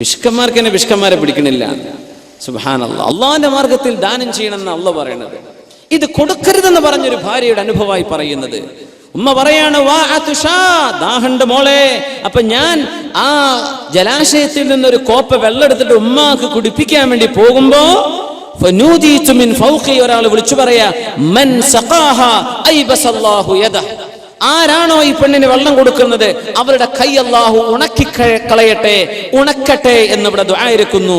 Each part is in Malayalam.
പിഷ്കന്മാർക്ക് തന്നെ പിഷ്കന്മാരെ പിടിക്കണില്ല. സുബ്ഹാനല്ലാഹ്. അള്ളാഹിന്റെ മാർഗത്തിൽ ദാനം ചെയ്യണമെന്ന് അള്ളാഹ് പറയുന്നത്. ഇത് കൊടുക്കരുതെന്ന് പറഞ്ഞൊരു ഭാര്യയുടെ അനുഭവമായി പറയുന്നത്. ഉമ്മ പറയാണ്, ദാഹണ്ട് മോളെ. അപ്പൊ ഞാൻ ആ ജലാശയത്തിൽ നിന്നൊരു കോപ്പ വെള്ളം എടുത്തിട്ട് ഉമ്മാക്ക് കുടിപ്പിക്കാൻ വേണ്ടി പോകുമ്പോ ഒരാൾ വിളിച്ചു പറയാ, മൻ സഖാഹാ ഐബസല്ലാഹു യദഹ്. ആരാണോ ഈ പെണ്ണിന് വെള്ളം കൊടുക്കുന്നത് അവരുടെ കൈ അല്ലാഹു ഉണക്കി കളയട്ടെ, ഉണക്കട്ടെ എന്നിവിടെ ദുആ ഇരിക്കുന്നു.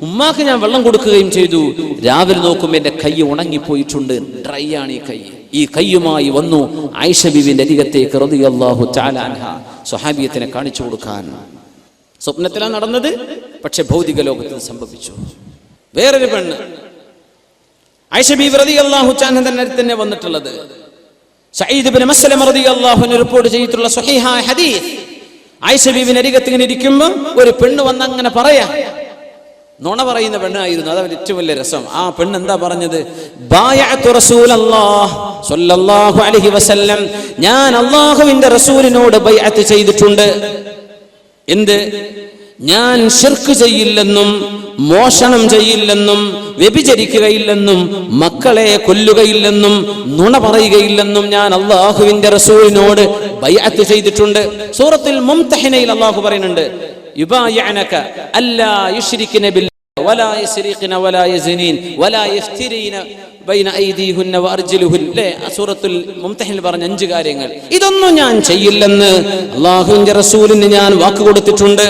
ഉമ്മാക്ക് ഞാൻ വെള്ളം കൊടുക്കുകയും ചെയ്തു. രാവിലെ നോക്കുമ്പോൾ എന്റെ കൈ ഉണങ്ങിപ്പോയിട്ടുണ്ട്, ഡ്രൈ ആണ് ഈ കൈ. ഈ കൈയുമായി വന്നു ആയിഷ ബീവിന്റെ അരികത്തേക്ക് റളിയല്ലാഹു തആല അൻഹ, സ്വഹാബിയത്തിനെ കാണിച്ചു കൊടുക്കാൻ. സ്വപ്നത്തിലാണ് നടന്നത്, പക്ഷെ ഭൗതിക ലോകത്തിൽ സംഭവിച്ചു. വേറൊരു പെണ്ണ് ആയിഷ ബീവി റളിയല്ലാഹു തആല തന്നെ വന്നിട്ടുള്ളത്. സഈദ് ഇബ്നു മസ്ലമ റളിയല്ലാഹു അൻഹു റിപ്പോർട്ട് ചെയ്തിട്ടുള്ള സ്വഹീഹായ ഹദീസ്. ആയിഷ ബീവിന്റെ അരികത്ത് ഇങ്ങനെ ഇരിക്കുമ്പോൾ ഒരു പെണ്ണ് വന്ന് അങ്ങനെ പറയാ, നുണ പറയുന്ന പെണ്ണായിരുന്നു. അതാണ് ഏറ്റവും വലിയ രസം. ആ പെണ്ണ് എന്താ പറഞ്ഞത്? ബായഅതു റസൂലല്ലാഹ് സ്വല്ലല്ലാഹു അലൈഹി വസല്ലം, ഞാൻ അല്ലാഹുവിന്റെ റസൂലിനോട് ബൈഅത്ത് ചെയ്തിട്ടുണ്ട്. എന്ത്? ഞാൻ ശിർക്ക് ചെയ്യില്ലെന്നും മോഷണം ചെയ്യില്ലെന്നും വ്യഭിചരിക്കുകയില്ലെന്നും മക്കളെ കൊല്ലുകയില്ലെന്നും നുണ പറയുകയില്ലെന്നും ഞാൻ അല്ലാഹുവിന്റെ റസൂലിനോട് ബൈഅത്ത് ചെയ്തിട്ടുണ്ട്. സൂറത്തുൽ മുംതഹിനയിൽ അല്ലാഹു പറയുന്നുണ്ട്, യുബായിഅനക അല്ലാ യുശ്രികന ബില്ലാഹി വലാ യസ്രിഖന വലാ യസ്നീൻ വലാ യഫ്തിരീന ബൈന ഐദീഹുന്ന വഅർജുലുഹുന്ന. സൂറത്തുൽ മുംതഹിനിൽ പറഞ്ഞ 5 കാര്യങ്ങൾ. ഇതൊന്നും ഞാൻ ചെയ്യില്ലെന്ന് അല്ലാഹുവിന്റെ റസൂലിന് ഞാൻ വാക്ക് കൊടുത്തിട്ടുണ്ട്.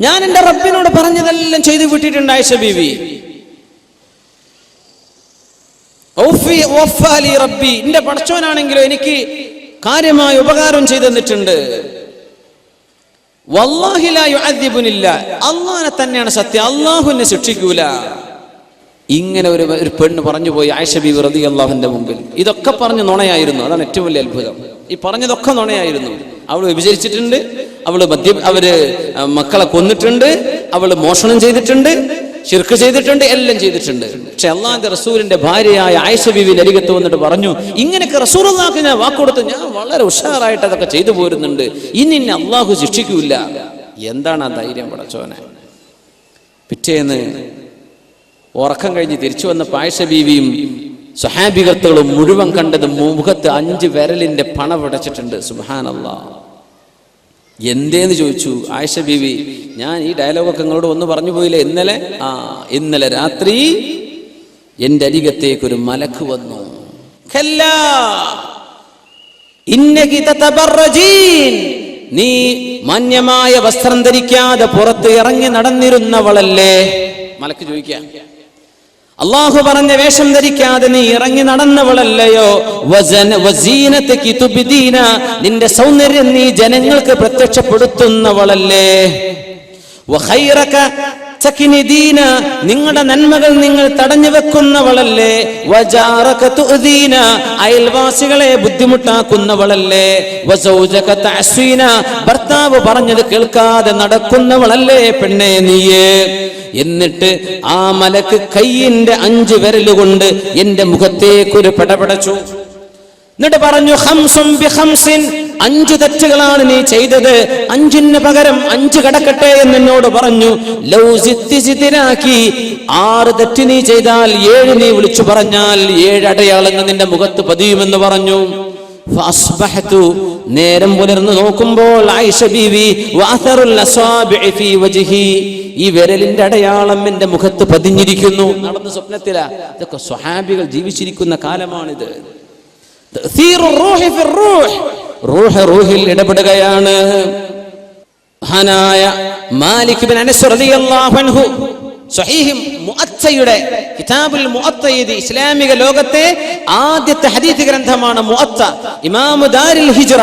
ഞാൻ എന്റെ റബ്ബിനോട് പറഞ്ഞതെല്ലാം ചെയ്തു വിട്ടിട്ടുണ്ട്. ആയിഷ ബീവി റബ്ബി, എന്റെ പടച്ചോനാണെങ്കിലോ എനിക്ക് കാര്യമായ ഉപകാരം ചെയ്തു തന്നിട്ടുണ്ട്. വല്ലാഹി ലാ യുഅദ്ദിബുനില്ല, അല്ലാഹനെ തന്നെയാണ് സത്യം, അല്ലാഹു എന്നെ ശിക്ഷിക്കൂല. ഇങ്ങനെ ഒരു പെണ്ണ് പറഞ്ഞു പോയി ആയിഷ ബീവി റളിയല്ലാഹുവിന്റെ മുമ്പിൽ. ഇതൊക്കെ പറഞ്ഞ് നുണയായിരുന്നു. അതാണ് ഏറ്റവും വലിയ അത്ഭുതം. ഈ പറഞ്ഞതൊക്കെ നുണയായിരുന്നു. അവള് വിഭജിച്ചിട്ടുണ്ട്, അവള് മക്കളെ കൊന്നിട്ടുണ്ട്, അവള് മോഷണം ചെയ്തിട്ടുണ്ട്, ശിർക്ക് ചെയ്തിട്ടുണ്ട്, എല്ലാം ചെയ്തിട്ടുണ്ട്. പക്ഷെ അള്ളാഹുവിന്റെ റസൂലിന്റെ ഭാര്യയായ ആയിഷ ബീവിന്റെ അരികത്ത് വന്നിട്ട് പറഞ്ഞു, ഇങ്ങനെയൊക്കെ റസൂലുള്ളാഹിക്ക് ഞാൻ വാക്കുകൊടുത്ത് ഞാൻ വളരെ ഉഷാറായിട്ട് അതൊക്കെ ചെയ്തു പോരുന്നുണ്ട്, ഇനി എന്നെ അള്ളാഹു ശിക്ഷിക്കൂല. എന്താണ് ആ ധൈര്യം പടച്ചോനെ? പിറ്റേന്ന് ഉറക്കം കഴിഞ്ഞ് തിരിച്ചു വന്നപ്പോൾ ആയിഷ ബീവിയും സ്വഹാബികത്തുകളും മുഴുവൻ കണ്ടത് മുഖത്ത് 5 വിരലിന്റെ പണ പിടച്ചിട്ടുണ്ട്. സുബ്ഹാനല്ലാഹ്. എന്തേന്ന് ചോദിച്ചു ആയിഷ ബീവി. ഞാൻ ഈ ഡയലോഗൊക്കെ നിങ്ങളോട് ഒന്ന് പറഞ്ഞു പോയില്ലേ ഇന്നലെ രാത്രി എന്റെ അരികത്തേക്ക് ഒരു മലക്ക് വന്നു. നീ മാന്യമായ വസ്ത്രം ധരിക്കാതെ പുറത്ത് ഇറങ്ങി നടന്നിരുന്നവളല്ലേ? മലക്ക് ചോദിക്കാം. അള്ളാഹു പറഞ്ഞ വേഷം ധരിക്കാതെ നീ ഇറങ്ങി നടന്നവളല്ലയോ? നിന്റെ സൗന്ദര്യം നീ ജനങ്ങൾക്ക് പ്രത്യക്ഷപ്പെടുത്തുന്നവളല്ലേ? നിങ്ങളുടെ നന്മകൾ നിങ്ങൾ തടഞ്ഞു വെക്കുന്നവളല്ലേ? അയൽവാസികളെ ബുദ്ധിമുട്ടാക്കുന്നവളല്ലേ? ഭർത്താവ് പറഞ്ഞത് കേൾക്കാതെ നടക്കുന്നവളല്ലേ പെണ്ണേ നീയേ? എന്നിട്ട് ആ മലക്ക് കയ്യിന്റെ 5 വിരലുകൊണ്ട് എന്റെ മുഖത്തേക്കൊരു പടപടച്ചു. എന്നിട്ട് പറഞ്ഞു, 5 തെറ്റുകളാണ് നീ ചെയ്തത്, 5ന് പകരം 5 കടക്കട്ടെ എന്നോട് പറഞ്ഞു. 6 തെറ്റ് നീ ചെയ്താൽ 7 നീ വിളിച്ചു പറഞ്ഞാൽ 7 അടയാളങ്ങൾ നിന്റെ മുഖത്ത് പതിയുമെന്ന് പറഞ്ഞു. നേരം പുലർന്നു നോക്കുമ്പോൾ ആയിഷ ബീവി ഈ വിരലിന്റെ അടയാളം എന്റെ മുഖത്ത് പതിഞ്ഞിരിക്കുന്നു. നടന്ന സ്വപ്നത്തിലാ. ഇതൊക്കെ സ്വഹാബികൾ ജീവിച്ചിരിക്കുന്ന കാലമാണിത്. റൂഹിൽ ഇടപെടുകയാണ്. മഹാനായ മാലിക് ബിൻ അനസ് റളിയല്ലാഹു അൻഹു സ്വഹീഹ് മുഅത്തയുടെ കിതാബുൽ മുഅത്തയത് ഇസ്ലാമിക ലോകത്തെ ആദ്യത്തെ ഹദീസ് ഗ്രന്ഥമാണ് മുഅത്ത. ഇമാമു ദാരിൽ ഹിജ്റ,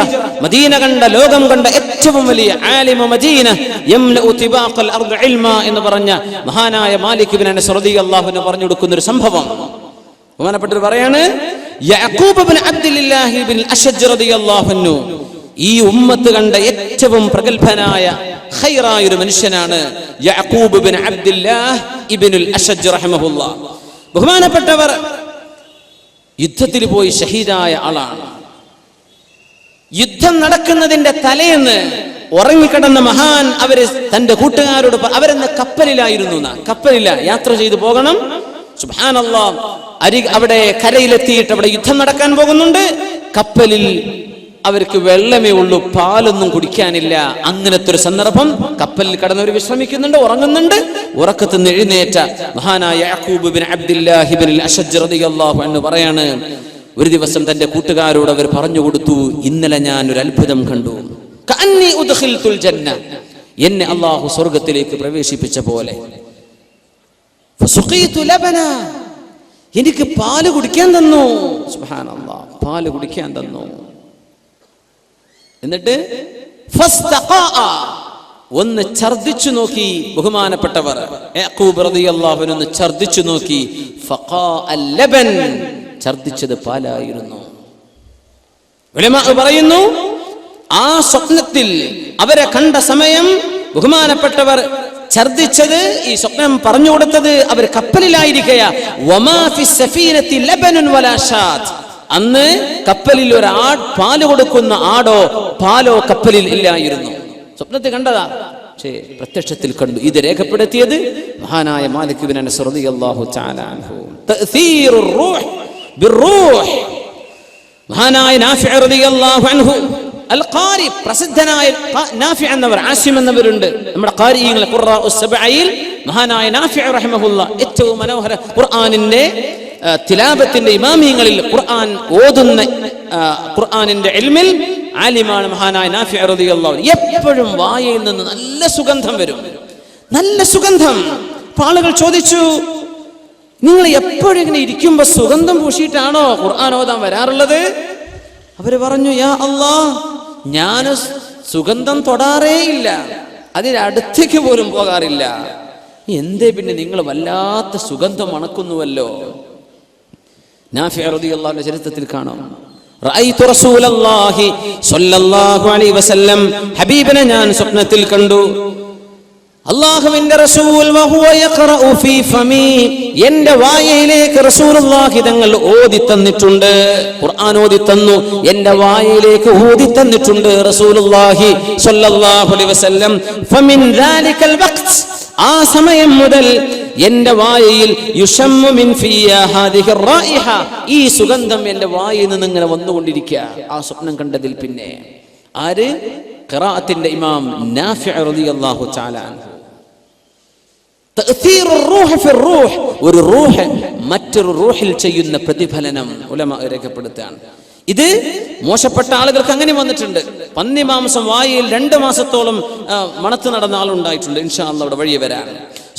മദീന കണ്ട ലോകം കണ്ട ഏറ്റവും വലിയ ആലിമ മദീന യംലഉ തിബാഖൽ അർദ് ഇൽമ എന്ന് പറഞ്ഞ മഹാനായ മാലിക് ബിൻ അനസ് റളിയല്ലാഹു അൻഹു പറഞ്ഞു കൊടുക്കുന്ന ഒരു സംഭവം. ബഹുമാനപ്പെട്ടവർ പറയാണ്, യഅഖൂബ് ബിൻ അബ്ദുല്ലാഹി ബിൻ അശ്അജ് റളിയല്ലാഹു അൻഹു ഈ ഉമ്മത്ത് കണ്ട ഏറ്റവും പ്രഗൽഭനായ ഖൈറായ ഒരു മനുഷ്യനാണ് യഅഖൂബ് ബിൻ അബ്ദുല്ലാഹ് ഇബ്നുൽ അശ്അജ് റഹിമഹുല്ലാഹ്. ബഹുമാനപ്പെട്ടവർ യുദ്ധത്തിൽ പോയി ഷഹീദായ ആളാണ്. യുദ്ധം നടക്കുന്നതിന്റെ തലേന്ന് ഉറങ്ങിക്കിടന്ന മഹാൻ അവര് തന്റെ കൂട്ടുകാരോട് അവരെന്ന് കപ്പലിലായിരുന്നു, കപ്പലില്ല, യാത്ര ചെയ്തു പോകണം. സുബ്ഹാനല്ലാഹ്, അവിടെ കരയിലെത്തിയിട്ട് അവിടെ യുദ്ധം നടക്കാൻ പോകുന്നുണ്ട്. കപ്പലിൽ അവർക്ക് വെള്ളമേ ഉള്ളൂ, പാലൊന്നും കുടിക്കാനില്ല. അങ്ങനത്തെ ഒരു സന്ദർഭം, കപ്പലിൽ കടന്നവർ വിശ്രമിക്കുന്നുണ്ട്, ഉറങ്ങുന്നുണ്ട്. ഉറക്കത്ത് നിന്ന് എഴുന്നേറ്റ മഹാനായ യഅഖൂബ് ബിൻ അബ്ദുല്ലാഹി ബിൻ അൽ-അശ്ജ റളിയല്ലാഹു അൻഹു പറയാണ്, ഒരു ദിവസം തന്റെ കൂട്ടുകാരോട് അവർ പറഞ്ഞു കൊടുത്തു, ഇന്നലെ ഞാൻ ഒരു അത്ഭുതം കണ്ടു. കഅന്നി ഉദ്ഖിൽതുൽ ജന്ന, എന്നെ അല്ലാഹു സ്വർഗ്ഗത്തിലേക്ക് പ്രവേശിപ്പിച്ച പോലെ. ഫസുഖീതു ലബന, എനിക്ക് പാല് കുടിക്കാൻ തന്നു. സുബ്ഹാനല്ലാഹ്, പാല് കുടിക്കാൻ തന്നു. എന്നിട്ട് ഒന്ന് ഛർദിച്ചു നോക്കി ബഹുമാനപ്പെട്ടവർ, യഅഖൂബ് റളിയല്ലാഹു അൻഹു ഛർദിച്ചു നോക്കി. ഫഖാഅൽ ലബൻ, ഛർദിച്ചത് പാലായിരുന്നു. ഉലമാ പറയുന്നു, ആ സ്വപ്നത്തിൽ അവരെ കണ്ട സമയം ബഹുമാനപ്പെട്ടവർ ഛർദിച്ചത്, ഈ സ്വപ്നം പറഞ്ഞു കൊടുത്തത് അവർ കപ്പലിലായിരിക്കയാ. വമാ ഫിസ് സഫീനത്തി ലബനുൻ വലാ ഷാത്ത്, അന്ന് കപ്പലിൽ ഒരു പാല് കൊടുക്കുന്ന ആടോ പാലോ കപ്പലിൽ ഇല്ലായിരുന്നു. സ്വപ്നത്തിൽ കണ്ടതാ, പക്ഷേ പ്രത്യക്ഷത്തിൽ കണ്ടു. ഇത് രേഖപ്പെടുത്തിയത് മഹാനായ മാലിക് ഇബ്നു അനസ് റളിയല്ലാഹു തആല അൻഹു. തഅ്സീറുർ റൂഹ് ബിർറൂഹ്, മഹാനായ നാഫിഅ റളിയല്ലാഹു അൻഹു അൽ ഖാരി, പ്രസിദ്ധനായ നാഫിഅ എന്നവർ, ആസിം എന്നവരുണ്ട് നമ്മുടെ ഖാരിയീങ്ങൾ, ഖുറാഉസ് സബഈൽ മഹാനായ നാഫിഅ റഹിമഹുല്ലാ, ഏറ്റവും മനോഹര ഖുർആനിന്റെ തിലാവത്തിന്റെ ഇമാമിയങ്ങളിൽ, ഖുർആൻ ഓതുന്ന ഖുർആനിന്റെ ഇൽമിൽ ആലിമാണ് മഹാനായ നാഫിഅ റളിയല്ലാഹു അൻഹു. എപ്പോഴും വായയിൽ നിന്ന് നല്ല സുഗന്ധം വരും, നല്ല സുഗന്ധം. ആളുകൾ ചോദിച്ചു, നിങ്ങൾ എപ്പോഴും ഇങ്ങനെ ഇരിക്കുമ്പോ സുഗന്ധം പൂശിയിട്ടാണോ ഖുർആൻ ഓതാൻ വരാറുള്ളത്? അവര് പറഞ്ഞു, യാ അല്ലാഹ്, ഞാൻ സുഗന്ധം തൊടാറേ ഇല്ല, അതിനടുത്തേക്ക് പോലും പോകാറില്ല. എന്തേ പിന്നെ നിങ്ങൾ വല്ലാത്ത സുഗന്ധം മണക്കുന്നുവല്ലോ? നാഫിഅ റളിയല്ലാഹു അൻഹു ചരിത്രത്തിൽ കാണാം, റഅയ്തു റസൂലല്ലാഹി സ്വല്ലല്ലാഹു അലൈഹി വസല്ലം, ഹബീബിനെ ഞാൻ സ്വപ്നത്തിൽ കണ്ടു. അല്ലാഹുവിന്റെ റസൂൽ വഹുവ യഖറഉ ഫീ ഫമി, എന്റെ വായയിലേക്ക് റസൂലുള്ളാഹി തങ്ങൾ ഓതി തന്നിട്ടുണ്ട്, ഖുർആൻ ഓതി തന്നു, എന്റെ വായയിലേക്ക് ഓതി തന്നിട്ടുണ്ട് റസൂലുള്ളാഹി സ്വല്ലല്ലാഹു അലൈഹി വസല്ലം. ഫമിൻ ദാലികൽ വഖ്ത്, ആ സമയം മുതൽ എന്റെ വായയിൽ യുശമ്മു മിൻ ഫിയ ഹാദിഹി റായിഹ, ഈ സുഗന്ധം എന്റെ വായയിൽ നിന്ന് ഇങ്ങനെ വന്നുകൊണ്ടിരിക്കുക. ആ സ്വപ്നം കണ്ടതിൽ പിന്നെ ആര്? ഖിറാഅത്തിന്റെ ഇമാം നാഫിഅ റളിയല്ലാഹു തആല അൻഹു. തഅ്സീറുർ റൂഹ് ഫിർ റൂഹ്, ഒരു റൂഹ് മറ്റൊരു റൂഹിൽ ചെയ്യുന്ന പ്രതിഫലനം ഉലമാ രേഖപ്പെടുത്തുകയാണ്. ഇത് മോശപ്പെട്ട ആളുകൾക്ക് അങ്ങനെ വന്നിട്ടുണ്ട്. പന്നി മാംസം വായിൽ 2 മാസത്തോളം മണത്ത് നടന്ന ആളുണ്ടായിട്ടുണ്ട്. ഇൻഷാ അല്ലാഹ് അവിടെ വഴി വരാൻ.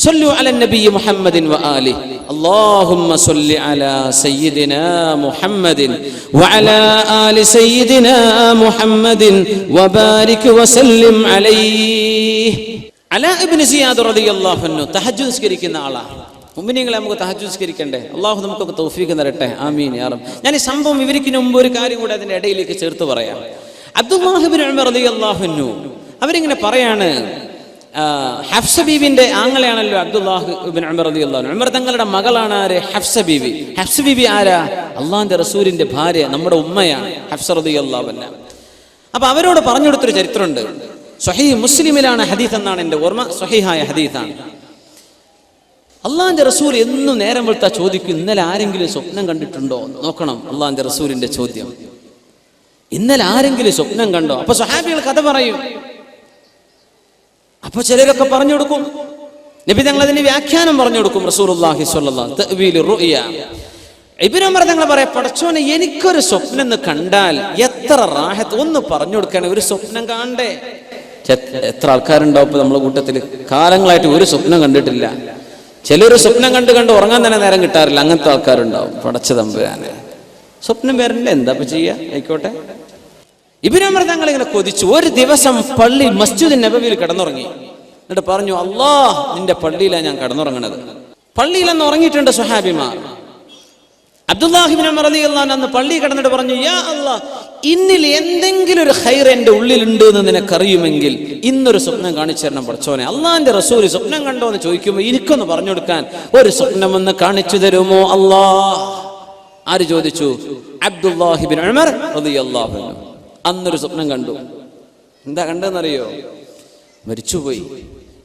സല്ലു അലൻ നബി മുഹമ്മദിൻ വ ആലി, അല്ലാഹുമ്മ സല്ലി അലാ സയ്യിദിനാ മുഹമ്മദിൻ വഅലാ ആലി സയ്യിദിനാ മുഹമ്മദിൻ വബാരിക് വസല്ലിം അലൈഹി. അലാ ഇബ്നു സിയാദ് റളിയല്ലാഹു അൻഹു തഹജ്ജുദ് നിസ്കരിക്കുന്ന ആളാണ്. മുഅ്മിനീങ്ങളെ, നമുക്ക് തഹജ്ജുദ് നിസ്കരിക്കണ്ടേ? അല്ലാഹു നമുക്കൊക്കെ തൗഫീഖ് തരട്ടെ, ആമീൻ യാ റബ്ബ്. ഞാൻ ഈ സംഭവം വിവരിക്കുന്ന മുമ്പ് ഒരു കാര്യം കൂടെ അതിന്റെ ഇടയിലേക്ക് ചേർത്ത് പറയാം. അബ്ദുല്ലാഹ് ഇബ്നു ഉമർ റളിയല്ലാഹു അൻഹു അവരിങ്ങനെ പറയാണ്, ഹഫ്സ ബീവിന്റെ ആങ്ങളെയാണല്ലോ അബ്ദുല്ലാഹ് ഇബ്നു ഉമർ റളിയല്ലാഹു അൻഹു. ഉമർ തങ്ങളുടെ മകളാണ് ആര്? ഹഫ്സ ബീവി. ഹഫ്സ ബീവി ആരാ? അള്ളാഹിന്റെ റസൂലിന്റെ ഭാര്യ, നമ്മുടെ ഉമ്മയാണ് ഹഫ്സ റളിയല്ലാഹു അൻഹ. അപ്പൊ അവരോട് പറഞ്ഞു കൊടുത്തൊരു ചരിത്രമുണ്ട്. സ്വഹീഹ് മുസ്ലിമിലാണ് ഹദീസ് എന്നാണ് എൻ്റെ ഓർമ്മ, സ്വഹീഹായ ഹദീസാണ്. അള്ളാഹിന്റെ റസൂൽ എന്നും നേരം വെളുത്താ ചോദിക്കും, ഇന്നലെ ആരെങ്കിലും സ്വപ്നം കണ്ടിട്ടുണ്ടോ? നോക്കണം അള്ളാഹിന്റെ റസൂലിന്റെ ചോദ്യം, ഇന്നലെ ആരെങ്കിലും സ്വപ്നം കണ്ടോ? അപ്പൊ സ്വഹാബികൾ കഥ പറയും. അപ്പൊ ചിലരൊക്കെ പറഞ്ഞു കൊടുക്കും, നബി തങ്ങൾ അതിന് വ്യാഖ്യാനം പറഞ്ഞു കൊടുക്കും. റസൂലുള്ളാഹി സ്വല്ലല്ലാഹു തഅ്വീലു റുഅ്യ. ഇബ്നു ഉമർ തങ്ങൾ പറയാം, പടച്ചോനെ, എനിക്കൊരു സ്വപ്നം എന്ന് കണ്ടാൽ എത്ര റാഹത്ത്, ഒന്ന് പറഞ്ഞു കൊടുക്കണേ, ഒരു സ്വപ്നം കാണണ്ടേ? എത്ര ആൾക്കാരുണ്ടാവും ഇപ്പൊ നമ്മളെ കൂട്ടത്തിൽ കാലങ്ങളായിട്ട് ഒരു സ്വപ്നം കണ്ടിട്ടില്ല. ചിലർ സ്വപ്നം കണ്ട് ഉറങ്ങാൻ തന്നെ നേരം കിട്ടാറില്ല. അങ്ങനത്തെ ആൾക്കാരുണ്ടാവും. പടച്ച തമ്പുരാനെ, സ്വപ്നം വരണ്ട, എന്താ ഇപ്പൊ ചെയ്യാ, ആയിക്കോട്ടെ. ഇബ്നു ഉമർ തങ്ങൾ ഇങ്ങനെ കൊതിച്ചു. ഒരു ദിവസം പള്ളി മസ്ജിദ് നബവിയിൽ കിടന്നുറങ്ങി. എന്നിട്ട് പറഞ്ഞു, അല്ലാഹ്, നിന്റെ പള്ളിയിലാണ് ഞാൻ കിടന്നുറങ്ങണത്. പള്ളിയിലെന്ന് ഉറങ്ങിയിട്ടുണ്ട് സ്വഹാബിമാർ. അബ്ദുല്ലാഹി ഇബ്നു ഉമർ റളിയല്ലാഹു അൻഹു അന്ന് പള്ളി കിടന്നിട്ട് പറഞ്ഞു, യാ അല്ലാഹ്, ഇന്നിൽ എന്തെങ്കിലും ഒരു ഖൈർ എന്റെ ഉള്ളിലുണ്ട് എന്ന് നിനക്കറിയുമെങ്കിൽ ഇന്നൊരു സ്വപ്നം കാണിച്ചു തരണം പടച്ചോനെ. അള്ളാഹിന്റെ റസൂൽ സ്വപ്നം കണ്ടോ എന്ന് ചോദിക്കുമ്പോൾ എനിക്കൊന്ന് പറഞ്ഞു കൊടുക്കാൻ ഒരു സ്വപ്നം ഒന്ന് കാണിച്ചു തരുമോ അല്ലാഹ്? ആര് ചോദിച്ചു? അബ്ദുല്ലാഹി ഇബ്നു ഉമർ റളിയല്ലാഹു അൻഹു. അന്നൊരു സ്വപ്നം കണ്ടു. എന്താ കണ്ടെന്നറിയോ? മരിച്ചുപോയി.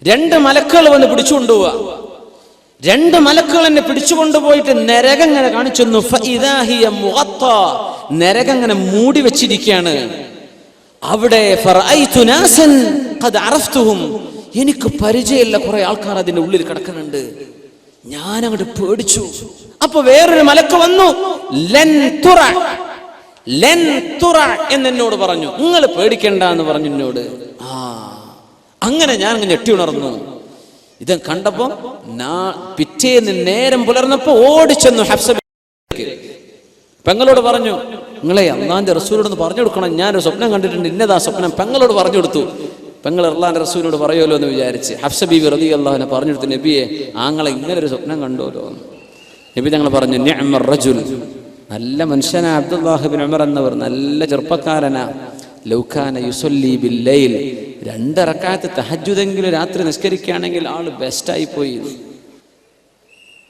2 മലക്കുകൾ വന്ന് പിടിച്ചുകൊണ്ടുപോവാ. 2 മലക്കുകൾ എന്നെ പിടിച്ചുകൊണ്ടുപോയിട്ട് നരകം ഇങ്ങനെ കാണിച്ചു. നരകം ഇങ്ങനെ മൂടി വെച്ചിരിക്കുകയാണ്. അവിടെ എനിക്ക് പരിചയമില്ല കുറെ ആൾക്കാർ അതിന്റെ ഉള്ളിൽ കിടക്കുന്നുണ്ട്. ഞാൻ അങ്ങോട്ട് പേടിച്ചു. അപ്പൊ വേറൊരു മലക്ക് വന്നു. എന്നോട് പറഞ്ഞു, നിങ്ങൾ പേടിക്കണ്ട എന്ന് പറഞ്ഞു എന്നോട്. അങ്ങനെ ഞാൻ ഞെട്ടി ഉണർന്നു. ഇത് കണ്ടപ്പോ പിറ്റേന്ന് നേരം പുലർന്നപ്പോ ഓടിച്ചെന്നു ഹഫ്സ പെങ്ങളോട് പറഞ്ഞു, നിങ്ങളെ അള്ളാന്റെ റസൂലിനോട് പറഞ്ഞു കൊടുക്കണം, ഞാനൊരു സ്വപ്നം കണ്ടിട്ടുണ്ട്, ഇന്നതാ സ്വപ്നം. പെങ്ങളോട് പറഞ്ഞു കൊടുത്തു. പെങ്ങൾ അള്ളാന്റെ റസൂലിനോട് പറയുമല്ലോ എന്ന് വിചാരിച്ച് ഹഫ്സ ബീവി റളിയല്ലാഹുവിനെ പറഞ്ഞു കൊടുത്തു, നബിയെ ആങ്ങളെ ഇങ്ങനെ ഒരു സ്വപ്നം കണ്ടോലോ. നബി ഞങ്ങൾ പറഞ്ഞു, നിഅ്മർ റജുൽ, നല്ല മനുഷ്യനാ അബ്ദുല്ലാഹ് ഇബ്നു ഉമർ എന്നവർ, നല്ല ചെറുപ്പക്കാരനാ. ലൗ കാന യുസല്ലി ബില്ലൈൽ, 2 റക്അത്ത് തഹജ്ജുദെങ്കിലും രാത്രി നിസ്കരിക്കുകയാണെങ്കിൽ ആള് ബെസ്റ്റായി പോയി.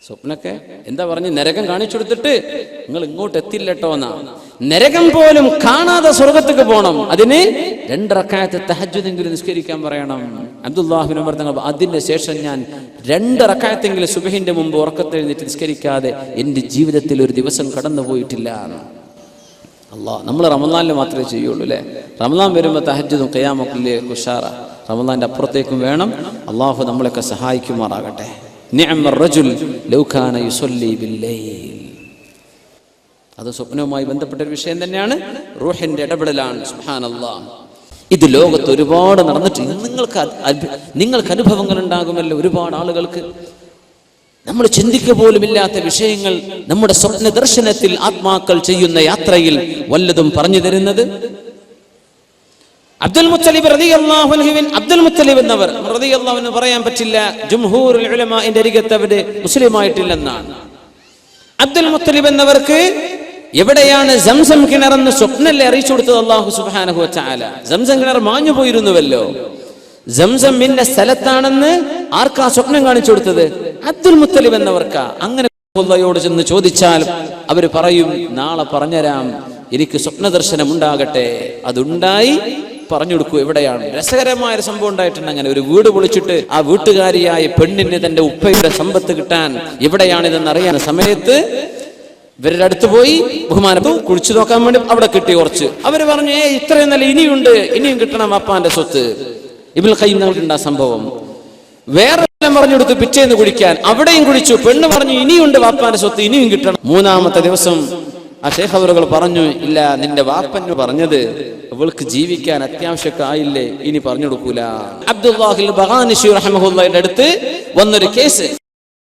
സ്വപ്നൊക്കെ എന്താ പറഞ്ഞ് നരകം കാണിച്ചു കൊടുത്തിട്ട് നിങ്ങൾ ഇങ്ങോട്ട് എത്തില്ലട്ടോ എന്നാ. നരകം പോലും കാണാതെ സ്വർഗത്തേക്ക് പോകണം, അതിന് 2 റക്അത്ത് തഹജ്ജുദെങ്കിലും നിസ്കരിക്കാൻ പറയണം. അബ്ദുല്ലാഹ് ഇബ്നു ഉമർ തങ്ങൾ, അതിന്റെ ശേഷം ഞാൻ 2 റക്അത്തെങ്കിലും സുബ്ഹിന്റെ മുമ്പ് ഉറക്കത്തെഴുന്നേറ്റ് നിസ്കരിക്കാതെ എൻ്റെ ജീവിതത്തിൽ ഒരു ദിവസം കടന്നു പോയിട്ടില്ല. അല്ലാഹ്, നമ്മൾ റമദാനിൽ മാത്രമേ ചെയ്യുള്ളൂ അല്ലേ? റമദാൻ വരുമ്പോൾ തഹജ്ജുദും ഖിയാമൊക്കെ ഉഷാറ. റമദാന്റെ അപ്പുറത്തേക്കും വേണം. അള്ളാഹു നമ്മളെയൊക്കെ സഹായിക്കുമാറാകട്ടെ. നിഅ്മർ റജുൽ ലൗ കാന യുസല്ലി ബില്ലൈൽ. അത് സ്വപ്നവുമായി ബന്ധപ്പെട്ട ഒരു വിഷയം തന്നെയാണ്. റൂഹിന്റെ ഇടപെടലാണ്. സുബ്ഹാനല്ലാഹ്. ഇത് ലോകത്ത് ഒരുപാട് നടന്നിട്ട് നിങ്ങൾക്ക് അനുഭവങ്ങൾ ഉണ്ടാകുമല്ലോ. ഒരുപാട് ആളുകൾക്ക് നമ്മൾ ചിന്തിക്കുക പോലുമില്ലാത്ത വിഷയങ്ങൾ നമ്മുടെ സ്വപ്ന ദർശനത്തിൽ ആത്മാക്കൾ ചെയ്യുന്ന യാത്രയിൽ വല്ലതും പറഞ്ഞു തരുന്നത്. അബ്ദുൽ മുത്തലിബ് റളിയല്ലാഹു അൻഹു, അബ്ദുൽ മുത്തലിബ് എന്നവർ റളിയല്ലാഹു അൻഹു പറയാൻ പറ്റില്ല, ജംഹൂറുൽ ഉലമാഇന്റെ അരികത്ത് അവര് മുസ്ലിമായിട്ടില്ലെന്നാണ്. അബ്ദുൽ മുത്തലിബ് എന്നവർക്ക് എവിടെയാണ് സംസം കിണറെന്ന് സ്വപ്നല്ലേ അറിയിച്ചു കൊടുത്തത് അല്ലാഹു സുബ്ഹാനഹു വ തആല. സംസം കിണർ മാഞ്ഞു പോയിരുന്നുവല്ലോ. സംസം ഇന്ന സ്ഥലത്താണെന്ന് ആർക്കാ സ്വപ്നം കാണിച്ചു കൊടുത്തത്? അബ്ദുൽ മുത്തലിബ് എന്നവർക്കാ. അങ്ങനെ അല്ലാഹുവോട് ചെന്ന് ചോദിച്ചാൽ അവര് പറയും, നാളെ പറഞ്ഞുതരാം, എനിക്ക് സ്വപ്ന ദർശനം ഉണ്ടാകട്ടെ. അതുണ്ടായി പറഞ്ഞു കൊടുക്കൂ എവിടെയാണ്. രസകരമായ ഒരു സംഭവം ഉണ്ടായിട്ടുണ്ട്. അങ്ങനെ ഒരു വീട് പൊളിച്ചിട്ട് ആ വീട്ടുകാരിയായ പെണ്ണിന് തന്റെ ഉപ്പയുടെ സമ്പത്ത് കിട്ടാൻ എവിടെയാണിതെന്ന് അറിയാൻ സമയത്ത് ഇവരുടെ അടുത്ത് പോയി ബഹുമാനപ്പെട്ടു കുഴിച്ചു നോക്കാൻ വേണ്ടി അവിടെ കിട്ടി കുറച്ച്. അവര് പറഞ്ഞു, ഇത്രയും നല്ല ഇനിയുണ്ട്, ഇനിയും കിട്ടണം അപ്പാന്റെ സ്വത്ത്. ഇബ്നുൽ ഖയ്യിം തങ്ങൾക്കുണ്ട് ആ സംഭവം. വേറെ പറഞ്ഞു കൊടുത്തു പിറ്റേന്ന് കുടിക്കാൻ, അവിടെയും കുടിച്ചു. പെണ്ണ് പറഞ്ഞു, ഇനിയുണ്ട് വാപ്പാന്റെ സ്വത്ത്, ഇനിയും കിട്ടണം. 3-ാമത്തെ ദിവസം ആ ശൈഖ് അവറുകൾ പറഞ്ഞു, ഇല്ല, നിന്റെ വാപ്പന് പറഞ്ഞത് അവൾക്ക് ജീവിക്കാൻ അത്യാവശ്യമൊക്കെ ആയില്ലേ, ഇനി പറഞ്ഞു കൊടുക്കൂല. അബ്ദുല്ലാഹിൽ ബഗാനിശി റഹ്മഹുള്ളാഹിന്റെ അടുത്ത് വന്നൊരു കേസ്.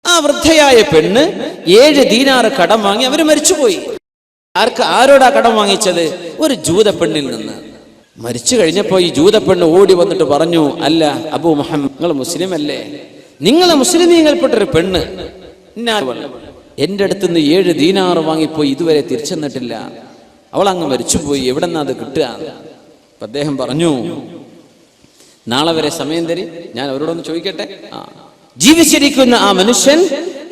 ആ വൃദ്ധയായ പെണ്ണ് 7 ദീനാർ കടം വാങ്ങി അവര് മരിച്ചുപോയി. ആരോടാ കടം വാങ്ങിച്ചത്? ഒരു ജൂത പെണ്ണിൽ നിന്ന്. മരിച്ചു കഴിഞ്ഞപ്പോ ഈ ജൂത പെണ്ണ് ഓടി വന്നിട്ട് പറഞ്ഞു, അല്ല അബൂ മുഹമ്മദ്, നിങ്ങൾ മുസ്ലിം അല്ലേ? നിങ്ങളെ മുസ്ലിമീങ്ങൾപ്പെട്ടൊരു പെണ്ണ് എന്റെ അടുത്ത് നിന്ന് 7 ദീനാർ വാങ്ങിപ്പോയി, ഇതുവരെ തിരിച്ചെന്നിട്ടില്ല. അവൾ അങ്ങ് മരിച്ചുപോയി, എവിടെ നിന്നാ അത് കിട്ടുക? അപ്പൊ അദ്ദേഹം പറഞ്ഞു, നാളെ വരെ സമയം തരി, ഞാൻ അവരോടൊന്ന് ചോദിക്കട്ടെ. ജീവിച്ചിരിക്കുന്ന ആ മനുഷ്യൻ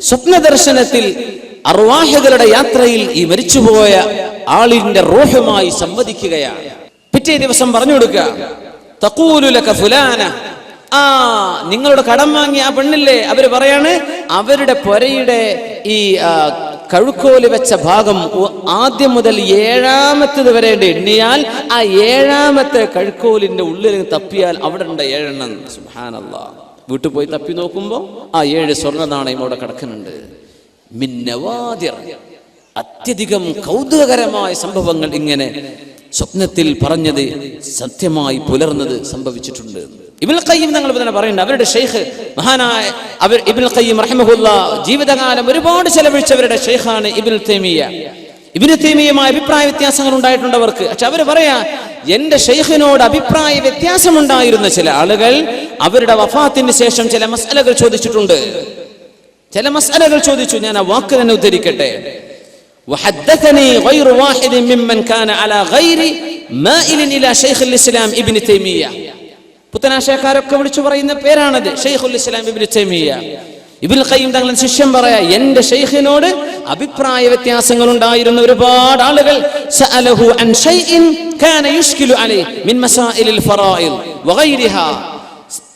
സ്വപ്ന ദർശനത്തിൽ അർവാഹകളുടെ യാത്രയിൽ ഈ മരിച്ചുപോയ ആളിന്റെ റൂഹുമായി സംവദിക്കുകയാണ്. പിറ്റേ ദിവസം പറഞ്ഞു കൊടുക്കുക, തഖൂലു ലക ഫുലാന, നിങ്ങളുടെ കടം വാങ്ങിയ ആ പെണ്ണില്ലേ, അവര് പറയാണ്, അവരുടെ പൊരയുടെ ഈ കഴുക്കോല് വെച്ച ഭാഗം ആദ്യം മുതൽ 7-ാമത്തേത് വരെ എണ്ണിയാൽ ആ 7-ാമത്തെ കഴുക്കോലിന്റെ ഉള്ളിൽ തപ്പിയാൽ അവിടെ ഉണ്ട് 7 എണ്ണം. സുബ്ഹാനല്ലാഹ്. വീട്ടിൽ പോയി തപ്പി നോക്കുമ്പോ ആ 7 സ്വർണ്ണ നാണയം അവിടെ കിടക്കുന്നുണ്ട്. മിൻ നവാദിർ, അത്യധികം കൗതുകകരമായ സംഭവങ്ങൾ ഇങ്ങനെ സ്വപ്നത്തിൽ പറഞ്ഞത് സത്യമായി പുലർന്നത് സംഭവിച്ചിട്ടുണ്ട്. ഇബ്നുൽ ഖയ്യിം തങ്ങൾ തന്നെ പറയുന്നുണ്ട്, അവരുടെ ഷെയ്ഖ് മഹാനായ ഇബ്നുൽ ഖയ്യിം റഹിമഹുല്ലാഹ് ജീവിതകാലം ഒരുപാട് ചെലവഴിച്ചവരുടെ ഷെയ്ഖാണ് ഇബ്നുൽ തൈമിയ്യ. ഇബ്നു തൈമിയ്യയുമായി അഭിപ്രായ വ്യത്യാസങ്ങൾ ഉണ്ടായിട്ടുണ്ട് അവർക്ക്. പക്ഷെ അവര് പറയാ, എന്റെ ഷെയ്ഖിനോട് അഭിപ്രായ വ്യത്യാസമുണ്ടായിരുന്ന ചില ആളുകൾ അവരുടെ വഫാത്തിന് ശേഷം ചില മസ്അലകൾ ചോദിച്ചിട്ടുണ്ട്. ചില മസ്അലകൾ ചോദിച്ചു. ഞാൻ ആ വാക്ക് തന്നെ ഉദ്ധരിക്കട്ടെ. وحدثني غير واحد ممن كان على غير مائل الى شيخ الاسلام ابن تيميه. പുത്തനാശയക്കാരൊക്കെ വിളിച്ചു പറയുന്ന പേരാണത്, ഷെയ്ഖുൽ ഇസ്ലാം ഇബ്നു തൈമിയ്യ. ഇബ്നുൽ ഖയ്യിം തങ്ങളുടെ ശിഷ്യൻ പറയാ, എന്റെ ശൈഖിനോട് അഭിപ്രായ വ്യത്യാസങ്ങൾ ഉണ്ടായിരുന്ന ഒരുപാട് ആളുകൾ സഅലഹു അൻ ഷൈഇൻ കാന യുഷ്കിലു അലൈഹി മിൻ മസായിലിൽ ഫറായിദ് വഗൈരിഹാ.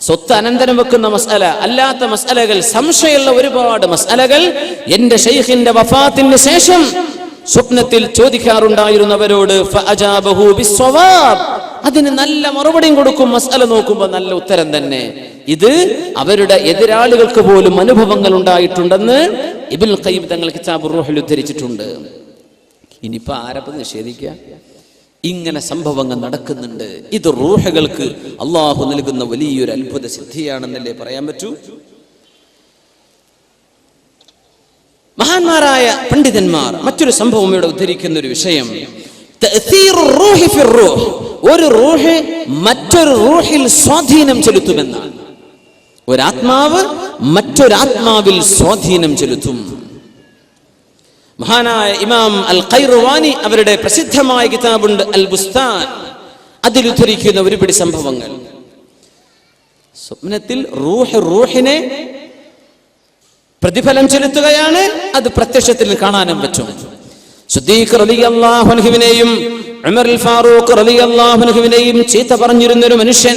സ്വത്ത് അനന്തരം വെക്കുന്ന മസ്അല അല്ലാത്ത മസ്അലകൾ, സംശയമുള്ള ഒരുപാട് മസ്അലകൾ എന്റെ ശൈഖിന്റെ വഫാത്തിന് ശേഷം സ്വപ്നത്തിൽ ചോദിക്കാറുണ്ടായിരുന്നവരോട് ഫഅജാബഹു ബിസ്സവാബ്, അതിന് നല്ല മറുപടിയും കൊടുക്കും. മസ്അല നോക്കുമ്പോൾ നല്ല ഉത്തരം തന്നെ. ഇത് അവരുടെ എതിരാളികൾക്ക് പോലും അനുഭവങ്ങൾ ഉണ്ടായിട്ടുണ്ടെന്ന് ഇബ്നുൽ ഖയ്യിം തങ്ങൾ കിതാബുർ റൂഹിൽ ഉദ്ധരിച്ചിട്ടുണ്ട്. ഇനിയിപ്പോ ആരപ്പ നിഷേധിക്കുക? ഇങ്ങനെ സംഭവങ്ങൾ നടക്കുന്നുണ്ട്. ഇത് റൂഹുകൾക്ക് അള്ളാഹു നൽകുന്ന വലിയൊരു അത്ഭുത സിദ്ധിയാണെന്നല്ലേ പറയാൻ പറ്റൂ. മഹാന്മാരായ പണ്ഡിതന്മാർ മറ്റൊരു സംഭവം ഇവിടെ ഉദ്ധരിക്കുന്ന ഒരു വിഷയം, ഒരു റൂഹ് മറ്റൊരു റൂഹിൽ സ്വാധീനം ചെലുത്തുമെന്നാണ്. ഒരാത്മാവ് മറ്റൊരാത്മാവിൽ സ്വാധീനം ചെലുത്തും. മഹാനായ ഇമാം അൽ ഖൈറുവാനി അവരുടെ പ്രസിദ്ധമായ കിതാബുണ്ട് അൽ ബുസ്താൻ, അതിൽ ഉദ്ധരിക്കുന്ന ഒരുപിടി സംഭവങ്ങൾ. സ്വപ്നത്തിൽ റൂഹിനെ പ്രതിഫലം ചെലുത്തുകയാണ്, അത് പ്രത്യക്ഷത്തിൽ കാണാനും പറ്റും. സിദ്ദീഖ് റളിയല്ലാഹു അൻഹുവിനെയും ഉമർ ഫാറൂഖ് റളിയല്ലാഹു അൻഹുവിനെയും ചീത്ത പറഞ്ഞിരുന്ന ഒരു മനുഷ്യൻ.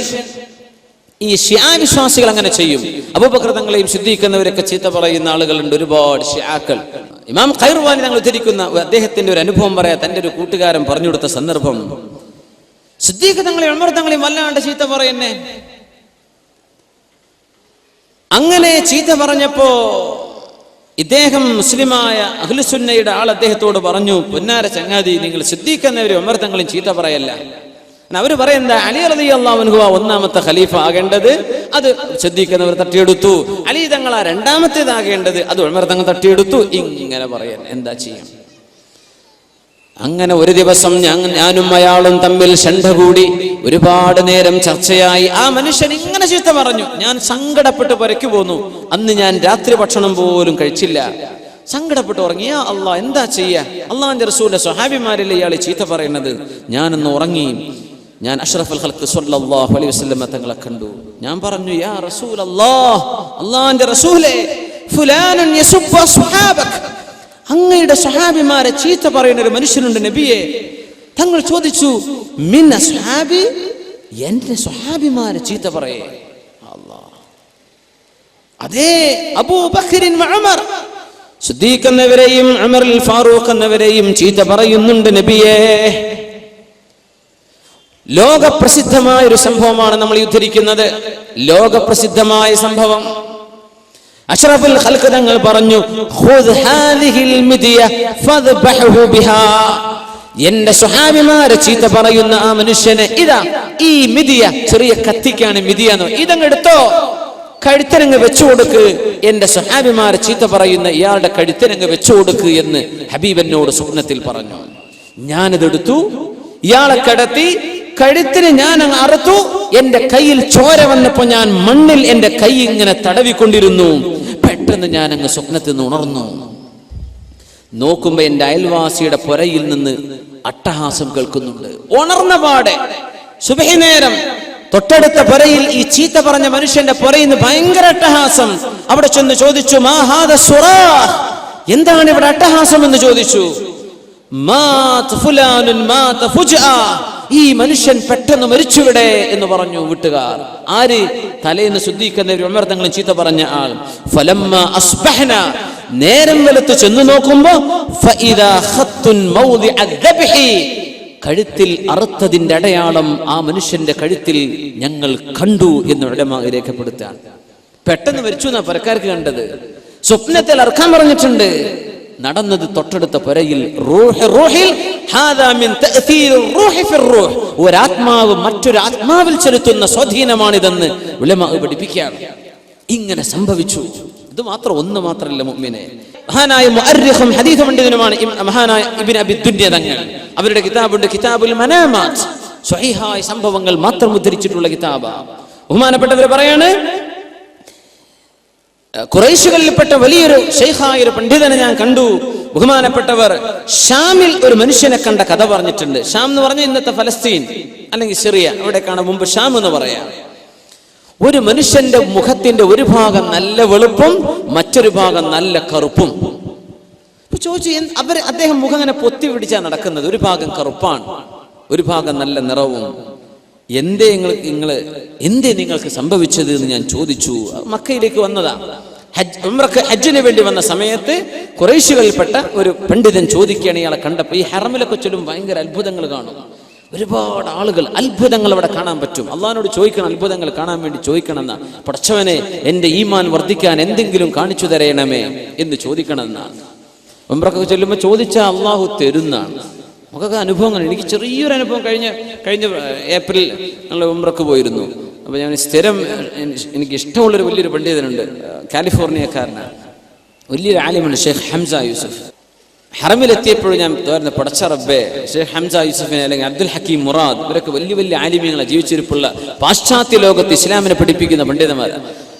ഈ ശിആ വിശ്വാസികൾ അങ്ങനെ ചെയ്യും. അബൂബക്കർ തങ്ങളെയും സിദ്ദീഖ് എന്നവരൊക്കെ ചീത്ത പറയുന്ന ആളുകളുണ്ട്, ഒരുപാട് ശിആക്കൾ. ഇമാം ഖൈറുവാനി തങ്ങൾ ഉദ്ധരിക്കുന്ന അദ്ദേഹത്തിന്റെ ഒരു അനുഭവം പറയാ. തന്റെ ഒരു കൂട്ടുകാരൻ പറഞ്ഞു കൊടുത്ത സന്ദർഭം, സിദ്ദീഖ് തങ്ങളെയും ഉമർ തങ്ങളെയും വല്ലാണ്ട് ചീത്ത പറയുന്നേ. അങ്ങനെ ചീത്ത പറഞ്ഞപ്പോ ഇദ്ദേഹം മുസ്ലിമായ അഹ്ലുസുന്നയുടെ ആൾ അദ്ദേഹത്തോട് പറഞ്ഞു, പൊന്നാര ചങ്ങാതി, നിങ്ങൾ സിദ്ദീഖ് എന്നവരും ഉമർ തങ്ങളെയും ചീത്ത പറയല്ല. അവര് പറയുന്നത് അലി റളിയല്ലാഹു അൻഹു ഒന്നാമത്തെ ഖലീഫ ആകേണ്ടത്, അത് സിദ്ദീഖ് എന്നവർ തട്ടിയെടുത്തു. അലി തങ്ങൾ രണ്ടാമത്തേതാകേണ്ടത്, അത് ഉമർ തങ്ങൾ തട്ടിയെടുത്തു. ഇങ്ങനെ പറയാൻ എന്താ ചെയ്യാം? അങ്ങനെ ഒരു ദിവസം ഞാനും അയാളും തമ്മിൽ ശണ്ട കൂടി, ഒരുപാട് നേരം ചർച്ചയായി. ആ മനുഷ്യൻ ഇങ്ങനെ ചീത്ത പറഞ്ഞു. ഞാൻ സങ്കടപ്പെട്ട് പുരയ്ക്ക് പോന്നു. അന്ന് ഞാൻ രാത്രി ഭക്ഷണം പോലും കഴിച്ചില്ല, സങ്കടപ്പെട്ട് ഉറങ്ങി. യാ അല്ലാഹ്, എന്താ ചെയ്യാ? അള്ളാഹുവിന്റെ റസൂലിന്റെ സ്വഹാബിമാരല്ലേ ഇയാളെ ചീത്ത പറയുന്നത്? ഞാനൊന്ന് ഉറങ്ങി. ഞാൻ അഷ്റഫുൽ ഖൽഖ് സ്വല്ലല്ലാഹു അലൈഹി വസല്ലം തങ്ങളെ കണ്ടു. ഞാൻ പറഞ്ഞു, യാ റസൂലല്ലാഹ്, അള്ളാഹുവിന്റെ റസൂലേ, ഫുലാനൻ യസുബ്ബു അസ്ഹാബക, അങ്ങയുടെ സ്വഹാബിമാരെ ചീത്ത പറയുന്ന ഒരു മനുഷ്യനുണ്ട് നബിയെ. തങ്ങൾ ചോദിച്ചു, മിൻ അസ്ഹാബി, എന്റെ സ്വഹാബിമാരെ ചീത്ത പറയേ? അല്ലാഹ്, അതേ അബൂബക്കറിൻ ഉമർ, സിദ്ദീഖ് എന്നവരെയും ഉമർ ഫാറൂഖ് എന്നവരെയും ചീത്ത പറയുന്നുണ്ട് നബിയെ. ലോകപ്രസിദ്ധമായ ഒരു സംഭവമാണ് നമ്മൾ ഉദ്ധരിക്കുന്നത്. ലോകപ്രസിദ്ധമായ സംഭവം. അഷ്റഫുൽ ഖൽഖ് തങ്ങൾ പറഞ്ഞു, ഖുദ് ഹാദിഹിൽ മിദിയ ഫദ്ബഹു ബിഹാ, എന്റെ സ്വഹാബിമാരെ ചീത്ത പറയുന്ന ആ മനുഷ്യനെ ഇതാ ഈ മിദിയ, ചെറിയ കത്തിക്കാണ് മിദിയ എന്ന്, ഇതങ്ങ് എടുത്തോ, കഴുത്തരങ്ങ് വെച്ചു കൊടുക്ക്. എന്റെ സ്വഹാബിമാരെ ചീത്ത പറയുന്ന ഇയാളുടെ കഴുത്തരങ്ങ് വെച്ചു കൊടുക്ക് എന്ന് ഹബീബനോട് സ്വപ്നത്തിൽ പറഞ്ഞു. ഞാനിതെടുത്തു, ഇയാളെ കടത്തി, കഴുത്തിന് ഞാൻ അങ്ങ് അറുത്തു. എന്റെ കയ്യിൽ ചോര വന്നപ്പോ ഞാൻ മണ്ണിൽ എന്റെ കൈ ഇങ്ങനെ തടവിക്കൊണ്ടിരുന്നു. പെട്ടെന്ന് ഞാൻ അങ്ങ് സ്വപ്നത്തിൽ നിന്ന് ഉണർന്നു. നോക്കുമ്പോ എന്റെ അയൽവാസിയുടെ പുരയിൽ നിന്ന് അട്ടഹാസം കേൾക്കുന്നുണ്ട്. ഉണർന്ന പാടെ സുബഹി നേരം തൊട്ടടുത്ത പുരയിൽ ഈ ചീത്ത പറഞ്ഞ മനുഷ്യന്റെ പുരയിൽ നിന്ന് ഭയങ്കര അട്ടഹാസം. അവിടെ ചെന്ന് ചോദിച്ചു, മാ ഹാദ സുറാഹ്, എന്താണ് ഇവിടെ അട്ടഹാസം എന്ന് ചോദിച്ചു. മാത് ഫുലാനുൻ മാത ഫുജ്ആ, ഈ മനുഷ്യൻ പെട്ടെന്ന് മരിച്ചുവിടെ എന്ന് പറഞ്ഞു വീട്ടുകാർ. ആര്? തലേന്ന് സിദ്ദീഖ് എന്നവർ ഉമർ തങ്ങൾ ചീത്ത പറഞ്ഞ ആൾ. ഫലമ്മ അസ്ബഹന, നേരം വെളുത്ത് ചെന്ന് നോക്കുമ്പോ ഫഇദാ ഖത്തുൻ മൗദിഅ ദബ്ഹി, കഴുത്തിൽ അറുത്തതിന്റെ അടയാളം ആ മനുഷ്യന്റെ കഴുത്തിൽ ഞങ്ങൾ കണ്ടു എന്ന് ഉലമാ രേഖപ്പെടുത്താൻ. പെട്ടെന്ന് മരിച്ചു എന്നാ പരക്കാർക്ക് കണ്ടത്. സ്വപ്നത്തിൽ അർക്കാൻ പറഞ്ഞിട്ടുണ്ട്. നടന്നത് തൊട്ടടുത്ത പുരയിൽ. ഒരാത്മാവ് മറ്റൊരു ആത്മാവിൽ ചെലുത്തുന്ന സ്വാധീനമാണിതെന്ന് ഉലമാ പഠിപ്പിക്കുകയാണ്. ഇങ്ങനെ സംഭവിച്ചു. ഇത് മാത്രം, ഒന്ന് മാത്രമല്ല മുഅ്മിനെ. മഹാനായ മുഅർരിഖും ഹദീസ് പണ്ഡിതനുമാണ് മഹാനായ ഇബ്നു അബി ദുനിയ തങ്ങൾ. അവരുടെ കിതാബുണ്ട് കിതാബുൽ മനാമാത്ത്, സ്വഹീഹായ സംഭവങ്ങൾ മാത്രം ഉദ്ധരിച്ചിട്ടുള്ള കിതാബ്. ബഹുമാനപ്പെട്ടവർ പറയാണ്, ഖുറൈശുകളിൽപ്പെട്ട വലിയൊരു ശൈഖായ ഒരു പണ്ഡിതനെ ഞാൻ കണ്ടു. ബഹുമാനപ്പെട്ടവർ ഷാമിൽ ഒരു മനുഷ്യനെ കണ്ട കഥ പറഞ്ഞിട്ടുണ്ട്. ഷാം എന്ന് പറഞ്ഞാൽ ഇന്നത്തെ ഫലസ്തീൻ അല്ലെങ്കിൽ സിറിയ, അവിടേക്കാണ് മുമ്പ് ഷാം എന്ന് പറയാം. ഒരു മനുഷ്യന്റെ മുഖത്തിന്റെ ഒരു ഭാഗം നല്ല വെളുപ്പും മറ്റൊരു ഭാഗം നല്ല കറുപ്പും. ചോദിച്ചു, അദ്ദേഹം മുഖം അങ്ങനെ പൊത്തി പിടിച്ചാ നടക്കുന്നത്, ഒരു ഭാഗം കറുപ്പാണ് ഒരു ഭാഗം നല്ല നിറവും. എന്തേ നിങ്ങൾക്ക് സംഭവിച്ചത് എന്ന് ഞാൻ ചോദിച്ചു. മക്കയിലേക്ക് വന്നതാ, ഹജ്ജിന് വേണ്ടി വന്ന സമയത്ത് ഖുറൈശികളിൽപ്പെട്ട ഒരു പണ്ഡിതൻ ചോദിക്കുകയാണ്. ഇയാളെ കണ്ടപ്പോൾ ഈ ഹറമിലൊക്കെ ചൊല്ലും ഭയങ്കര അത്ഭുതങ്ങൾ കാണും, ഒരുപാട് ആളുകൾ അത്ഭുതങ്ങൾ അവിടെ കാണാൻ പറ്റും. അള്ളാഹിനോട് ചോദിക്കണം, അത്ഭുതങ്ങൾ കാണാൻ വേണ്ടി ചോദിക്കണം എന്നാ. പടച്ചവനെ, എന്റെ ഈമാൻ വർദ്ധിക്കാൻ എന്തെങ്കിലും കാണിച്ചു തരയണമേ എന്ന് ചോദിക്കണം എന്നാണ്. ഉംറക്കൊക്കെ ചൊല്ലുമ്പോൾ ചോദിച്ചാൽ അള്ളാഹു തരുന്നാണ്. നമുക്കൊക്കെ അനുഭവങ്ങൾ. എനിക്ക് ചെറിയൊരു അനുഭവം കഴിഞ്ഞ ഏപ്രിൽ ഞങ്ങൾ ഉംറക്ക് പോയിരുന്നു. അപ്പോൾ ഞാൻ സ്ഥിരം, എനിക്ക് ഇഷ്ടമുള്ളൊരു വലിയൊരു പണ്ഡിതനുണ്ട്, കാലിഫോർണിയക്കാരനാണ്, വലിയൊരു ആലിമാണ്, ഷെയ്ഖ് ഹംസ യൂസുഫ്. ഹറമിലെത്തിയപ്പോഴും ഞാൻ തോന്നുന്ന, പടച്ച റബ്ബേ, ഷെയ്ഖ് ഹംസ യൂസുഫിനെ അല്ലെങ്കിൽ അബ്ദുൽ ഹക്കീം മുറാദ്, ഇവരൊക്കെ വലിയ വലിയ ആലിമ്യങ്ങളെ ജീവിച്ചിരിപ്പുള്ള പാശ്ചാത്യ ലോകത്ത് ഇസ്ലാമിനെ പഠിപ്പിക്കുന്ന പണ്ഡിതന്മാർ.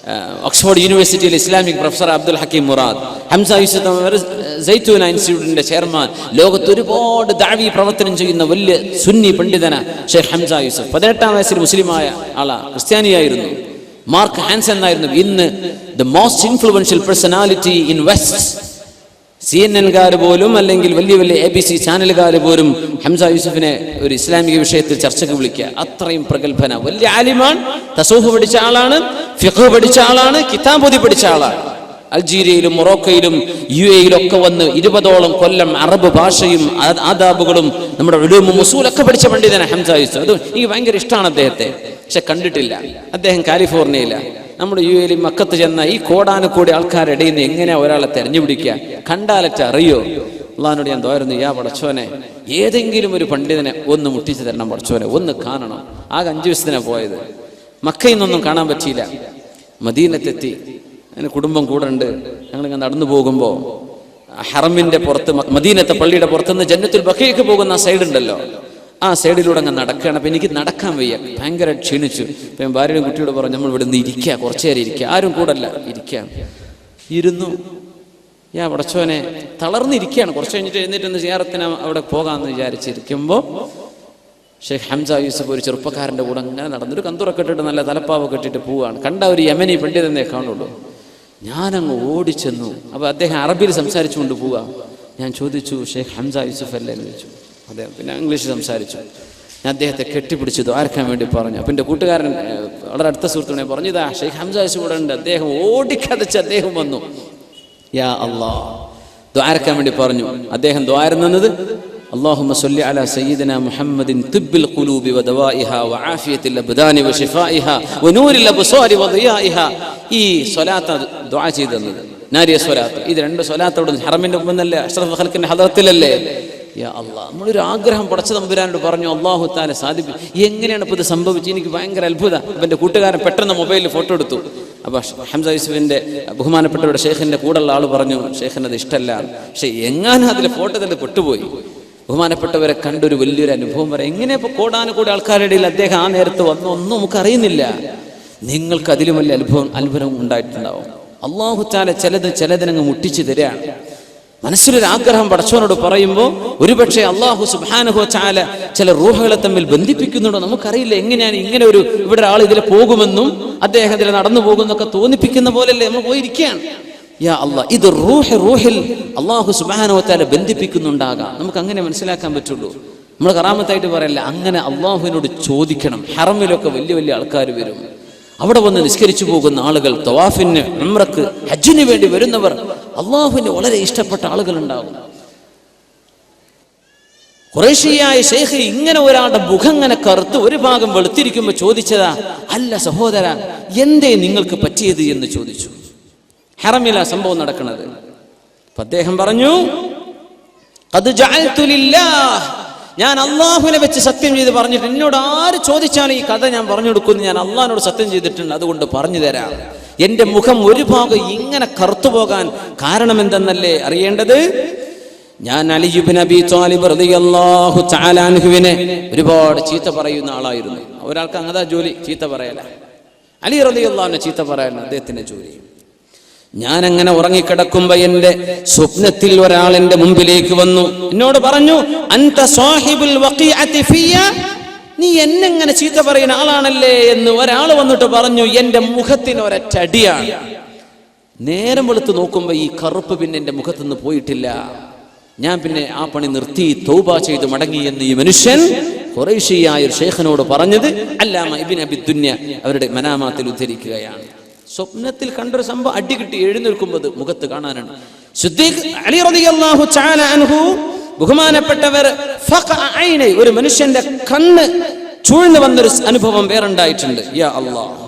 ഓക്സ്ഫോർഡ് യൂണിവേഴ്സിറ്റിയിലെ ഇസ്ലാമിക് പ്രൊഫസർ അബ്ദുൽ ഹക്കീം മുറാദ്, ഹംസ യൂസുഫ് സൈത്തൂന ഇൻസ്റ്റിറ്റ്യൂട്ടിന്റെ ചെയർമാൻ, ലോകത്ത് ഒരുപാട് ദഅവി പ്രവർത്തനം ചെയ്യുന്ന വലിയ സുന്നി പണ്ഡിതന ഷെയ്ഖ് ഹംസ യൂസുഫ്. 18-ാം വയസ്സിൽ മുസ്ലിമായ ആളാ, ക്രിസ്ത്യാനിയായിരുന്നു. മാർക്ക് ഹാൻസൺ എന്നായിരുന്നു ഇന്ന് the most influential personality in west. CNN പോലും അല്ലെങ്കിൽ വലിയ വലിയ ABC ചാനലുകാർ പോലും ഹംസ യൂസുഫിനെ ഒരു ഇസ്ലാമിക വിഷയത്തിൽ ചർച്ചയ്ക്ക് വിളിക്കുക. അത്രയും പ്രഗത്ഭന, വലിയ ആലിമാണ്, തസൂഫ് പഠിച്ച ആളാണ്, ഫിഖ് പഠിച്ച ആളാണ്, കിതാബോധി പഠിച്ച ആളാണ്. അൾജീരിയയിലും മൊറോക്കയിലും UAE ഒക്കെ വന്ന് 20ഓളം കൊല്ലം അറബ് ഭാഷയും ആദാബുകളും നമ്മുടെ ഉലൂമും ഉസൂലൊക്കെ പഠിച്ച പണ്ഡിതനാണ് ഹംസ യൂസുഫ്. അത് എനിക്ക് ഭയങ്കര ഇഷ്ടമാണ് അദ്ദേഹത്തെ. പക്ഷെ കണ്ടിട്ടില്ല. അദ്ദേഹം കാലിഫോർണിയയിലാണ്. നമ്മുടെ UAE മക്കത്ത് ചെന്ന ഈ കോടാനുകൂടി ആൾക്കാരുടെ ഇടയിൽ നിന്ന് എങ്ങനെയാ ഒരാളെ തെരഞ്ഞുപിടിക്കുക? കണ്ടാലറ്റ അറിയോ? അള്ളാഹിനോട് ഞാൻ ദുആയിരുന്നു, യാ പടച്ചോനെ, ഏതെങ്കിലും ഒരു പണ്ഡിതനെ ഒന്ന് മുട്ടിച്ചു തരണം പടച്ചോനെ, ഒന്ന് കാണണം. ആകെ 5 ദിവസത്തിനാണ് പോയത്. മക്കയിൽ നിന്നൊന്നും കാണാൻ പറ്റിയില്ല. മദീനത്തെത്തി, അതിന് കുടുംബം കൂടെ ഉണ്ട്. ഞങ്ങളിങ്ങനെ നടന്നു പോകുമ്പോൾ ഹറമിന്റെ പുറത്ത്, മദീനത്തെ പള്ളിയുടെ പുറത്തുനിന്ന് ജന്നത്തുൽ ബഖീക്ക് പോകുന്ന ആ സൈഡ് ഉണ്ടല്ലോ, ആ സൈഡിലൂടെ അങ്ങ് നടക്കുകയാണ്. അപ്പം എനിക്ക് നടക്കാൻ വയ്യ, ഭയങ്കര ക്ഷീണിച്ചു. അപ്പം ഞാൻ ഭാര്യയുടെ കുട്ടിയോട് പറഞ്ഞു, നമ്മൾ ഇവിടെ നിന്ന് ഇരിക്കുക, കുറച്ചു നേരം ഇരിക്കുക, ആരും കൂടല്ല, ഇരിക്കുക. ഇരുന്നു. ഞാൻ പടച്ചോനെ തളർന്നിരിക്കുകയാണ്. കുറച്ച് കഴിഞ്ഞിട്ട് എഴുന്നേറ്റൊന്ന് സിയാറത്തിന് അവിടെ പോകാമെന്ന് വിചാരിച്ചിരിക്കുമ്പോൾ ഷെയ്ഖ് ഹംസ യൂസുഫ് ഒരു ചെറുപ്പക്കാരൻ്റെ കൂടെ അങ്ങനെ നടന്നൊരു കന്തുറൊക്കെ ഇട്ടിട്ട് നല്ല തലപ്പാവൊക്കെ ഇട്ടിട്ട് പോവുകയാണ്. കണ്ട ഒരു യമനി പണ്ഡിതനെ കാണുള്ളൂ. ഞാനങ്ങ് ഓടിച്ചെന്നു. അപ്പോൾ അദ്ദേഹം അറബിയിൽ സംസാരിച്ചുകൊണ്ട് പോവുക. ഞാൻ ചോദിച്ചു, ഷെയ്ഖ് ഹംസ യൂസുഫ് അല്ലേ എന്ന് ചോദിച്ചു. അദ്ദേഹം പിന്നെ ഇംഗ്ലീഷിൽ സംസാരിച്ചു. ഞാൻ അദ്ദേഹത്തെ കെട്ടിപ്പിടിച്ചു ദ്വാരക്കാൻ വേണ്ടി പറഞ്ഞു. അപ്പം എൻ്റെ കൂട്ടുകാരൻ, വളരെ അടുത്ത സുഹൃത്തുക്കളെ പറഞ്ഞു, ഇതാ ഷെയ്ഖ് ഹംസ യൂസുഫ് ഇവിടെ ഉണ്ട്. അദ്ദേഹം ഓടിക്കതച്ച് അദ്ദേഹം വന്നു. യാ അല്ലാഹ്, ദ്വാരക്കാൻ വേണ്ടി പറഞ്ഞു. അദ്ദേഹം ദ്വാരുന്നത്, അല്ലാഹുമ്മ സ്വല്ലി അലാ സയ്യിദിനാ മുഹമ്മദിൻ തിബ്ബിൽ ഖുലൂബി വദവാഇഹാ വആഫിയത്തിൽ അബ്ദാനി വശിഫാഇഹാ വനൂരിൽ അബ്സാരി വദിയാഇഹാ. ഈ സ്വലാത്ത് ദുആ ചെയ്തത്, നാരിയ സ്വലാത്ത്. ഇത് 2 സ്വലാത്തോട് ഹറമിന്റെ മുമ്പിലല്ലേ, അഷ്റഫ് ഖൽഖിന്റെ ഹദറത്തിലല്ലേ. യാ അല്ലാഹ്, നമ്മളൊരു ആഗ്രഹം പടച്ച തമ്പുരാനോട് പറഞ്ഞു, അല്ലാഹു തആല സാധിപ്പിക്കും. എങ്ങനെയാണ് ഇപ്പോൾ ഇത് സംഭവിച്ചത്? എനിക്ക് ഭയങ്കര അത്ഭുതം. അപ്പം എൻ്റെ കൂട്ടുകാരൻ പെട്ടെന്ന് മൊബൈലിൽ ഫോട്ടോ എടുത്തു. അപ്പോൾ ഹംസ യൂസുഫിൻ്റെ ബഹുമാനപ്പെട്ടവരുടെ ഷെയ്ഖിൻ്റെ കൂടെയുള്ള ആൾ പറഞ്ഞു, ഷെയ്ഖിന് അത് ഇഷ്ടമല്ല. പക്ഷെ എങ്ങാനും അതിൽ ഫോട്ടോ തന്നെ പെട്ടുപോയി. ബഹുമാനപ്പെട്ടവരെ കണ്ടൊരു വലിയൊരു അനുഭവം പറയാം. എങ്ങനെ ഇപ്പോൾ കോടാനുകൂടി ആൾക്കാരുടെ ഇടയിൽ അദ്ദേഹം ആ നേരത്ത് വന്നു, ഒന്നും നമുക്കറിയുന്നില്ല. നിങ്ങൾക്ക് അതിലും വലിയ അത്ഭുതം ഉണ്ടായിട്ടുണ്ടാവും. അല്ലാഹു തആല ചിലതിനങ്ങ് മുട്ടിച്ചു തരാണ്. മനസ്സിലൊരു ആഗ്രഹം പടച്ചവനോട് പറയുമ്പോൾ ഒരുപക്ഷെ അല്ലാഹു സുബ്ഹാനഹു വ തആല ചില റൂഹുകളെ തമ്മിൽ ബന്ധിപ്പിക്കുന്നുണ്ടോ നമുക്കറിയില്ല. എങ്ങനെയാണ് ഇങ്ങനെ ഒരു ഇവിടെ ആൾ ഇതിൽ പോകുമെന്നും അദ്ദേഹം ഇതിൽ നടന്നു പോകുന്നൊക്കെ തോന്നിപ്പിക്കുന്ന പോലെയല്ലേ നമ്മൾ പോയിരിക്കുകയാണ്. യാ അല്ലാഹ്, ഇത് റൂഹിൽ അല്ലാഹു സുബ്ഹാനഹു വ തആല ബന്ധിപ്പിക്കുന്നുണ്ടാകാം. നമുക്ക് അങ്ങനെ മനസ്സിലാക്കാൻ പറ്റുള്ളൂ. നമ്മൾ കറാമത്തായിട്ട് പറയല്ല, അങ്ങനെ അല്ലാഹുവിനോട് ചോദിക്കണം. ഹറമിലൊക്കെ വലിയ വലിയ ആൾക്കാർ വരും. അവിടെ വന്ന് നിസ്കരിച്ചു പോകുന്ന ആളുകൾ, തവാഫിന്, ഉംറക്ക്, ഹജ്ജിന് വേണ്ടി വരുന്നവർ, അള്ളാഹുവിന് വളരെ ഇഷ്ടപ്പെട്ട ആളുകൾ ഉണ്ടാകും. ഖുറൈശിയായ ശൈഖ് ഇങ്ങനെ ഒരാളുടെ മുഖം ഇങ്ങനെ കറുത്ത് ഒരു ഭാഗം വെളുത്തിരിക്കുമ്പോൾ ചോദിച്ചതാ, അല്ല സഹോദര, എന്തേ നിങ്ങൾക്ക് പറ്റിയത് എന്ന് ചോദിച്ചു. ഹറമില സംഭവം നടക്കുന്നത്. അദ്ദേഹം പറഞ്ഞു, ഖദ് ജഅൽതു ലില്ലാഹ്, ഞാൻ അള്ളാഹുവിനെ വെച്ച് സത്യം ചെയ്ത് പറഞ്ഞിട്ട്, എന്നോട് ആര് ചോദിച്ചാലും ഈ കഥ ഞാൻ പറഞ്ഞു കൊടുക്കുന്നു, ഞാൻ അള്ളാഹിനോട് സത്യം ചെയ്തിട്ടുണ്ട്, അതുകൊണ്ട് പറഞ്ഞു തരാം. എൻ്റെ മുഖം ഒരു ഭാഗം ഇങ്ങനെ കറുത്തു പോകാൻ കാരണം എന്തെന്നല്ലേ അറിയേണ്ടത്? ഞാൻ അലി ഇബ്നു അബീ ത്വാലിബ് റളിയല്ലാഹു തആല അൻഹുവിനെ ഒരുപാട് ചീത്ത പറയുന്ന ആളായിരുന്നു. ഒരാൾക്ക് അങ്ങതാ ജോലി, ചീത്ത പറയല. അലി റളിയല്ലാഹുവിനെ ചീത്ത പറയല അദ്ദേഹത്തിന്റെ ജോലി. ഞാൻ അങ്ങനെ ഉറങ്ങിക്കിടക്കുമ്പോ എന്റെ സ്വപ്നത്തിൽ ഒരാൾ എന്റെ മുമ്പിലേക്ക് വന്നു. എന്നോട് പറഞ്ഞു, അൻത സാഹിബുൽ വഖീഅതി ഫിയ, നീ എന്നെങ്ങനെ ചീത്ത പറയുന്ന ആളാണല്ലേ എന്ന് ഒരാൾ വന്നിട്ട് പറഞ്ഞു. എന്റെ മുഖത്തിന് ഒരൊറ്റ അടിയാണ്. നേരം വെളുത്ത് നോക്കുമ്പോ ഈ കറുപ്പ് പിന്നെ എന്റെ മുഖത്തുനിന്ന് പോയിട്ടില്ല. ഞാൻ പിന്നെ ആ പണി നിർത്തി തൗബ ചെയ്ത് മടങ്ങി എന്ന് ഈ മനുഷ്യൻ ഖുറൈശിയായ ഒരു ശൈഖിനോട് പറഞ്ഞത് അല്ലാമ ഇബ്നു അബി ദുന്യ അവരുടെ മനാമാത്തിൽ ഉദ്ധരിക്കുകയാണ്. സ്വപ്നത്തിൽ കണ്ടൊരു സംഭവം അടി കിട്ടി എഴുന്നേൽക്കുമ്പോൾ മുഖത്ത് കാണാനാണ്. സിദ്ദീഖ് അലി റളിയല്ലാഹു തആല അൻഹു ബഹുമാനപ്പെട്ടവർ ഒരു മനുഷ്യന്റെ കണ്ണ് ചൂഴ്ന്നു വന്നൊരു അനുഭവം വേറുണ്ടായിട്ടുണ്ട്. യാ അല്ലാഹ്,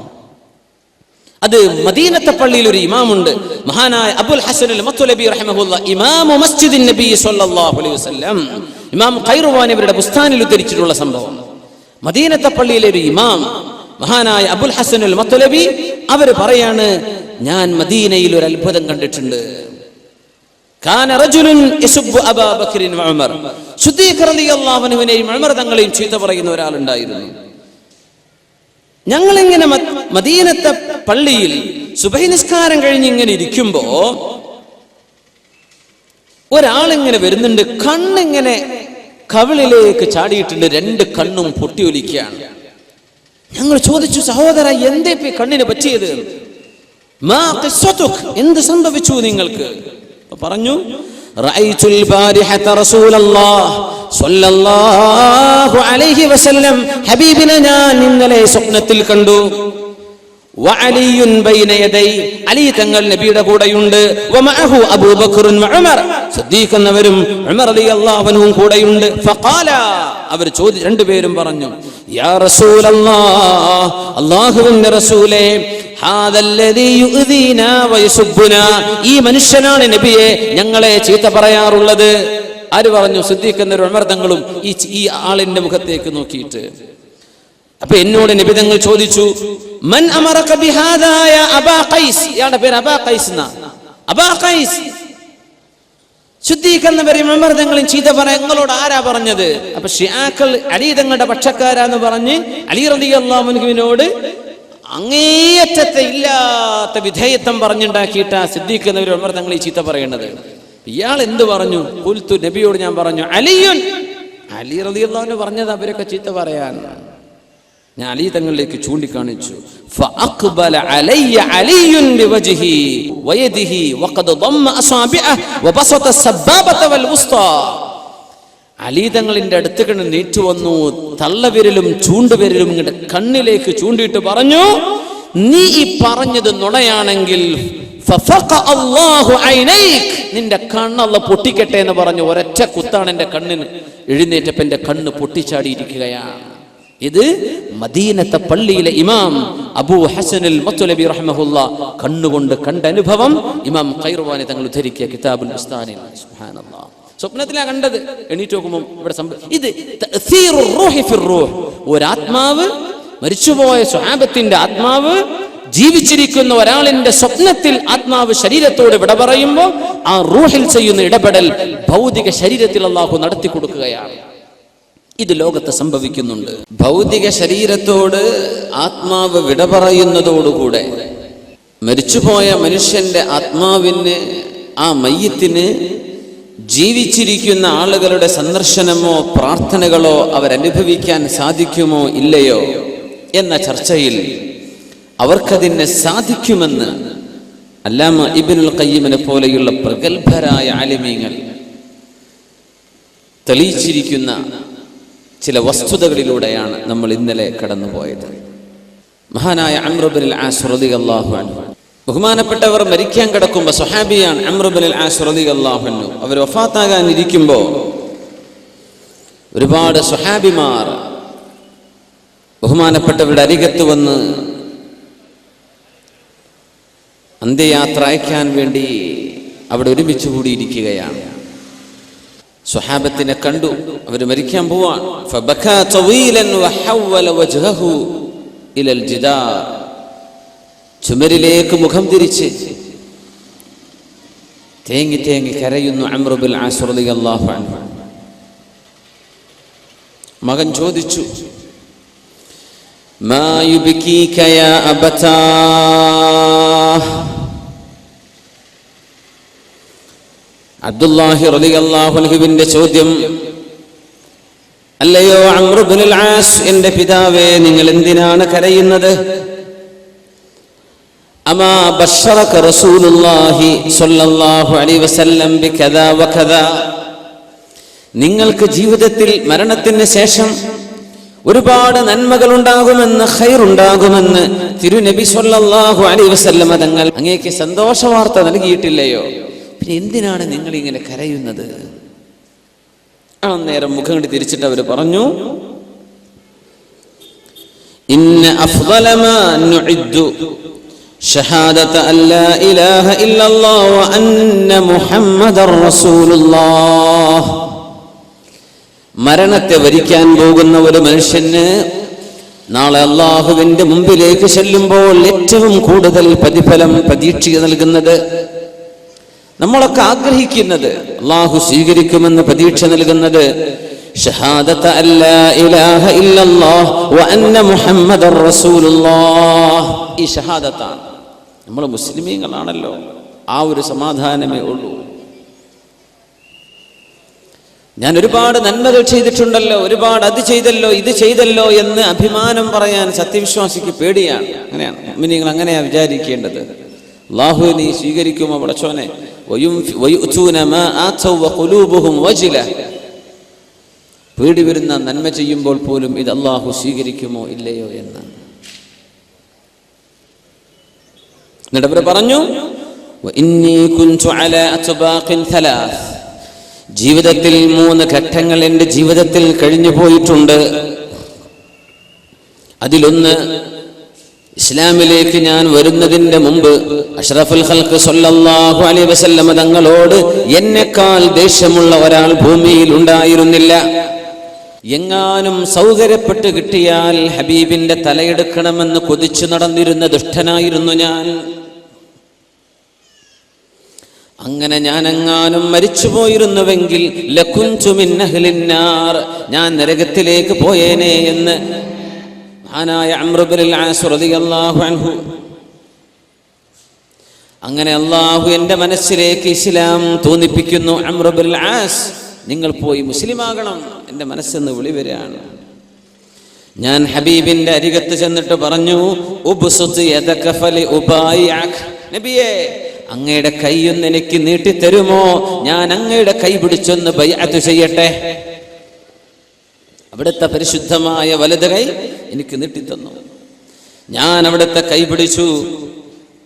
അത് മദീനത്തെ പള്ളിയിൽ ഒരു ഇമാമുണ്ട്, മഹാനായ അബുൽ ഹസൻ അൽ മത്ലബി റഹിമഹുല്ലാ, ഇമാമു മസ്ജിദിൻ നബി സല്ലല്ലാഹു അലൈഹി വസല്ലം. ഇമാം ഖൈറുവാനി അവരുടെ ബുസ്താനിൽ ഉദ്ധരിച്ചിട്ടുള്ള സംഭവം. മദീനത്തെ പള്ളിയിലെ ഒരു ഇമാം മഹാനായ അബുൽ ഹസൻ അൽ മത്ലബി അവർ പറയാണ്, ഞാൻ മദീനയിൽ ഒരു അത്ഭുതം കണ്ടിട്ടുണ്ട്. കാന റജുലുൻ യസുബ്ബു അബാ ബക്രിൻ വ ഉമർ. സിദ്ദീഖ് റളിയല്ലാഹു അൻഹുവിനെയും ഉമർ തങ്ങളെയും ചീത്ത പറയുന്ന ഒരാളുണ്ടായിരുന്നു. ഞങ്ങളിങ്ങനെ മദീനത്തെ പള്ളിയിൽ സുബഹി നിസ്കാരം കഴിഞ്ഞ് ഇങ്ങനെ ഇരിക്കുമ്പോ ഒരാളിങ്ങനെ വരുന്നുണ്ട്. കണ്ണിങ്ങനെ കവിളിലേക്ക് ചാടിയിട്ടുണ്ട്, രണ്ട് കണ്ണും പൊട്ടിയൊലിക്കുകയാണ്. ഞങ്ങൾ ചോദിച്ചു, സഹോദര എന്തേ കണ്ണിന് പറ്റിയത്? മാ ഖിസ്സതുക്, എന്ത് സംഭവിച്ചു നിങ്ങൾക്ക്? പറഞ്ഞു, റഅയ്തുൽ ബാരിഹത റസൂലല്ലാഹ് സ്വല്ലല്ലാഹു അലൈഹി വസല്ലം, ഹബീബിനെ ഞാൻ ഇന്നലെ സ്വപ്നത്തിൽ കണ്ടു. വഅലിയുൻ ബൈന യദൈ, അലി തങ്ങൾ നബിയുടെ കൂടെയുണ്ട്. വമഅഹു അബൂബക്കറുൻ വഉമർ, സിദ്ദീഖ് എന്നവരും ഉമർ റളിയല്ലാഹു അൻഹു കൂടെയുണ്ട്. ഫഖാല, അവർ രണ്ടുപേരും പറഞ്ഞു, യാ റസൂലല്ലാഹ്, അല്ലാഹുവിന്റെ റസൂലേ, ഹാദല്ലദീ യുഅ്ദീനാ വയസുബ്ബുനാ, ഈ മനുഷ്യനാണ് നബിയെ ഞങ്ങളെ ചീത്ത പറയാറുള്ളത്. ആര് പറഞ്ഞു? സിദ്ദീഖ് എന്നവരും ഉമർ തങ്ങളും ഈ ആളിന്റെ മുഖത്തേക്ക് നോക്കിയിട്ട്. അപ്പൊ എന്നോട് നബി തങ്ങൾ ചോദിച്ചു, മൻ അമറക ബിഹാദാ യാ അബാ ഖൈസ്, ഇയാളുടെ പേര് അബാ ഖൈസ് എന്നാ. അബാ ഖൈസ്, സിദ്ദീഖ് എന്നവരും ഉമർ തങ്ങളും ചീത്ത പറയാൻ നിങ്ങളോട് ആരാ പറഞ്ഞത്? അപ്പൊ ഷിയാക്കൾ അലി തങ്ങളുടെ പക്ഷക്കാരാന്ന് പറഞ്ഞ് അലി റളിയല്ലാഹു അൻഹുവിനോട് അങ്ങേയറ്റത്തെ ഇല്ലാത്ത വിധേയത്വം പറഞ്ഞുണ്ടാക്കിയിട്ടാ സിദ്ദീഖ് എന്നവരും ഉമർ തങ്ങൾ ഈ ചീത്ത പറയുന്നത്. ഇയാൾ എന്ത് പറഞ്ഞു? ഖുൽതു, നബിയോട് ഞാൻ പറഞ്ഞു, അലിയുൻ, അലി റളിയല്ലാഹു അൻഹു പറഞ്ഞത് അവരൊക്കെ ചീത്ത പറയാൻ. ഞാൻ അലി തങ്ങളിലേക്ക് ചൂണ്ടിക്കാണിച്ചു. ഫഅഖ്ബല അലയ്യ അലിയുൻ ബിവജ്ഹി വയദിഹി വഖദ ദമ്മ അസാബിഅഹു വബസത സബ്ബാബത വൽ വുസ്താ. അലി തങ്ങളിന്റെ അടുത്തേക്ക് നീറ്റു വന്നു, തള്ളവിരലും ചൂണ്ടുവിരലും ഇങ്ങോട്ട് കണ്ണിലേക്ക് ചൂണ്ടിയിട്ട് പറഞ്ഞു, നീ ഈ പറഞ്ഞത് നുണയാണെങ്കിൽ നിന്റെ കണ്ണല്ല പൊട്ടിക്കട്ടെ എന്ന് പറഞ്ഞു. ഒരൊറ്റ കുത്താണ് എന്റെ കണ്ണിന്. എഴുന്നേറ്റപ്പോ എന്റെ കണ്ണ് പൊട്ടിച്ചാടിയിരിക്കുകയാണ്. ഇത് മദീനത്തെ പള്ളിയിലെ ഇമാം അബൂ ഹസൻ അൽ മത്ലബി റഹിമഹുല്ലാ കണ്ണുകൊണ്ട് കണ്ട അനുഭവം ഇമാം ഖൈറുവാനി തങ്ങൾ ഉദ്ധരിക്കിയ കിതാബുൽ ബുസ്താനിൽ. സുബ്ഹാനല്ലാഹ്, സ്വപ്നത്തിലാ കണ്ടത്. എണീറ്റ് നോക്കുമ്പോൾ ഇവിടെ ഇത് തഅ്സീറുർ റൂഹി ഫിർ റൂഹ്, ഒരാത്മാവ്, മരിച്ചുപോയ സ്വഹാബത്തിന്റെ ആത്മാവ് ജീവിച്ചിരിക്കുന്ന ഒരാളിന്റെ സ്വപ്നത്തിൽ ആത്മാവ് ശരീരത്തോട് വിട പറയുമ്പോൾ ആ റൂഹിൽ ചെയ്യുന്ന ഇടപെടൽ ഭൗതിക ശരീരത്തിൽ അല്ലാഹു നടത്തി കൊടുക്കുകയാണ്. ഇത് ലോകത്ത് സംഭവിക്കുന്നുണ്ട്. ഭൗതിക ശരീരത്തോട് ആത്മാവ് വിട പറയുന്നതോടുകൂടെ മരിച്ചുപോയ മനുഷ്യന്റെ ആത്മാവിന്, ആ മയ്യത്തിന് ജീവിച്ചിരിക്കുന്ന ആളുകളുടെ സന്ദർശനമോ പ്രാർത്ഥനകളോ അവരനുഭവിക്കാൻ സാധിക്കുമോ ഇല്ലയോ എന്ന ചർച്ചയിൽ അവർക്കതിന് സാധിക്കുമെന്ന് അല്ലാമ ഇബ്നുൽ ഖയ്യിമിനെ പോലെയുള്ള പ്രഗത്ഭരായ ആലിമീങ്ങൾ തെളിയിച്ചിരിക്കുന്ന ചില വസ്തുതകളിലൂടെയാണ് നമ്മൾ ഇന്നലെ കടന്നുപോയത്. മഹാനായ അംർ ഇബ്നുൽ ആസ് റളിയല്ലാഹു അൻഹു, ബഹുമാനപ്പെട്ടവർ മരിക്കാൻ കിടക്കുമ്പോൾ, സ്വഹാബിയാണ് അംർ ഇബ്നുൽ ആസ് റളിയല്ലാഹു അൻഹു, അവർ വഫാത്താകാൻ ഇരിക്കുമ്പോൾ ഒരുപാട് സ്വഹാബിമാർ ബഹുമാനപ്പെട്ടവരുടെ അരികത്ത് വന്ന് അന്ത്യയാത്ര അയക്കാൻ വേണ്ടി അവിടെ ഒരുമിച്ച് കൂടിയിരിക്കുകയാണ്. സ്വഹാബത്തിനെ കണ്ടു, അവർ മരിക്കാൻ പോവാൻ. ഫബകാ തവീലൻ വഹവല വജ്ഹഹു ഇലൽ ജിദാർ, ചുമരിലേക്ക് മുഖം തിരിച്ച് തേങ്ങി തേങ്ങി കരയുന്നു അംർ ഇബ്നുൽ ആസ് റളിയല്ലാഹു അൻഹു. മകൻ ചോദിച്ചു, മാ യുബ്കീക യാ അബതാ, അബ്ദുല്ലാഹി റളിയല്ലാഹു അൻഹുവിന്റെ ചോദ്യം അല്ലയോ അംർ ഇബ്നുൽ ആസ്, എന്റെ പിതാവേ, നിങ്ങൾ എന്തിനാണ് കരയുന്നത്? അമാ ബശ്ശറക റസൂലുള്ളാഹി സ്വല്ലല്ലാഹു അലൈഹി വസല്ലം ബികദാ വകദാ, നിങ്ങൾക്ക് ജീവിതത്തിൽ മരണത്തിന് ശേഷം ഒരുപാട് നന്മകൾ ഉണ്ടാകുമെന്ന്, ഖൈറുണ്ടാകുമെന്ന് തിരുനബി സ്വല്ലല്ലാഹു അലൈഹി വസല്ലം തങ്ങൾ അങ്ങേക്ക് സന്തോഷ വാർത്ത നൽകിയിട്ടില്ലയോ? പിന്നെ എന്തിനാണ് നിങ്ങൾ ഇങ്ങനെ കരയുന്നത്? നേരം മുഖം കണ്ടി തിരിച്ചിട്ട് അവർ പറഞ്ഞു, ഇന്ന അഫ്ളല മാ നുഇദ്ദു ഷഹാദത അല്ലാ ഇലാഹ ഇല്ലല്ലാഹ് വ അന്ന മുഹമ്മദർ റസൂലുള്ളാഹ്. മരണത്തെ വരിക്കാൻ പോകുന്ന ഒരു മനുഷ്യന് നാളെ അല്ലാഹുവിന്റെ മുമ്പിലേക്ക് ചെല്ലുമ്പോൾ ഏറ്റവും കൂടുതൽ പ്രതിഫലം പ്രതീക്ഷ നൽകുന്നത്, നമ്മളൊക്കെ ആഗ്രഹിക്കുന്നത്, അല്ലാഹു സ്വീകരിക്കുമെന്ന് പ്രതീക്ഷ നൽകുന്നത് ഷഹാദത അല്ലാ ഇലാഹ ഇല്ലല്ലാഹ് വ അന്ന മുഹമ്മദർ റസൂലുള്ളാഹ്. ഈ ഷഹാദത്താണ്. നമ്മൾ മുസ്ലിമീങ്ങളാണല്ലോ, ആ ഒരു സമാധാനമേ ഉള്ളൂ. ഞാൻ ഒരുപാട് നന്മകൾ ചെയ്തിട്ടുണ്ടല്ലോ, ഒരുപാട് അത് ചെയ്തല്ലോ ഇത് ചെയ്തല്ലോ എന്ന് അഭിമാനം പറയാൻ സത്യവിശ്വാസിക്ക് പേടിയാണ്. അങ്ങനെയാണ് മുഅ്മിനീങ്ങൾ അങ്ങനെയാ വിചാരിക്കേണ്ടത്. അല്ലാഹു നീ സ്വീകരിക്കുമോ പടച്ചോനെ? വയുഅ്തൂന മാ ആതൗ വഖുലൂബുഹും വജില. പേടി വരുന്ന നന്മ ചെയ്യുമ്പോൾ പോലും ഇത് അല്ലാഹു സ്വീകരിക്കുമോ ഇല്ലയോ എന്ന്. എന്നിട്ട് അവർ പറഞ്ഞു, വഇന്നീ കുൻതു അലാ അത്ബാഖിൻ തലാസ്, ജീവിതത്തിൽ 3 ഘട്ടങ്ങൾ എൻ്റെ ജീവിതത്തിൽ കഴിഞ്ഞു പോയിട്ടുണ്ട്. അതിലൊന്ന്, ഇസ്ലാമിലേക്ക് ഞാൻ വരുന്നതിന്റെ മുമ്പ് അഷ്റഫുൽ ഖൽഖ് സ്വല്ലല്ലാഹു അലൈഹി വസല്ലം തങ്ങളോട് എന്നെക്കാൾ ദേഷ്യമുള്ള ഒരാൾ ഭൂമിയിൽ ഉണ്ടായിരുന്നില്ല. എങ്ങാനും സൗകര്യപ്പെട്ട് കിട്ടിയാൽ ഹബീബിന്റെ തലയെടുക്കണമെന്ന് കൊതിച്ചു നടന്നിരുന്ന ദുഷ്ടനായിരുന്നു ഞാൻ. അങ്ങനെ ഞാൻ എങ്ങാനും മരിച്ചു പോയിരുന്നുവെങ്കിൽ ലകുൻതു മിൻ അഹ്ലിൻ നാർ, ഞാൻ നരകത്തിലേക്ക് പോയേനെ എന്ന് മഹാനായ അംർ ഇബ്നുൽ ആസ് റളിയല്ലാഹു അൻഹു. അങ്ങനെ അല്ലാഹു എൻ്റെ മനസ്സിലേക്ക് ഇസ്ലാം തോന്നിപ്പിക്കുന്നു. അംർ ഇബ്നുൽ ആസ്, നിങ്ങൾ പോയി മുസ്ലിമാകണം, എൻ്റെ മനസ്സെന്ന് വിളി വരികയാണ്. ഞാൻ ഹബീബിന്റെ അരികത്ത് ചെന്നിട്ട് പറഞ്ഞു, ഉബ്സുത് യദക ഫലി ഉബായിഅക്, നബിയേ അങ്ങയുടെ കൈയൊന്ന് എനിക്ക് നീട്ടിത്തരുമോ? ഞാൻ അങ്ങയുടെ കൈ പിടിച്ചൊന്ന് ബൈഅത്ത് ചെയ്യട്ടെ. അവിടുത്തെ പരിശുദ്ധമായ വലത് കൈ എനിക്ക് നീട്ടിത്തന്നു. ഞാൻ അവിടുത്തെ കൈ പിടിച്ചു.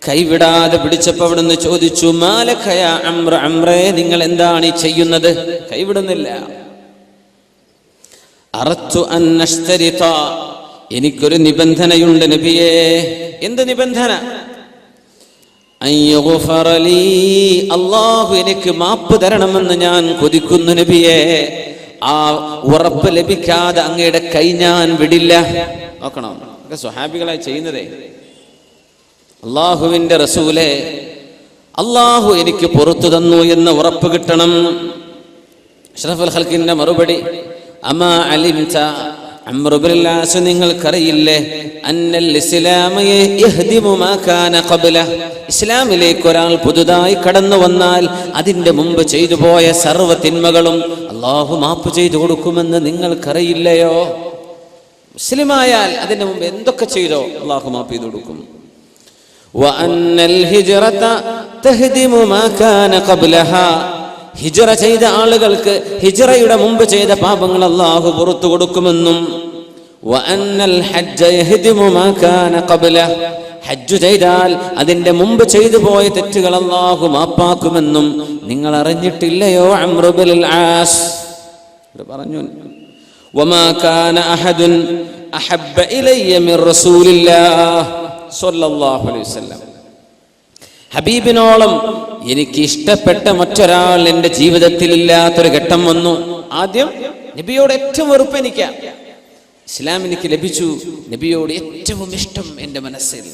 കൈവിടാതെ പിടിച്ചപ്പോൾ അവിടുന്ന് ചോദിച്ചു, മാലക യാ അംർ, അംറേ നിങ്ങൾ എന്താണ് ഈ ചെയ്യുന്നത്? കൈവിടുന്നില്ല. അറത്തു അൻ അശ്തരിത, എനിക്കൊരു നിബന്ധനയുണ്ട് നബിയേ. എന്ത് നിബന്ധന? അല്ലാഹു എനിക്ക് മാപ്പ് തരണമെന്ന് ഞാൻ കൊതിക്കുന്നു നബിയേ. ആ ഉറപ്പ് ലഭിക്കാതെ അങ്ങയുടെ കൈ ഞാൻ വിടില്ല. നോക്കണം, സ്വഹാബികളായി ചെയ്യുന്നതേ. അല്ലാഹുവിന്റെ റസൂലേ, അല്ലാഹു എനിക്ക് പുറത്തു തന്നു എന്ന് ഉറപ്പ് കിട്ടണം. അഷ്റഫുൽ ഖൽഖിന്റെ മറുപടി, അമാ അലിംത അംർ ഇബ്നുൽ ആസ്, നിങ്ങൾക്കറിയില്ലേ അന്നൽ ഇസ്ലാമ യഹ്ദിമു മാ കാന ഖബ്ല, ഇസ്ലാമിലേക്ക് ഒരാൾ പുതുതായി കടന്നു വന്നാൽ അതിന്റെ മുമ്പ് ചെയ്തു പോയ സർവ്വ തിന്മകളും അല്ലാഹു മാപ്പ് ചെയ്തു കൊടുക്കുമെന്ന് നിങ്ങൾക്കറിയില്ലയോ? മുസ്ലിമായാൽ അതിന്റെ മുമ്പ് എന്തൊക്കെ ചെയ്തോ അല്ലാഹു മാപ്പ് ചെയ്തു കൊടുക്കും. വഅന്നൽ ഹിജ്റത തഹ്ദിമു മാ കാന ഖബ്ലഹാ, ഹിജ്റ ചെയ്ത ആളുകൾക്ക് ഹിജ്റയുടെ മുമ്പ് ചെയ്ത പാപങ്ങൾ അല്ലാഹു പുറത്തു കൊടുക്കുമെന്നും വഅന്നൽ ഹജ്ജ യഹ്ദിമു മാ കാന ഖബ്ലഹ, ഹജ്ജ് ചെയ്താൽ അതിന്റെ മുമ്പ് ചെയ്തു പോയ തെറ്റുകൾ അല്ലാഹു മാപ്പാക്കുമെന്നും നിങ്ങൾ അറിഞ്ഞിട്ടില്ലയോ അംർ ഇബ്നുൽ ആസ്? പറഞ്ഞു, വമാ കാന അഹദുൻ അഹബ്ബ ഇലയ്യ മിൻ റസൂലില്ലാഹ് സ്വല്ലല്ലാഹു അലൈഹി വസല്ലം, ഹബീബിനോളം എനിക്ക് ഇഷ്ടപ്പെട്ട മറ്റൊരാൾ എൻ്റെ ജീവിതത്തിൽ ഇല്ലാത്തൊരു ഘട്ടം വന്നു. ആദ്യം നബിയോട് ഏറ്റവും വെറുപ്പ് എനിക്കാ. ഇസ്ലാം എനിക്ക് ലഭിച്ചു, നബിയോട് ഏറ്റവും ഇഷ്ടം എൻ്റെ മനസ്സിൽ.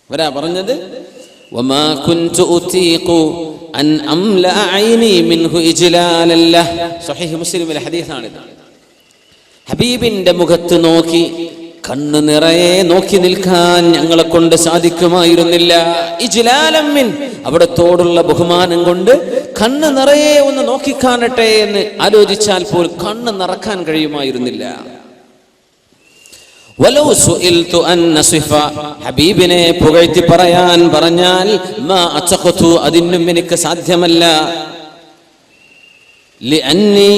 വരാ പറഞ്ഞത്, വമാ കുൻതു ഉതീഖു അൻ അംല ഐനി മിൻഹു ഇജ്ലാലൻ ലഹ്. സ്വഹീഹ് മുസ്ലിമിലെ ഹദീസാണിത്. ഹബീബിന്റെ മുഖത്ത് നോക്കി കണ്ണു നിറയെ നോക്കി നിൽക്കാൻ ഞങ്ങളെ കൊണ്ട് സാധിക്കുമായിരുന്നില്ല. ഇജ്ലാലൻ മിൻ, അവിടത്തോടുള്ള ബഹുമാനം കൊണ്ട് കണ്ണ് നിറയെ ഒന്ന് നോക്കിക്കാണട്ടെ എന്ന് ആലോചിച്ചാൽ പോലും കണ്ണ് നിറക്കാൻ കഴിയുമായിരുന്നില്ല. വലൗ സുഇൽതു അൻ നസിഫ, ഹബീബിനെ പുകഴ്ത്തി പറയാൻ പറഞ്ഞാൽ മാ അതഖതു, അതിനും എനിക്ക് സാധ്യമല്ല. ലിഅന്നി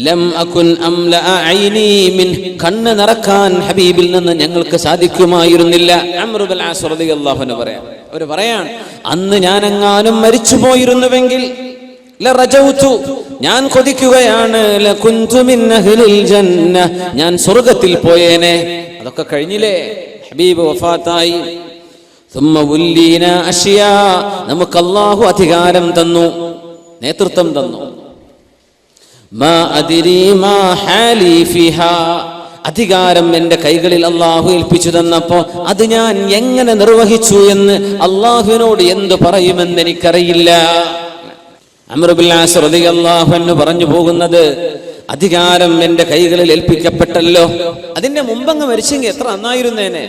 ലം അകുൻ അംലഅ ഐനി മിൻ, കണ്ണ് നിറക്കാൻ ഹബീബിൽ നിന്ന് ഞങ്ങൾക്ക് സാധിക്കുമായിരുന്നില്ല. അംർ ഇബ്നുൽ ആസ് റളിയല്ലാഹു അൻഹു പറയാം, അവർ പറയാൻ, അന്ന് ഞാനെങ്ങാനും മരിച്ചു പോയിരുന്നുവെങ്കിൽ ലറജൗതു, ഞാൻ കൊതിക്കുകയാണ്, ലകുൻതു മിൻ അഹ്ലിൽ ജന്ന, ഞാൻ സ്വർഗ്ഗത്തിൽ പോയേനെ. അതൊക്കെ കഴിഞ്ഞില്ലേ, ഹബീബ് വഫാത്തായി. ثم ولينا أشياء, നമുക്ക് അല്ലാഹു അധികാരം തന്നു, നേതൃത്വം തന്നു. മാ അദ്രി മാ ഹാലി ഫിഹാ, അധികാരം എൻ്റെ കൈകളിൽ അല്ലാഹു ഏൽപ്പിച്ചു തന്നപ്പോ അത് ഞാൻ എങ്ങനെ നിർവഹിച്ചു എന്ന് അല്ലാഹുവിനോട് എന്തു പറയുമെന്ന് എനിക്കറിയില്ല. അംർ ഇബ്നുൽ ആസ് റളിയല്ലാഹു അൻഹു പറഞ്ഞു പോകുന്നത്, അധികാരം എൻ്റെ കൈകളിൽ ഏൽപ്പിക്കപ്പെട്ടല്ലോ, അതിന്റെ മുമ്പങ്ങ് മരിച്ചെങ്കിൽ എത്ര നന്നായിരുന്നേനെ.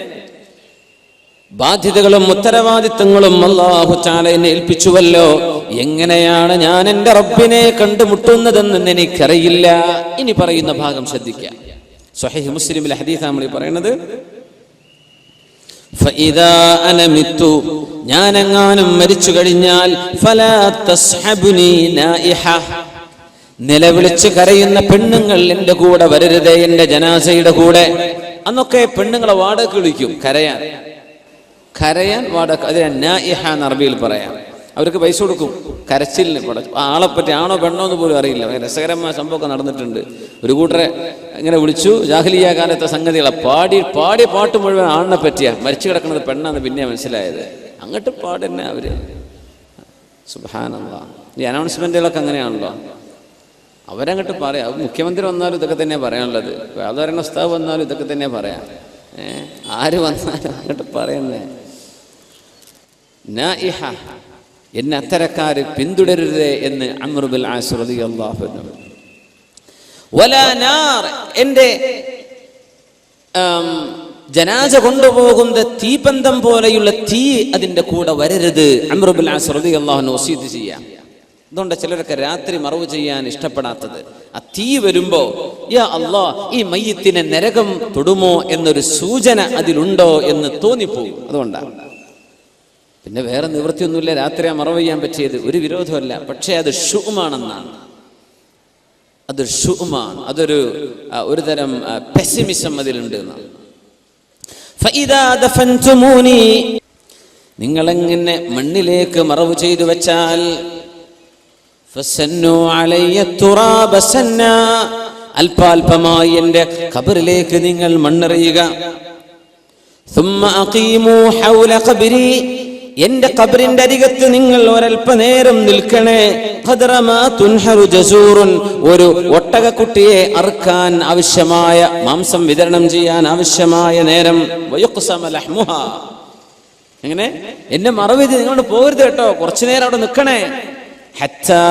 ബാധ്യതകളും ഉത്തരവാദിത്തങ്ങളും അല്ലാഹു തആല എന്നെ ഏൽപ്പിച്ചുവല്ലോ, എങ്ങനെയാണ് ഞാൻ എൻ്റെ റബ്ബിനെ കണ്ടുമുട്ടുന്നതെന്ന് എനിക്കറിയില്ല. ഇനി പറയുന്ന ഭാഗം ശ്രദ്ധിക്കുക. സ്വഹീഹ് മുസ്ലിമിലെ ഹദീസാണ് നമ്മൾ പറയുന്നത്. ഫഇദാ അന മിത്തു, ഞാനെങ്ങാനും മരിച്ചു കഴിഞ്ഞാൽ ഫലാ തസ്ഹബുനി നായിഹ, നിലവിളിച്ച് കരയുന്ന പെണ്ണുങ്ങൾ എൻ്റെ കൂടെ വരരുതേ, എൻ്റെ ജനാസയുടെ കൂടെ. അന്നൊക്കെ പെണ്ണുങ്ങളെ വാടക വിളിക്കും, കരയാൻ വാടക, അതിനെ നായിഹ എന്ന് അറബിയിൽ പറയാം. അവർക്ക് പൈസ കൊടുക്കും കരച്ചിലിന്. ആളെപ്പറ്റി ആണോ പെണ്ണോ എന്ന് പോലും അറിയില്ല. രസകരമായ സംഭവമൊക്കെ നടന്നിട്ടുണ്ട്. ഒരു കൂട്ടരെ ഇങ്ങനെ വിളിച്ചു, ജാഹിലിയ കാലത്തെ സംഗതികളെ പാടിയ പാട്ട് മുഴുവൻ ആണിനെ പറ്റിയാ, മരിച്ചു കിടക്കുന്നത് പെണ്ണാന്ന് പിന്നെ മനസ്സിലായത്. അങ്ങോട്ട് പാടന്നെ അവര്. സുബ്ഹാനല്ലാഹ്. ഈ അനൗൺസ്മെന്റുകളൊക്കെ അങ്ങനെയാണല്ലോ, അവരങ്ങോട്ട് പറയാം. മുഖ്യമന്ത്രി വന്നാലും ഇതൊക്കെ തന്നെ പറയാനുള്ളത്, വേദാരണ ഉസ്താദ് വന്നാലും ഇതൊക്കെ തന്നെ പറയാം. ആര് വന്നാലും അങ്ങോട്ട് പറയണേ. നായിഹ, എന്നെ അത്തരക്കാര് പിന്തുടരുതേ എന്ന് അംർ ഇബ്നുൽ ആസ് റളിയല്ലാഹു അൻഹു. വലാ നാർ, എൻ്റെ ജനാസ കൊണ്ടുപോകുന്ന തീപന്തം പോലെയുള്ള തീ അതിൻ്റെ കൂടെ വരരുത്. അംർ ഇബ്നുൽ ആസ് റളിയല്ലാഹു അൻഹു വസീയത്ത് ചെയ്യാം. അതുകൊണ്ട് ചിലരൊക്കെ രാത്രി മറവ് ചെയ്യാൻ ഇഷ്ടപ്പെടാത്തത്, ആ തീ വരുമ്പോ യാ അല്ലാഹ്, ഈ മയ്യിത്തിനെ നരകം തൊടുമോ എന്നൊരു സൂചന അതിലുണ്ടോ എന്ന് തോന്നിപ്പോകും. അതുകൊണ്ടാണ്. പിന്നെ വേറെ നിവൃത്തിയൊന്നുമില്ല, രാത്രി മറവ് ചെയ്യാൻ പറ്റിയത്, ഒരു വിരോധമല്ല. പക്ഷേ അത് ഷുമാണെന്നാണ്, അതൊരു ഷുമാണ്, അതൊരു തരം പെസിമിസം അതിലുണ്ട് എന്നാണ്. ഫഇദാ ദഫൻതുമൂനി, നിങ്ങളെങ്ങനെ മണ്ണിലേക്ക് മറവ് ചെയ്തു വെച്ചാൽ, ഫസന്നു അലയ്യ തുറാബ സന്നാ, അല്പാൽപമായി എൻ്റെ ഖബറിലേക്ക് നിങ്ങൾ മണ്ണെറിയുക. ثم أقيموا حول قبري, എന്റെ ഖബറിന്റെ അരികത്ത് നിങ്ങൾ ഒരൽപ്പനേരം നിൽക്കണേ. ഖദറമാ തുൻഹറു ജസൂറുൻ, ഒരു ഒട്ടകക്കുട്ടിയെ അറുക്കാൻ ആവശ്യമായ മാംസം വിതരണം ചെയ്യാൻ ആവശ്യമായ നേരം. വയുഖ്സമ ലഹ്മുഹാ, എങ്ങനെ എന്നെ മറവ് ചെയ്ത് നിങ്ങൾ പോകരുത് കേട്ടോ, കുറച്ചു നേരം അവിടെ നിൽക്കണേ. ഹത്താ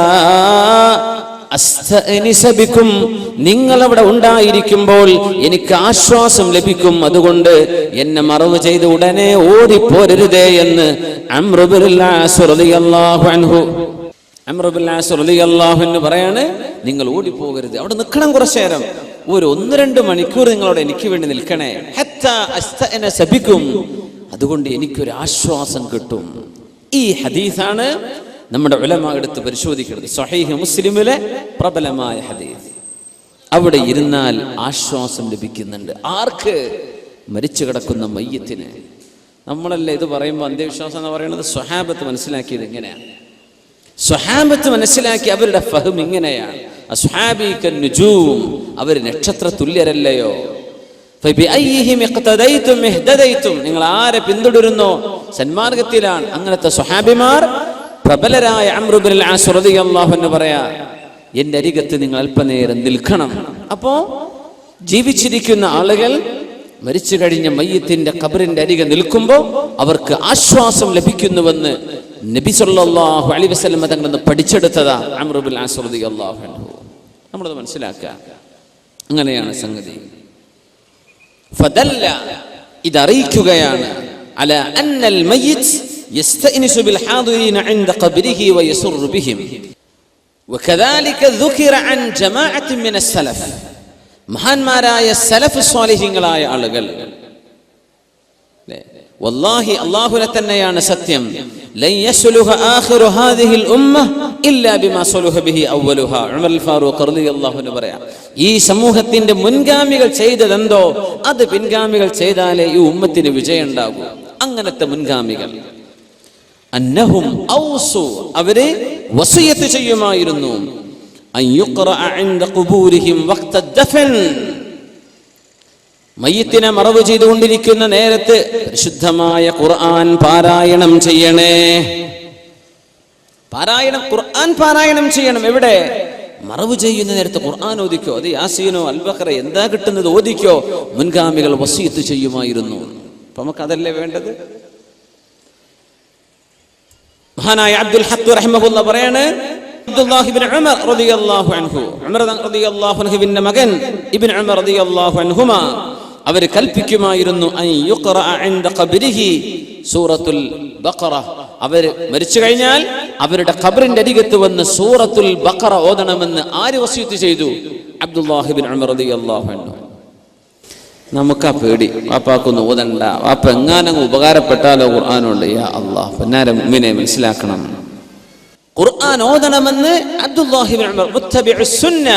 അസ്തഅനിസ ബിക്കും, നിങ്ങൾ അവിടെ ഉണ്ടായിരിക്കുമ്പോൾ എനിക്ക് ആശ്വാസം ലഭിക്കും. അതുകൊണ്ട് എന്നെ മറവ് ചെയ്ത് ഉടനെ ഓടിപ്പോരരുതേ എന്ന് അംർ ഇബ്നുൽ ആസ് റളിയല്ലാഹു അൻഹു പറയാണ്. നിങ്ങൾ ഓടിപ്പോകരുത്, അവിടെ നിൽക്കണം കുറച്ചു നേരം, ഒരു 1-2 മണിക്കൂർ നിങ്ങളവിടെ എനിക്ക് വേണ്ടി നിൽക്കണേ. ഹത്താ അസ്തഅനിസ ബിക്കും, അതുകൊണ്ട് എനിക്കൊരു ആശ്വാസം കിട്ടും. ഈ ഹദീസാണ് നമ്മുടെ ഉലമാ എടുത്ത് പരിശോധിക്കുന്നത്. സ്വഹീഹ് മുസ്ലിമിലെ പ്രബലമായ ഹദീസ്. അവിടെ ഇരുന്നാൽ ആശ്വാസം ലഭിക്കുന്നുണ്ട്. ആർക്ക്? മരിച്ചു കിടക്കുന്ന മയ്യത്തിന്. നമ്മളല്ലേ ഇത് പറയുമ്പോൾ അന്ത്യവിശ്വാസം എന്ന് പറയുന്നത്. സ്വഹാബത്ത് മനസ്സിലാക്കിയത് ഇങ്ങനെയാണ്. സ്വഹാബത്ത് മനസ്സിലാക്കി അവരുടെ ഫഹം ഇങ്ങനെയാണ്. അസ്ഹാബി കന്നുജൂം, അവർ നക്ഷത്ര തുല്യരല്ലയോ. ഫബിഅയ്യിഹിം ഇഖ്തദൈതും ഇഹ്തദൈതും, നിങ്ങൾ ആരെ പിന്തുടരുന്നോ സന്മാർഗത്തിലാണ്. അങ്ങനത്തെ സ്വഹാബിമാർ പ്രബലരായ അംർ ഇബ്നുൽ ആസ് റളിയല്ലാഹു അൻഹു പറയാ, എന്റെ അരികത്ത് നിങ്ങൾ അല്പനേരം നിൽക്കണം. അപ്പോ ജീവിച്ചിരിക്കുന്ന ആളുകൾ മരിച്ചു കഴിഞ്ഞ മയ്യത്തിന്റെ ഖബറിന്റെ അരികെ നിൽക്കുമ്പോൾ അവർക്ക് ആശ്വാസം ലഭിക്കുന്നുവെന്ന് നബി സല്ലല്ലാഹു അലൈഹി വസല്ലം തങ്ങളിൽ നിന്ന് പഠിച്ചെടുത്തതാ അംർ ഇബ്നുൽ ആസ് റളിയല്ലാഹു അൻഹു. നമ്മളത് മനസ്സിലാക്കുക. അങ്ങനെയാണ് സംഗതി. ഫദല്ല, ഇതറിയിക്കുകയാണ് അല അന്നൽ മയ്യിത്ത്, യസ്തഇനിസു ബിൽ ഹാദിരീന ഇൻദ ഖബ്രിഹി വയസുറു ബിഹിം വകദാലിക ദുകിറ അൻ ജമാഅത്തിൻ മിനസ് സലഫ്. മഹാന്മാരായ സലഫ് സ്വാലിഹീങ്ങളായ ആളുകൾ, വല്ലാഹി അല്ലാഹുവിനെ തന്നെയാണ് സത്യം, ലൻ യസ്ലുഹ ആഖിറു ഹാദിഹിൽ ഉമ്മ ഇല്ലാ ബിമാ സലുഹ ബിഹി അവ്വലുഹാ. ഉമർ അൽ ഫാറൂഖ് റളിയല്ലാഹു അൻഹു പറയാം, ഈ സമൂഹത്തിന്റെ മുൻഗാമികൾ ചെയ്തതെന്തോ അത് പിൻഗാമികൾ ചെയ്താലേ ഈ ഉമ്മത്തിന് വിജയം ഉണ്ടാകൂ. അങ്ങനത്തെ മുൻഗാമികൾ അന്നഹും ഔസു, അവരെ വസിയത്ത് ചെയ്യുമായിരുന്നു, അൻ യുഖറഅ ഇൻദ ഖുബൂരിഹിം വഖ്ത ദഫൻ, മയ്യിത്തിനെ മറവ് ചെയ്തുകൊണ്ടിരിക്കുന്ന നേരത്ത് പരിശുദ്ധമായ ഖുർആൻ പാരായണം ചെയ്യണേ. ഖുർആൻ പാരായണം ചെയ്യണം. എവിടെ? മറവ് ചെയ്യുന്ന നേരത്ത് ഖുർആൻ ഓദിക്കോ, അത് യാസീനോ അൽബഖറ എന്താ കിട്ടുന്നത് ഓദിക്കോ. മുൻഗാമികൾ വസിയത്ത് ചെയ്യുമായിരുന്നു. അപ്പൊ നമുക്ക് അതല്ലേ വേണ്ടത്? മഹാനായ അബ്ദുൽ ഹഖ് റഹിമഹുല്ലാഹ് പറയാണ്, അബ്ദുല്ലാഹി ഇബ്നു ഉമർ റളിയല്ലാഹു അൻഹു, ഉമർ റളിയല്ലാഹു അൻഹുവിന്റെ മകൻ ഇബ്നു ഉമർ റളിയല്ലാഹു അൻഹുമാ അവർ കൽപ്പിക്കുമായിരുന്നു, അൻ യുഖറഅ ഇൻദ ഖബ്രിഹി സൂറത്തുൽ ബഖറ. അവർ മരിച്ചു കഴിഞ്ഞാൽ അവരുടെ ഖബറിന്റെ അരികത്ത് വന്ന് സൂറത്തുൽ ബഖറ ഓതണമെന്ന് ആര് വസിയത്ത് ചെയ്തു? അബ്ദുല്ലാഹി ഇബ്നു ഉമർ റളിയല്ലാഹു അൻഹു. നമുക്കാ പേടി, വാപ്പാക്കൊന്നും ഓതണ്ട, വാപ്പ എങ്ങാനങ്ങ് ഉപകാരപ്പെട്ടാലോ ഖുർആനുണ്ട്. യാ അല്ലാഹ്, പൊന്നാര മുഅ്മിനെ മനസ്സിലാക്കണം, ഖുർആൻ ഓതണമെന്ന് അബ്ദുല്ലാഹി ഇബ്നു ഉമർ മുത്തബിഉസ് സുന്ന,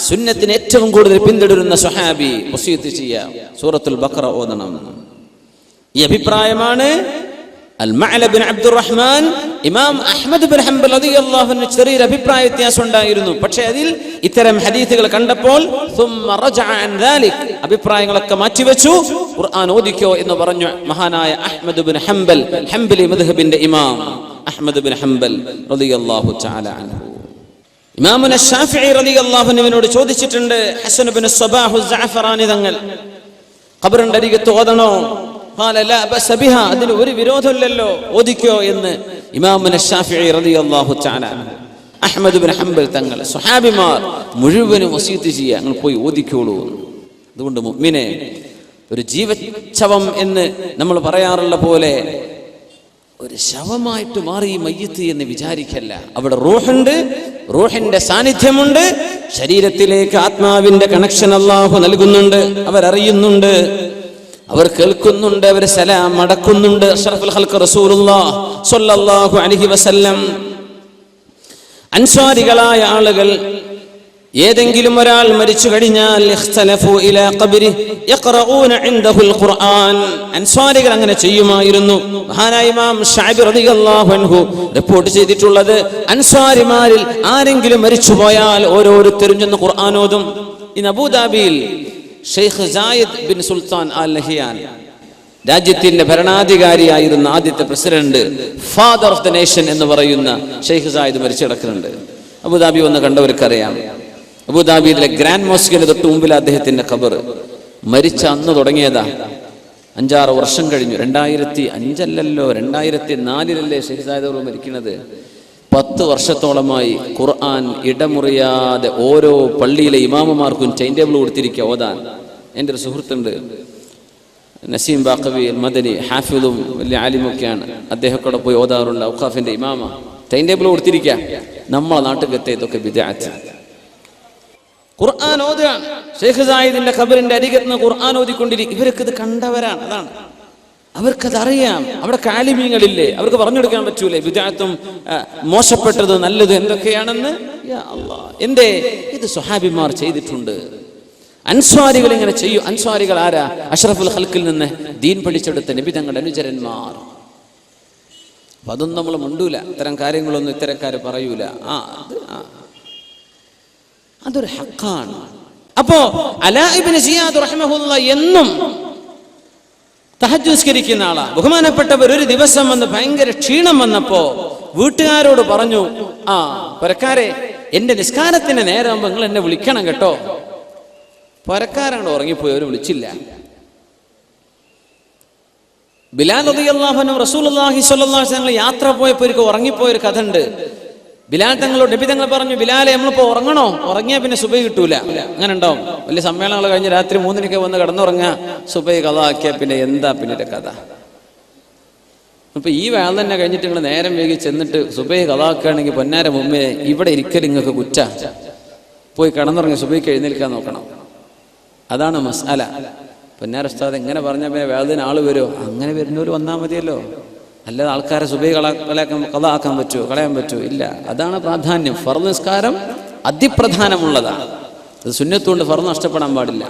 സുന്നത്തിനെ ഏറ്റവും കൂടുതൽ പിന്തുടരുന്ന സ്വഹാബി വസിയത്ത് ചെയ്യാം, സൂറത്തുൽ ബഖറ ഓതണം. ഈ അഭിപ്രായമാണ് അൽ മഅല ബിൻ അബ്ദുറഹ്മാൻ ഇമാം അഹ്മദ് ബിൻ ഹംബൽ റളിയല്ലാഹു അൻഹു ചെറിയൊരു അഭിപ്രായ വ്യത്യാസം ഉണ്ടായിരുന്നു. പക്ഷേ അതിൽ ഇത്തരം ഹദീസുകൾ കണ്ടപ്പോൾ സുമ്മ റജഅ അൻ ദാലിക്, അഭിപ്രായങ്ങളൊക്കെ മാറ്റിവെച്ചു, ഖുർആൻ ഓദിക്കോ എന്ന് പറഞ്ഞു മഹാനായ അഹ്മദ് ബിൻ ഹംബൽ, ഹംബലി മദ്ഹബിന്റെ ഇമാം അഹ്മദ് ബിൻ ഹംബൽ റളിയല്ലാഹു തആല അൻഹു. ഇമാമുന ശാഫിഈ റളിയല്ലാഹു അൻഹുവിനോട് ചോദിച്ചിട്ടുണ്ട് ഹസൻ ബിൻ സ്വബാഹു സഅഫറാനി തങ്ങൾ, ഖബറിന്റെ അരികത്ത് ഓതണോ? ഖാല ലാ ബഅസ ബിഹാ, അതിന് ഒരു വിരോധമില്ലല്ലോ, ഓദിക്കോ എന്ന് ഇമാമുന ശാഫിഈ റളിയല്ലാഹു തആല അൻഹു. അഹ്മദ് ബിൻ ഹംബൽ തങ്ങൾ, സ്വഹാബിമാർ മുഴുവനും വസിയത്ത് ചെയ്യുക, നിങ്ങൾ പോയി ഓദിക്കോളൂ. അതുകൊണ്ട് മുഅ്മിനെ, ഒരു ജീവച്ഛവം എന്ന് നമ്മൾ പറയാറുള്ള പോലെ ഒരു ശവമായിട്ട് മാറി മയ്യിത്ത് എന്ന് വിചാരിക്കല്ല. അവിടെ റൂഹുണ്ട്, റൂഹിന്റെ സാന്നിധ്യമുണ്ട്, ശരീരത്തിലേക്ക് ആത്മാവിന്റെ കണക്ഷൻ അല്ലാഹു നൽകുന്നുണ്ട്, അവരറിയുന്നുണ്ട്, അവർ കേൾക്കുന്നുണ്ട്, അവർ സലാം മടക്കുന്നുണ്ട്. അഷ്റഫുൽ ഖൽഖ് റസൂലുള്ളാഹി സ്വല്ലല്ലാഹു അലൈഹി വസല്ലം. അൻസ്വാരികളായ ആളുകൾ, ഏതെങ്കിലും ഒരാൾ മരിച്ചു കഴിഞ്ഞാൽ ഇഖ്തലഫു ഇലാ ഖബ്രി യഖറഊന ഇൻദഹുൽ ഖുർആൻ, അൻസ്വാരികൾ അങ്ങനെ ചെയ്യുമായിരുന്നു. മഹാനായ ഇമാം ശഅബി റളിയല്ലാഹു അൻഹു റിപ്പോർട്ട് ചെയ്തിട്ടുള്ളത്, അൻസ്വാരിമാരിൽ ആരെങ്കിലും മരിച്ചുപോയാൽ ഓരോരുത്തരും ചെന്ന് ഖുർആൻ ഓതും. ഇന്ന് അബൂദാബിയിൽ Sheikh Zayed bin Sultan Al Nahyan, രാജ്യത്തിന്റെ ഭരണാധികാരിയായിരുന്ന ആദ്യത്തെ president, father of the nation എന്ന് പറയുന്ന ഷെയ്ഖ് സായിദ് മരിച്ചു കിടക്കുന്നുണ്ട്. അബുദാബി വന്ന് കണ്ടവർക്കറിയാം. അബുദാബിയിലെ ഗ്രാൻഡ് മോസ്കിന്റെ തൊട്ട് മുമ്പിൽ അദ്ദേഹത്തിന്റെ ഖബർ. മരിച്ച അന്ന് തുടങ്ങിയതാ, 5-6 വർഷം കഴിഞ്ഞു. 2005 2004 ഷെയ്ഖ് സായിദ് അവർ മരിക്കുന്നത്. 10 വർഷത്തോളമായി ഖുർആൻ ഇടമുറിയാതെ ഓരോ പള്ളിയിലെ ഇമാമമാർക്കും ടൈം ടേബിൾ കൊടുത്തിരിക്കുക ഓതാൻ. എൻ്റെ ഒരു സുഹൃത്തുണ്ട്, നസീം ബാഖവി മദനി, ഹാഫിദും വലിയ ആലിമൊക്കെയാണ്. അദ്ദേഹത്തോടെ പോയി ഓതാറുണ്ട്. ഔഖാഫിന്റെ ഇമാമ ടൈം ടേബിൾ കൊടുത്തിരിക്കുക. നമ്മളെ നാട്ടിലത്തെ ഇതൊക്കെ ബിദ്അത്ത്. ഖുർആൻ ഓതുകയാണ്. ഷെയ്ഖ് സായിദിന്റെ ഖബറിന്റെ അരികത്ത് നിന്ന് ഖുർആൻ ഓതിക്കൊണ്ടിരിക്കും. ഇവർക്ക് ഇത് കണ്ടവരാണ്, അതാണ്, അവർക്കതറിയാം. അവിടെ ആലിമീങ്ങളില്ലേ, അവർക്ക് പറഞ്ഞു കൊടുക്കാൻ പറ്റൂലേ ബിദ്അത്തും മോശപ്പെട്ടത് നല്ലത് എന്തൊക്കെയാണെന്ന്? യാ അല്ലാഹ്, എന്തേ? ഇത് സ്വഹാബിമാർ ചെയ്തിട്ടുണ്ട്. അൻസ്വാരികൾ ഇങ്ങനെ ചെയ്യും. അൻസ്വാരികൾ ആരാ? അഷ്റഫുൽ ഖൽഖിൽ നിന്ന് ദീൻ പഠിച്ചെടുത്ത നബി തങ്ങളുടെ അനുചരന്മാർ. അപ്പൊ അതൊന്നും നമ്മൾ മുണ്ടൂല, ഇത്തരം കാര്യങ്ങളൊന്നും ഇത്തരക്കാർ പറയൂല. അതൊരു ഹഖാണ്. അപ്പോ അലാ ഇബ്നു സിയാദ് റഹിമഹുല്ലാഹ് എന്നും തഹജ്ജുദ് നിസ്കരിക്കുന്ന ആളാ. ബഹുമാനപ്പെട്ടവർ ഒരു ദിവസം വന്ന് ഭയങ്കര ക്ഷീണം വന്നപ്പോ വീട്ടുകാരോട് പറഞ്ഞു, പരക്കാരെ, എന്റെ നിസ്കാരത്തിന് നേരമാകുമ്പോ നിങ്ങൾ എന്നെ വിളിക്കണം കേട്ടോ. പരക്കാരാണ് ഉറങ്ങിപ്പോയി, അവർ വിളിച്ചില്ല. ബിലാൽ റളിയല്ലാഹു അൻഹു റസൂലുള്ളാഹി സ്വല്ലല്ലാഹു അലൈഹി വസല്ലം യാത്ര പോയപ്പോൾ ഉറങ്ങിപ്പോയൊരു കഥ ഉണ്ട്. ബിലാൽ തങ്ങളോട് നബി തങ്ങൾ പറഞ്ഞു, ബിലാലെ, നമ്മളിപ്പോ ഉറങ്ങണോ? ഉറങ്ങിയാൽ പിന്നെ സുബഹി കിട്ടൂല. അങ്ങനെ ഉണ്ടാവും. വലിയ സമ്മേളനങ്ങൾ കഴിഞ്ഞ് രാത്രി 3 വന്ന് കിടന്നുറങ്ങുക, സുബഹി ഖളാ ആക്കിയാൽ പിന്നെ എന്താ പിന്നെ കഥ? അപ്പൊ ഈ വേള തന്നെ കഴിഞ്ഞിട്ട് നിങ്ങൾ നേരം വൈകി ചെന്നിട്ട് സുബൈ ഖളാക്കുകയാണെങ്കിൽ പൊന്നാര മുമ്പേ ഇവിടെ ഇരിക്കൽ നിങ്ങൾക്ക് കുറ്റ. പോയി കിടന്നുറങ്ങി സുബൈക്ക് എഴുന്നേൽക്കാൻ നോക്കണം. അതാണ് മസ്അല. പൊന്നാര ഉസ്താദ് എങ്ങനെ പറഞ്ഞാൽ പിന്നെ വേളത്തിന് ആള് വരുമോ? അങ്ങനെ വരുന്നവർ വന്നാൽ മതിയല്ലോ. അല്ലാതെ ആൾക്കാരെ സുബൈ കളയാക്കാൻ പറ്റുമോ? കളയാൻ പറ്റുമോ? ഇല്ല. അതാണ് പ്രാധാന്യം. ഫർദ് നിസ്കാരം അതിപ്രധാനമുള്ളതാണ്. അത് സുന്നത്തുകൊണ്ട് ഫർദ് നഷ്ടപ്പെടാൻ പാടില്ല.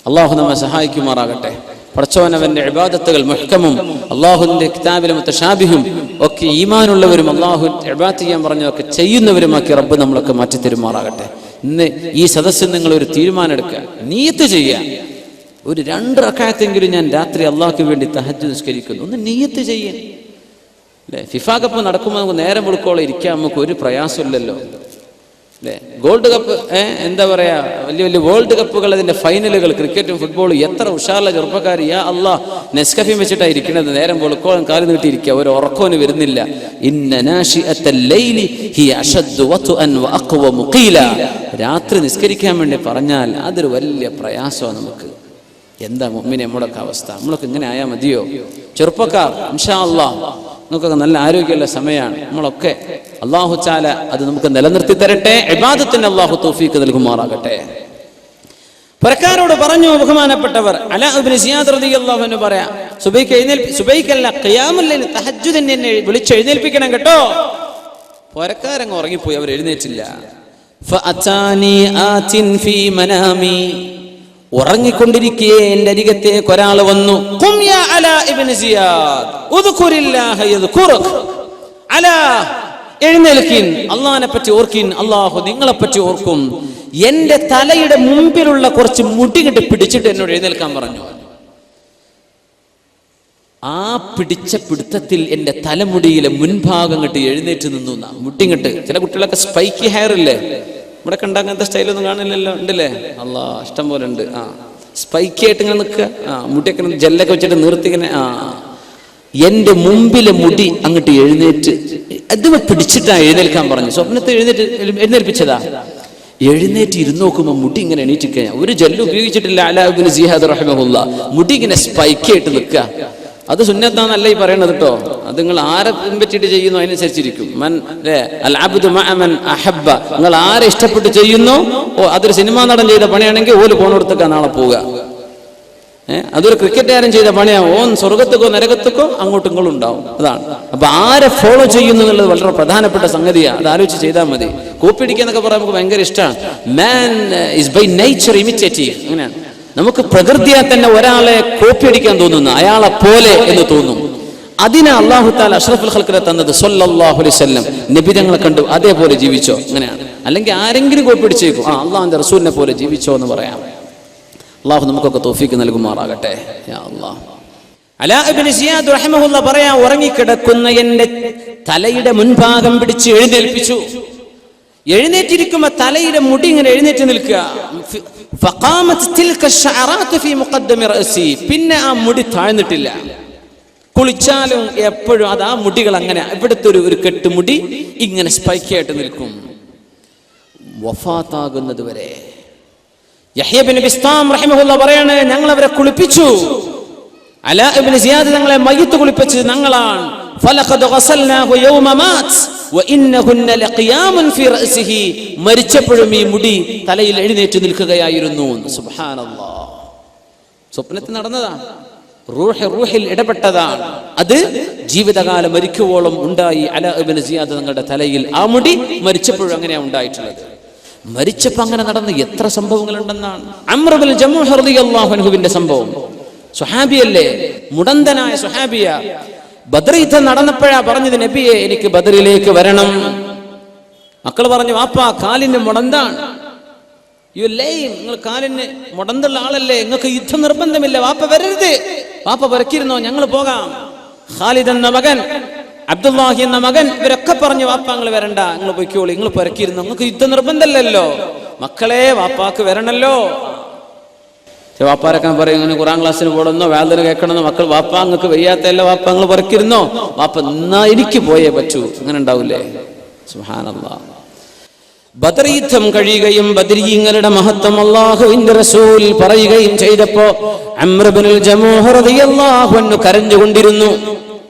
അള്ളാഹു നമ്മെ സഹായിക്കുമാറാകട്ടെ. പടച്ചവനവന്റെ ഇബാദത്തുകൾ മുഹ്കമും അള്ളാഹുവിന്റെ കിതാബിലെ മുത്തശാബിഹും ഒക്കെ ഈമാനുള്ളവരും അള്ളാഹു ഇബാദത്ത് ചെയ്യാൻ പറഞ്ഞതൊക്കെ ചെയ്യുന്നവരുമാക്കി റബ്ബ് നമ്മളൊക്കെ മാറ്റി തരുമാറാകട്ടെ. ഇന്ന് ഈ സദസ്സിൽ നിങ്ങൾ ഒരു തീരുമാനം എടുക്കുക, നിയ്യത്ത് ചെയ്യുക. ഒരു 2 റക്അത്തെങ്കിലും ഞാൻ രാത്രി അള്ളാഹ്ക്ക് വേണ്ടി തഹജ്ജുദ് നിസ്കരിക്കുന്നു. ഒന്ന് നിയ്യത്ത് ചെയ്യാൻ അല്ലേ. ഫിഫ കപ്പ് നടക്കുമ്പോൾ നമുക്ക് നേരം വെളുക്കോളം ഇരിക്കാൻ നമുക്ക് ഒരു പ്രയാസമില്ലല്ലോ അല്ലേ. ഗോൾഡ് കപ്പ് എന്താ പറയാ, വലിയ വലിയ വേൾഡ് കപ്പുകൾ, അതിന്റെ ഫൈനലുകൾ, ക്രിക്കറ്റും ഫുട്ബോളും, എത്ര ഉഷാറുള്ള ചെറുപ്പക്കാർ യാ അള്ളാഹ് നെസ്കഫി വെച്ചിട്ടാണ് ഇരിക്കുന്നത്. നേരം വെളുക്കോളം കാല് നീട്ടിയിരിക്കുക, ഒരു ഉറക്കോന് വരുന്നില്ല. ഇന്ന നാശിഅത്തൽ ലൈലി ഹിയ അശദ്ദു വത്അൻ വഅഖ്വമു ഖീല. രാത്രി നിസ്കരിക്കാൻ വേണ്ടി പറഞ്ഞാൽ അതൊരു വലിയ പ്രയാസമാണ് നമുക്ക്. എന്താ മുഅ്മിനെ നമ്മുടെയൊക്കെ അവസ്ഥ? നമ്മളൊക്കെ ഇങ്ങനെ ആയാൽ മതിയോ? ചെറുപ്പക്കാർ ഇൻഷാ അല്ലാഹ് നമുക്കൊക്കെ നല്ല ആരോഗ്യമുള്ള സമയമാണ്. നമ്മളൊക്കെ അല്ലാഹു തആല അത് നമുക്ക് നിലനിർത്തി തരട്ടെ. ഇബാദത്തിന് അല്ലാഹു തൗഫീഖ് നൽകുമാറാകട്ടെ. പരക്കാരോട് പറഞ്ഞു ബഹുമാനപ്പെട്ടവർ അലാ ഇബ്നു സിയാദ് റളിയല്ലാഹു അൻഹു പറയാ, സുബൈക്കല്ല ഖിയാമുൽ ലൈൽ തഹജ്ജുദിന് എന്നെ വിളിച്ചെഴുന്നേൽപ്പിക്കണം കേട്ടോ. പരക്കാരങ്ങ് ഉറങ്ങിപ്പോയി, അവർ എഴുന്നേറ്റില്ല. ഫഅതാനി ആതിൻ ഫീ മനാമി. ഉറങ്ങിക്കൊണ്ടിരിക്കേ എന്റെ അരികത്തേക്ക് ഒരാൾ വന്നു. ഖും യാ അലാ ഇബ്നു സിയാദ് ഉദ്കുരില്ലാഹ യദ്കുറുക. അലാ, എഴുന്നേൽക്കിൻ, അള്ളാഹിനെ പറ്റി ഓർക്കിൻ, അള്ളാഹു നിങ്ങളെ പറ്റി ഓർക്കും. എന്റെ തലയുടെ മുമ്പിലുള്ള കുറച്ച് മുടി കെട്ടി പിടിച്ചിട്ട് എന്നോട് എഴുന്നേൽക്കാൻ പറഞ്ഞു. ആ പിടിച്ച പിടുത്തത്തിൽ എന്റെ തലമുടിയിലെ മുൻഭാഗം കെട്ടി എഴുന്നേറ്റ് നിന്നു. മുട്ടിങ്ങട്ട് ചില കുട്ടികളൊക്കെ സ്പൈക്കി ഹെയർ ഇല്ലേ, ഇവിടെ കണ്ട അങ്ങനത്തെ സ്റ്റൈലൊന്നും കാണില്ലല്ലോ. ഉണ്ടല്ലേ? അല്ലാ, ഇഷ്ടം പോലെ ഉണ്ട്. സ്പൈക്കി ആയിട്ട് ഇങ്ങനെ നിൽക്കുക, മുടിയൊക്കെ ജെല്ലൊക്കെ വെച്ചിട്ട് നിർത്തിങ്ങനെ. എന്റെ മുമ്പിലെ മുടി അങ്ങോട്ട് എഴുന്നേറ്റ് അത് പിടിച്ചിട്ടാ എഴുന്നേൽക്കാൻ പറഞ്ഞു. സ്വപ്നത്തെ എഴുന്നേൽപ്പിച്ചതാ. എഴുന്നേറ്റ് ഇരുന്ന് നോക്കുമ്പോൾ മുടി ഇങ്ങനെ എണീറ്റിക്കുക. ഒരു ജെല്ല് ഉപയോഗിച്ചിട്ടില്ല അലാ ഇബ്നു സിയാദ് റഹിമഹുല്ലാ. മുടി ഇങ്ങനെ സ്പൈക്കി ആയിട്ട് നിൽക്കുക. അത് സുന്നത്താന്നല്ല ഈ പറയണത് കേട്ടോ. അത് നിങ്ങൾ ആരെ പറ്റിയിട്ട് ചെയ്യുന്നു അതിനനുസരിച്ചിരിക്കും. അൽ അബ്ദു മഅ മൻ അഹബ്ബ. നിങ്ങൾ ആരെ ഇഷ്ടപ്പെട്ട് ചെയ്യുന്നു, അതൊരു സിനിമാ നടൻ ചെയ്ത പണിയാണെങ്കിൽ ഓല് പോണോടത്തേക്കാ നാളെ പോവുക. അതൊരു ക്രിക്കറ്റുകാരൻ ചെയ്ത പണിയാ, ഓൻ സ്വർഗത്തേക്കോ നരകത്തേക്കോ അങ്ങോട്ടും ഇങ്ങോട്ടും ഉണ്ടാവും. അതാണ്. അപ്പൊ ആരെ ഫോളോ ചെയ്യുന്നു എന്നുള്ളത് വളരെ പ്രധാനപ്പെട്ട സംഗതിയാണ്. അത് ആലോചിച്ച് ചെയ്താൽ മതി. കോപ്പി അടിക്കാന്നൊക്കെ പറയാൻ നമുക്ക് ഭയങ്കര ഇഷ്ടമാണ്. Man is by nature imitative. അങ്ങനെയാണ്. നമുക്ക് പ്രകൃതിയെ തന്നെ ഒരാളെ കോപ്പി അടിക്കാൻ തോന്നുന്നു, അയാളെ പോലെ എന്ന് തോന്നും. അതിനെ അല്ലാഹു തആല അഷ്റഫുൽ ഖൽഖിനെ തന്നത് സ്വല്ലല്ലാഹു അലൈഹി വസല്ലം. നബി തങ്ങളെ കണ്ടു അതേപോലെ ജീവിച്ചോ, അങ്ങനെയാണ്. അല്ലെങ്കിൽ ആരെങ്കിലും കോപ്പി അടിച്ചേക്കും, അള്ളാഹുവിന്റെ റസൂലിനെ പോലെ ജീവിച്ചോ എന്ന് പറയാം. അള്ളാഹു നമുക്കൊക്കെ തൗഫീഖ് നൽകുമാറാകട്ടെ. യാ അല്ലാഹ്. അലാ ഇബ്നു സിയാദ് റഹിമഹുല്ലാ പറയാ, ഉറങ്ങിക്കിടക്കുന്ന എന്റെ തലയുടെ മുൻഭാഗം പിടിച്ച് എഴുന്നേൽപ്പിച്ചു. എഴുന്നേറ്റിരിക്കുമ്പോ തലയുടെ മുടി ഇങ്ങനെ എഴുന്നേറ്റ് നിൽക്കുക. പിന്നെ ആ മുടി താഴ്ന്നിട്ടില്ല. കുളിച്ചാലും എപ്പോഴും അത് ആ മുടികൾ അങ്ങനെ ഇവിടുത്തെ ഒരു കെട്ടുമുടി ഇങ്ങനെ സ്പൈക്കായിട്ട് നിൽക്കും വഫാത്താകുന്നത് വരെ. യഹ്യ ഇബ്നു ബിസ്താം റഹിമഹുല്ലാഹ് പറയാണ്, ഞങ്ങൾ അവരെ കുളിപ്പിച്ചു. അലാ ഇബ്നു സിയാദ് തങ്ങളെ മയ്യിത്ത് കുളിപ്പിച്ചത് ഞങ്ങളാണ്. ഫലഖദ് ഗസൽനാഹു യൗമ മാത് വഇന്നഹുന്ന ലഖിയാമുൻ ഫീ റഅസിഹി. മരിച്ചപ്പോഴും ഈ മുടി തലയിൽ എഴുന്നേറ്റ് നിൽക്കുകയായിരുന്നു. സുബ്ഹാനല്ലാഹ്. സ്വപ്നത്തിൽ നടന്നതാണ്. റൂഹിൽ ഇടപെട്ടതാണ്. അത് ജീവിതകാലം മരിക്കുവോളം ഉണ്ടായി അലാ ഇബ്നു സിയാദ് തങ്ങളുടെ തലയിൽ ആ മുടി. മരിച്ചപ്പോഴും അങ്ങനെയാണ് ഉണ്ടായിട്ടുള്ളത്. മരിച്ചപ്പോ അങ്ങനെ നടന്ന എത്ര സംഭവങ്ങൾ ഉണ്ടെന്നാണ്. അംർ ഇബ്നുൽ ജമൂഹ് റളിയല്ലാഹു അൻഹുവിന്റെ സംഭവം. സ്വഹാബിയല്ലേ, മുടന്തനായ സ്വഹാബിയ. ബദർ യുദ്ധം നടന്നപ്പോഴാ പറഞ്ഞത്, നബിയെ എനിക്ക് ബദറിലേക്ക് വരണം. മക്കൾ പറഞ്ഞു, വാപ്പാ കാലിന് മുടന്താണ്, നിങ്ങൾ കാലിന് മുടന്തുള്ള ആളല്ലേ, നിങ്ങൾക്ക് യുദ്ധം നിർബന്ധമില്ല, വാപ്പ വരരുത്. വാപ്പ വരക്കിരുന്നോ, ഞങ്ങൾ പോകാം. ഖാലിദ് എന്ന മകൻ, അബ്ദുല്ലാഹി എന്ന മകൻ, ഇവരൊക്കെ പറഞ്ഞു, വാപ്പ നിങ്ങൾ വരണ്ട, നിങ്ങൾ പൊയ്ക്കോളി, നിങ്ങൾ പരക്കിരുന്നു, നിങ്ങൾക്ക് യുദ്ധം നിർബന്ധമല്ലല്ലോ. മക്കളെ വാപ്പാക്ക് വരണല്ലോ. വാപ്പാരൊക്കെ പറയും, ഇങ്ങനെ ഖുർആൻ ക്ലാസ്സിന് പോകണമെന്നോ വേദന കേൾക്കണമെന്നോ. മക്കൾ, വാപ്പ നിങ്ങൾക്ക് വയ്യാത്തല്ലോ, വാപ്പ നിങ്ങൾ പരക്കിരുന്നോ, വാപ്പ എന്നാ എനിക്ക് പോയേ പറ്റൂ. അങ്ങനെ ഉണ്ടാവൂലേ? സുബ്ഹാനല്ലാഹ്. ബദർ യുദ്ധം കഴിയുകയും ബദരീങ്ങളുടെ മഹത്വം അല്ലാഹുവിന്റെ റസൂൽ പറയുകയും ചെയ്തപ്പോ അംർ ഇബ്നുൽ ജമൂഹ് റളിയല്ലാഹു അൻഹു കരഞ്ഞുകൊണ്ടിരുന്നു.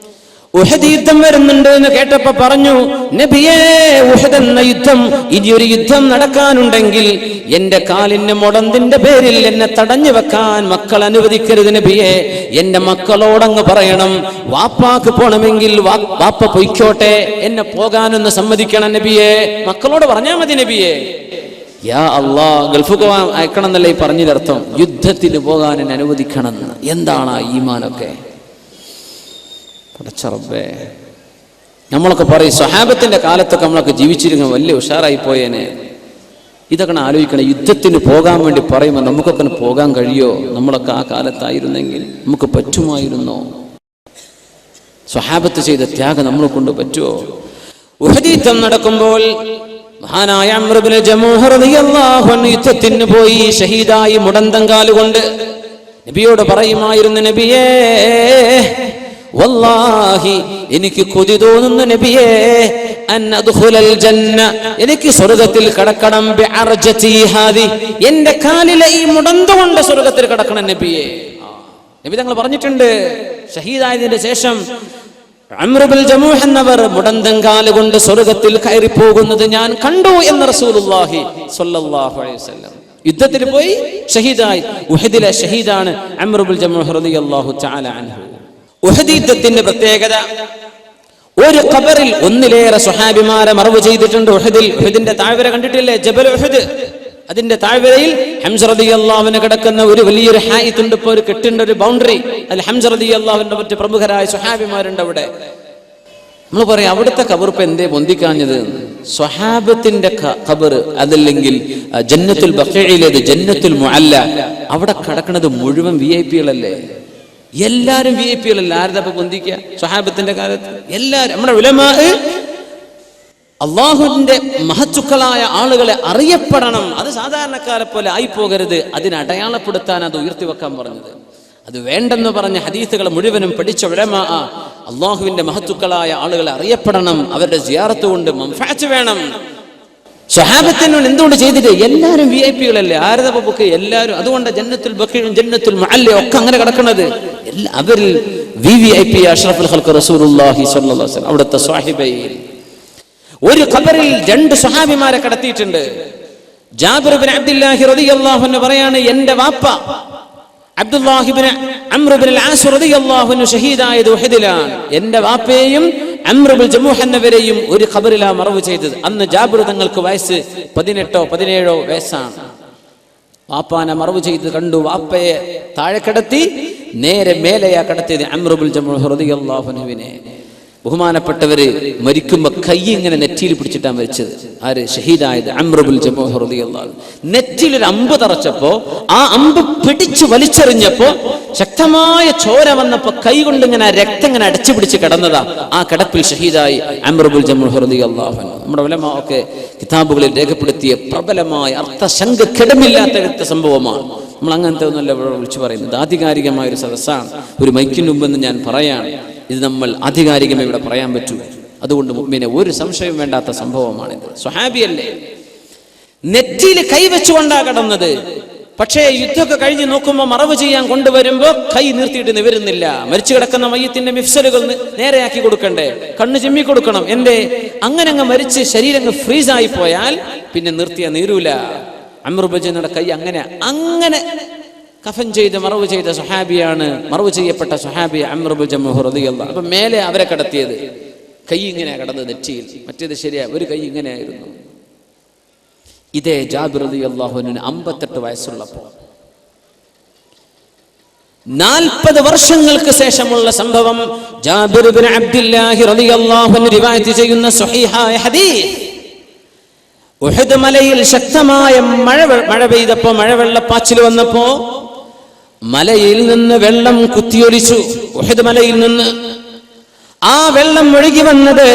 ഉഹദ് യുദ്ധം വരുന്നുണ്ട് എന്ന് കേട്ടപ്പോ പറഞ്ഞു, നബിയേ, ഉഹദ് എന്ന യുദ്ധം, ഇനിയൊരു യുദ്ധം നടക്കാനുണ്ടെങ്കിൽ എന്റെ കാലിന് മുടന്തിന്റെ പേരിൽ എന്നെ തടഞ്ഞു വെക്കാൻ മക്കൾ അനുവദിക്കരുത് നബിയേ. എന്റെ മക്കളോടങ്ങ് പറയണം, വാപ്പാക്ക് പോണമെങ്കിൽ വാപ്പ പൊയ്ക്കോട്ടെ, എന്നെ പോകാനൊന്ന് സമ്മതിക്കണം നബിയേ. മക്കളോട് പറഞ്ഞാൽ മതി നബിയേ. യാ അല്ലാ, ഗൾഫ് പോകാൻ അയക്കണം എന്നല്ലേ ഈ പറഞ്ഞതിനർത്ഥം? യുദ്ധത്തിന് പോകാൻ എന്നെ അനുവദിക്കണം. എന്താണ് ആ ഈമാനൊക്കെ? പടച്ചറബ്ബേ, നമ്മളൊക്കെ പറയും സ്വഹാബത്തിന്റെ കാലത്തൊക്കെ നമ്മളൊക്കെ ജീവിച്ചിരുന്ന വലിയ ഉഷാറായി പോയേനെ. ഇതൊക്കെ ആലോചിക്കണം. യുദ്ധത്തിന് പോകാൻ വേണ്ടി പറയുമ്പോൾ നമുക്കൊക്കെ പോകാൻ കഴിയോ? നമ്മളൊക്കെ ആ കാലത്തായിരുന്നെങ്കിൽ നമുക്ക് പറ്റുമായിരുന്നോ? സ്വഹാബത്ത് ചെയ്ത ത്യാഗം നമ്മളെ കൊണ്ട് പറ്റുമോ? ഉഹദ് യുദ്ധം നടക്കുമ്പോൾ മഹാനായ അംർ ഇബ്നു ജമൂഹ റളിയല്ലാഹു അൻഹു യുദ്ധത്തിന് പോയി ഷഹീദായി മുടന്തങ്കാലുകൊണ്ട് നബിയോട് പറയുമായിരുന്നു, നബിയേ, വല്ലാഹി എനിക്ക് കൊതി തോന്നുന്നു നബിയേ, അൻ അദ്ഖുലൽ ജന്ന, എനിക്ക് സ്വർഗ്ഗത്തിൽ കടക്കണം, ബിഅർജതി ഹാദി, എന്റെ കാലിലെ ഈ മുടന്തുകൊണ്ട് സ്വർഗ്ഗത്തിൽ കടക്കണം നബിയേ. നബി തങ്ങൾ പറഞ്ഞിട്ടുണ്ട്, ഷഹീദായതിന്റെ ശേഷം അംർ ഇബ്നുൽ ജമൂഹ് എന്നവർ മുടന്തങ്കാല് കൊണ്ട് സ്വർഗ്ഗത്തിൽ കയറി പോകുന്നത് ഞാൻ കണ്ടു എന്ന് റസൂലുള്ളാഹി സ്വല്ലല്ലാഹു അലൈഹി വസല്ലം. യുദ്ധത്തിൽ പോയി ഷഹീദായി. ഉഹദിലെ ഷഹീദാണ് അംർ ഇബ്നുൽ ജമൂഹ് റളിയല്ലാഹു തആല അൻഹു. ഉഹദ് യുദ്ധത്തിന്റെ പ്രത്യേകത, ഒരു ഖബറിൽ ഒന്നിലേറെ സ്വഹാബിമാരെ മറവ് ചെയ്തിട്ടുണ്ട്. ഉഹദിന്റെ താഴ്വര കണ്ടിട്ടില്ലേ, ജബൽ ഉഹദ്? അതിന്റെ താഴ്വരയിൽ ഹംസ റളിയല്ലാഹു അൻഹു കിടക്കുന്ന ഒരു വലിയൊരു ഹായിത്ത് ഉണ്ട്. ഇപ്പോൾ ഒരു കെട്ടിന്റെ ഒരു ബൗണ്ടറി. അതിൽ ഹംസ റളിയല്ലാഹു അൻഹുവിന്റെ മറ്റ് പ്രമുഖരായ സ്വഹാബിമാരുണ്ട് അവിടെ. നമ്മൾ പറയാം, അവിടുത്തെ ഖബർ ഇപ്പൊ എന്തേ പൊന്തിക്കാഞ്ഞത്? സ്വഹാബത്തിന്റെ ഖബർ, അതല്ലെങ്കിൽ ജന്നത്തുൽ ബഖീഇലേത് ജന്നത്തുൽ മുഅല്ല, അവിടെ കിടക്കുന്നത് മുഴുവൻ VIP-കളല്ലേ? എല്ലാരും VIP-കളല്ല. ആരുടെ പൊന്തിക്കുക? സ്വഹാബത്തിന്റെ കാലത്ത് എല്ലാരും. നമ്മുടെ ഉലമാ അള്ളാഹുവിന്റെ മഹത്തുക്കളായ ആളുകളെ അറിയപ്പെടണം. അത് സാധാരണക്കാരെ പോലെ ആയിപ്പോകരുത്. അതിനെ അടയാളപ്പെടുത്താൻ അത് ഉയർത്തിവെക്കാൻ പറഞ്ഞത്. അത് വേണ്ടെന്ന് പറഞ്ഞ ഹദീസുകൾ മുഴുവനും പഠിച്ച ഉലമാ അള്ളാഹുവിന്റെ മഹത്തുക്കളായ ആളുകളെ അറിയപ്പെടണം. അവരുടെ സിയാറത്ത് കൊണ്ട് മൻഫഅത്ത് വേണം. സ്വഹാബത്തിനോട് എന്തുകൊണ്ട് ചെയ്തിട്ട്? എല്ലാവരും VIP-കളല്ലേ? ആരുടെ ബുക്ക് എല്ലാവരും. അതുകൊണ്ട് ജന്നത്തുൽ ബഖീഉം ജന്നത്തുൽ മുഅല്ല ഒക്കെ അങ്ങനെ കിടക്കുന്നത്. അവരിൽ VVIP അഷ്റഫുൽ ഖൽഖ് റസൂലുള്ളാഹി സ്വല്ലല്ലാഹു അലൈഹി വസല്ലം അവിടുത്തെ സ്വഹാബയിൽ ഒരു ഖബറിൽ രണ്ട് സ്വഹാബിമാരെ കടത്തിയിട്ടുണ്ട്. ജാബിർ ഇബ്നു അബ്ദുല്ലാഹി റളിയല്ലാഹു അൻഹു പറയാണ്, എന്റെ വാപ്പ അബ്ദുല്ലാഹി ഇബ്നു അംർ ഇബ്നുൽ ആസ് റളിയല്ലാഹു അൻഹു ഷഹീദായത് ഉഹദിലാണ്. എന്റെ വാപ്പയെയും അംർ ഇബ്നുൽ ജമൂഹ് എന്നവരെയും ഒരു ഖബറിലാണ് മറവ് ചെയ്തത്. അന്ന് ജാബിർ തങ്ങൾക്ക് വയസ്സ് 18 17 വയസ്സാണ്. വാപ്പാനെ മറവ് ചെയ്ത് കണ്ടു. വാപ്പയെ താഴെ കിടത്തി, നേരെ മേലെയാ കിടത്തിയത് അംർ ഇബ്നുൽ ജമൂഹ് റളിയല്ലാഹു അൻഹുവിനെ. ബഹുമാനപ്പെട്ടവര് മരിക്കുമ്പോ കൈ ഇങ്ങനെ നെറ്റിയിൽ പിടിച്ചിട്ടാണ് മരിച്ചത്. ആര്? ഷഹീദായത് അംർ ഇബ്നുൽ ജമൂഹ് റളിയല്ലാഹു അൻഹു. നെറ്റിയിൽ ഒരു അമ്പ് തറച്ചപ്പോ ആ അമ്പ് പിടിച്ചു വലിച്ചെറിഞ്ഞപ്പോ ശക്തമായ ചോര വന്നപ്പോ കൈ കൊണ്ട് ഇങ്ങനെ രക്തം ഇങ്ങനെ അടച്ചു പിടിച്ച് കിടന്നതാ. ആ കിടപ്പിൽ ഷഹീദായി അംർ ഇബ്നുൽ ജമൂഹ് റളിയല്ലാഹു അൻഹു. നമ്മുടെ ഉലമാ ഒക്കെ കിതാബുകളിൽ രേഖപ്പെടുത്തിയ പ്രബലമായ അർത്ഥശങ്ക കിടമില്ലാത്ത സംഭവമാണ്. നമ്മൾ അങ്ങനത്തെ ഒന്നല്ല വിളിച്ചു പറയുന്നത്. ആധികാരികമായ ഒരു സദസ്സാണ്. ഒരു മൈക്കിന് മുമ്പെന്ന് ഞാൻ പറയാണ്, ഇത് നമ്മൾ ആധികാരികമായി ഇവിടെ പറയാൻ പറ്റൂ. അതുകൊണ്ട് മുഅ്മിനെ ഒരു സംശയം വേണ്ടാത്ത സംഭവമാണിത്. സ്വഹാബിയല്ലേ, നെറ്റിയിൽ കൈവച്ചുകൊണ്ടാ കിടന്നത്. പക്ഷേ യുദ്ധമൊക്കെ കഴിഞ്ഞ് നോക്കുമ്പോൾ മറവ് ചെയ്യാൻ കൊണ്ടുവരുമ്പോ കൈ നിർത്തിയിട്ട് നിവരുന്നില്ല. മരിച്ചു കിടക്കുന്ന മയ്യത്തിന്റെ മിഫ്സലുകൾ നേരെയാക്കി കൊടുക്കണ്ടേ, കണ്ണ് ചിമ്മി കൊടുക്കണം. എന്റെ അങ്ങനെ അങ്ങ് മരിച്ച് ശരീരം ഫ്രീസായി പോയാൽ പിന്നെ നിർത്തിയ നീരൂല. അംർ ഇബ്നു ജമൂഹയുടെ കൈ അങ്ങനെ കഫൻ ചെയ്ത് മറവ് ചെയ്ത സ്വഹാബിയാണ്. മറവ് ചെയ്യപ്പെട്ട സ്വഹാബി അംർ ഇബ്നു ജമൂഹ് റളിയല്ലാഹു. അപ്പൊ മേലെ അവരെ കടത്തിയത് കൈ ഇങ്ങനെയാ കടന്നത് നെറ്റിയിൽ. മറ്റേത് ശരിയാ, ഒരു കൈ ഇങ്ങനെയായിരുന്നു. ഇതേ ജാബിർ റളിയല്ലാഹു അൻഹു 58 വയസ്സുള്ളപ്പോ 40 വർഷങ്ങൾക്ക് ശേഷമുള്ള സംഭവം. ജാബിർ ഇബ്നു അബ്ദുല്ലാഹി റളിയല്ലാഹു അൻഹു റിവായത്ത് ചെയ്യുന്ന സ്വഹീഹായ ഹദീസ്. ഉഹദ് മലയിൽ ശക്തമായ മഴ പെയ്തപ്പോ, മഴവെള്ളപ്പാച്ചിൽ വന്നപ്പോ മലയിൽ നിന്ന് വെള്ളം കുത്തിയൊലിച്ചു. ഉഹദ് മലയിൽ നിന്ന് ആ വെള്ളം ഒഴുകി വന്നത്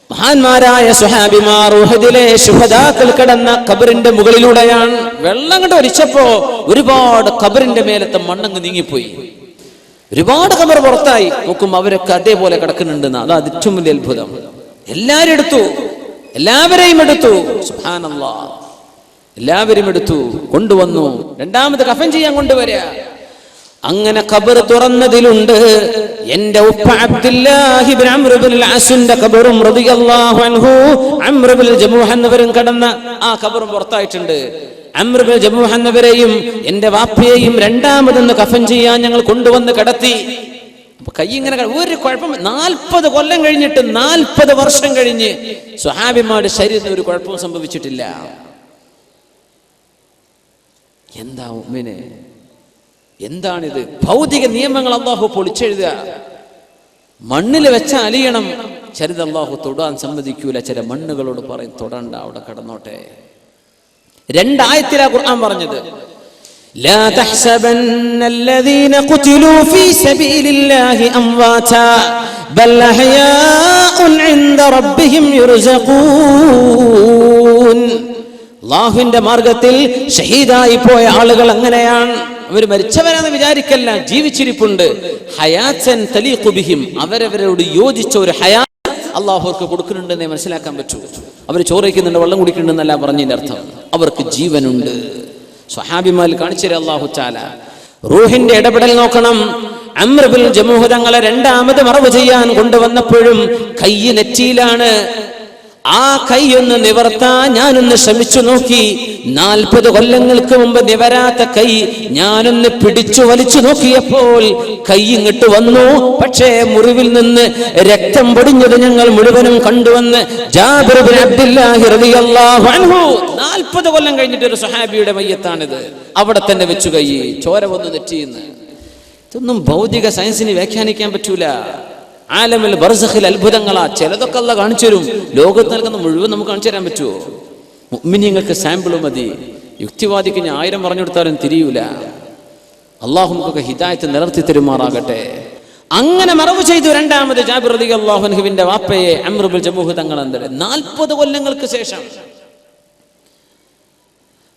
മഹാന്മാരായ സ്വഹാബിമാർ ഉഹദിലെ ശുഹദാക്കൾ കിടന്ന ഖബറിന്റെ മുകളിലൂടെയാണ്. വെള്ളം കൊണ്ട് ഒലിച്ചപ്പോ ഒരുപാട് ഖബറിന്റെ മേലത്തെ മണ്ണങ്ങ് നീങ്ങിപ്പോയി. ഒരുപാട് ഖബർ പുറത്തായി. നോക്കുമ്പോൾ അവരൊക്കെ അതേപോലെ കിടക്കുന്നുണ്ടെന്ന്. അതാ ഏറ്റവും വലിയ അത്ഭുതം. എല്ലാവരെയും എടുത്തു. സുബ്ഹാനല്ലാഹ്, എല്ലാവരും എടുത്തു കൊണ്ടുവന്നു. രണ്ടാമത് കഫൻ ചെയ്യാൻ കൊണ്ടുവരിക. അങ്ങനെ ഖബർ തുറന്നതിലുണ്ട് എന്റെ ഉപ്പ അബ്ദുല്ലാഹി ഇബ്നു അംർ ഇബ്നുൽ അസിന്റെ ഖബറും റളിയല്ലാഹു അൻഹു അംർ ഇബ്നുൽ ജമൂഹ എന്നവരും കടന്ന ആ ഖബറും പുറത്തായിട്ടുണ്ട്. അംർ ഇബ്നുൽ ജമൂഹ എന്നവരെയും എന്റെ വാപ്പയെയും രണ്ടാമതൊന്ന് കഫൻ ചെയ്യാൻ ഞങ്ങൾ കൊണ്ടുവന്ന് കിടത്തി. അപ്പൊ കൈ ഇങ്ങനെ ഒരു കുഴപ്പം 40 കൊല്ലം കഴിഞ്ഞിട്ട് 40 വർഷം കഴിഞ്ഞ് സ്വഹാബിമാരുടെ ശരീരത്തിന് ഒരു കുഴപ്പവും സംഭവിച്ചിട്ടില്ല. എന്താ മുഅ്മിനെ, എന്താണിത്? ഭൗതിക നിയമങ്ങൾ അല്ലാഹു പൊളിച്ചെഴുതുക. മണ്ണിൽ വെച്ച അലിയണം, ചിലത് അല്ലാഹു തൊടാൻ സമ്മതിക്കൂല. ചില മണ്ണുകളോട് പറയും തൊടണ്ട, അവിടെ കിടന്നോട്ടെ. 2 ആയത്തിലാ ഖുർആൻ പറഞ്ഞത്. ലാ തഹ്സബന്ന الذين قتلوا في سبيل الله امواتا بل احياء عند ربهم يرزقون. അല്ലാഹുവിന്റെ മാർഗത്തിൽ ഷഹീദായി പോയ ആളുകൾ അങ്ങനെയാണ്. അവർ മരിച്ചവരാണെന്ന് വിചാരിക്കല്ല, ജീവിച്ചിരിപ്പുണ്ട്. ഹയാത്തൻ തലീഖു ബിഹിം, അവരവരോട് യോജിച്ച ഒരു ഹയാത്ത് അല്ലാഹു അവർക്ക് കൊടുക്കുന്നുണ്ടെന്നേ മനസ്സിലാക്കാൻ പറ്റൂ. അവർ ചോറയ്ക്കുന്നുണ്ട്, വെള്ളം കുടിക്കുന്നുണ്ടെന്നല്ല പറഞ്ഞതിന്റെ അർത്ഥം. അവർക്ക് ജീവനുണ്ട്. സ്വഹാബിമാൽ കാണിച്ചു തരാം അല്ലാഹു തആല. റൂഹിന്റെ ഇടപെടൽ നോക്കണം. അംർ ഇബ്നുൽ ജമൂഹ തങ്ങളെ രണ്ടാമത് മറവ് ചെയ്യാൻ കൊണ്ടുവന്നപ്പോഴും കൈ നെറ്റിയിലാണ്. ആ കൈയൊന്ന് നിവർത്താൻ ഞാനൊന്ന് ശ്രമിച്ചു നോക്കി. 40 കൊല്ലങ്ങൾക്ക് മുമ്പ് നിവരാത്ത കൈ ഞാനൊന്ന് പിടിച്ചു വലിച്ചു നോക്കിയപ്പോൾ കൈ ഇങ്ങോട്ട് വന്നു. പക്ഷേ മുറിവിൽ നിന്ന് രക്തം പൊടിഞ്ഞത് ഞങ്ങൾ മുഴുവനും കണ്ടുവന്ന് ജാബിർ ഇബ്നു അബ്ദുല്ലാഹി റളിയല്ലാഹു അൻഹു 40 കൊല്ലം കഴിഞ്ഞിട്ട് ഒരു സ്വഹാബിയുടെ മയ്യത്താണിത്. അവിടെ തന്നെ വെച്ചു കൈ, ചോര വന്നു നെറ്റിയെന്ന്. ഇതൊന്നും ഭൗതിക സയൻസിന് വ്യാഖ്യാനിക്കാൻ പറ്റൂല. ആലമിൽ ബർസഖിൽ അത്ഭുതങ്ങളാ. ചിലതൊക്കെ അല്ലാഹു കാണിച്ചു തരും. ലോകത്ത് നൽകുന്ന മുഴുവൻ നമുക്ക് കാണിച്ചു തരാൻ പറ്റുമോ? മുഅ്മിനീങ്ങൾക്ക് സാമ്പിൾ മതി. യുക്തിവാദിക്ക് ഞാൻ 1000 പറഞ്ഞു കൊടുത്താലും തിരിയൂല. അള്ളാഹു നമുക്കൊക്കെ ഹിദായത്ത് നിലർത്തി തരുമാറാകട്ടെ. അങ്ങനെ മറവ് ചെയ്തു രണ്ടാമത് ജാബിർ റളിയല്ലാഹു അൻഹുവിന്റെ വാപ്പയെ അംർ ഇബ്നുൽ ജമൂഹ തങ്ങൾ. 40 കൊല്ലങ്ങൾക്ക് ശേഷം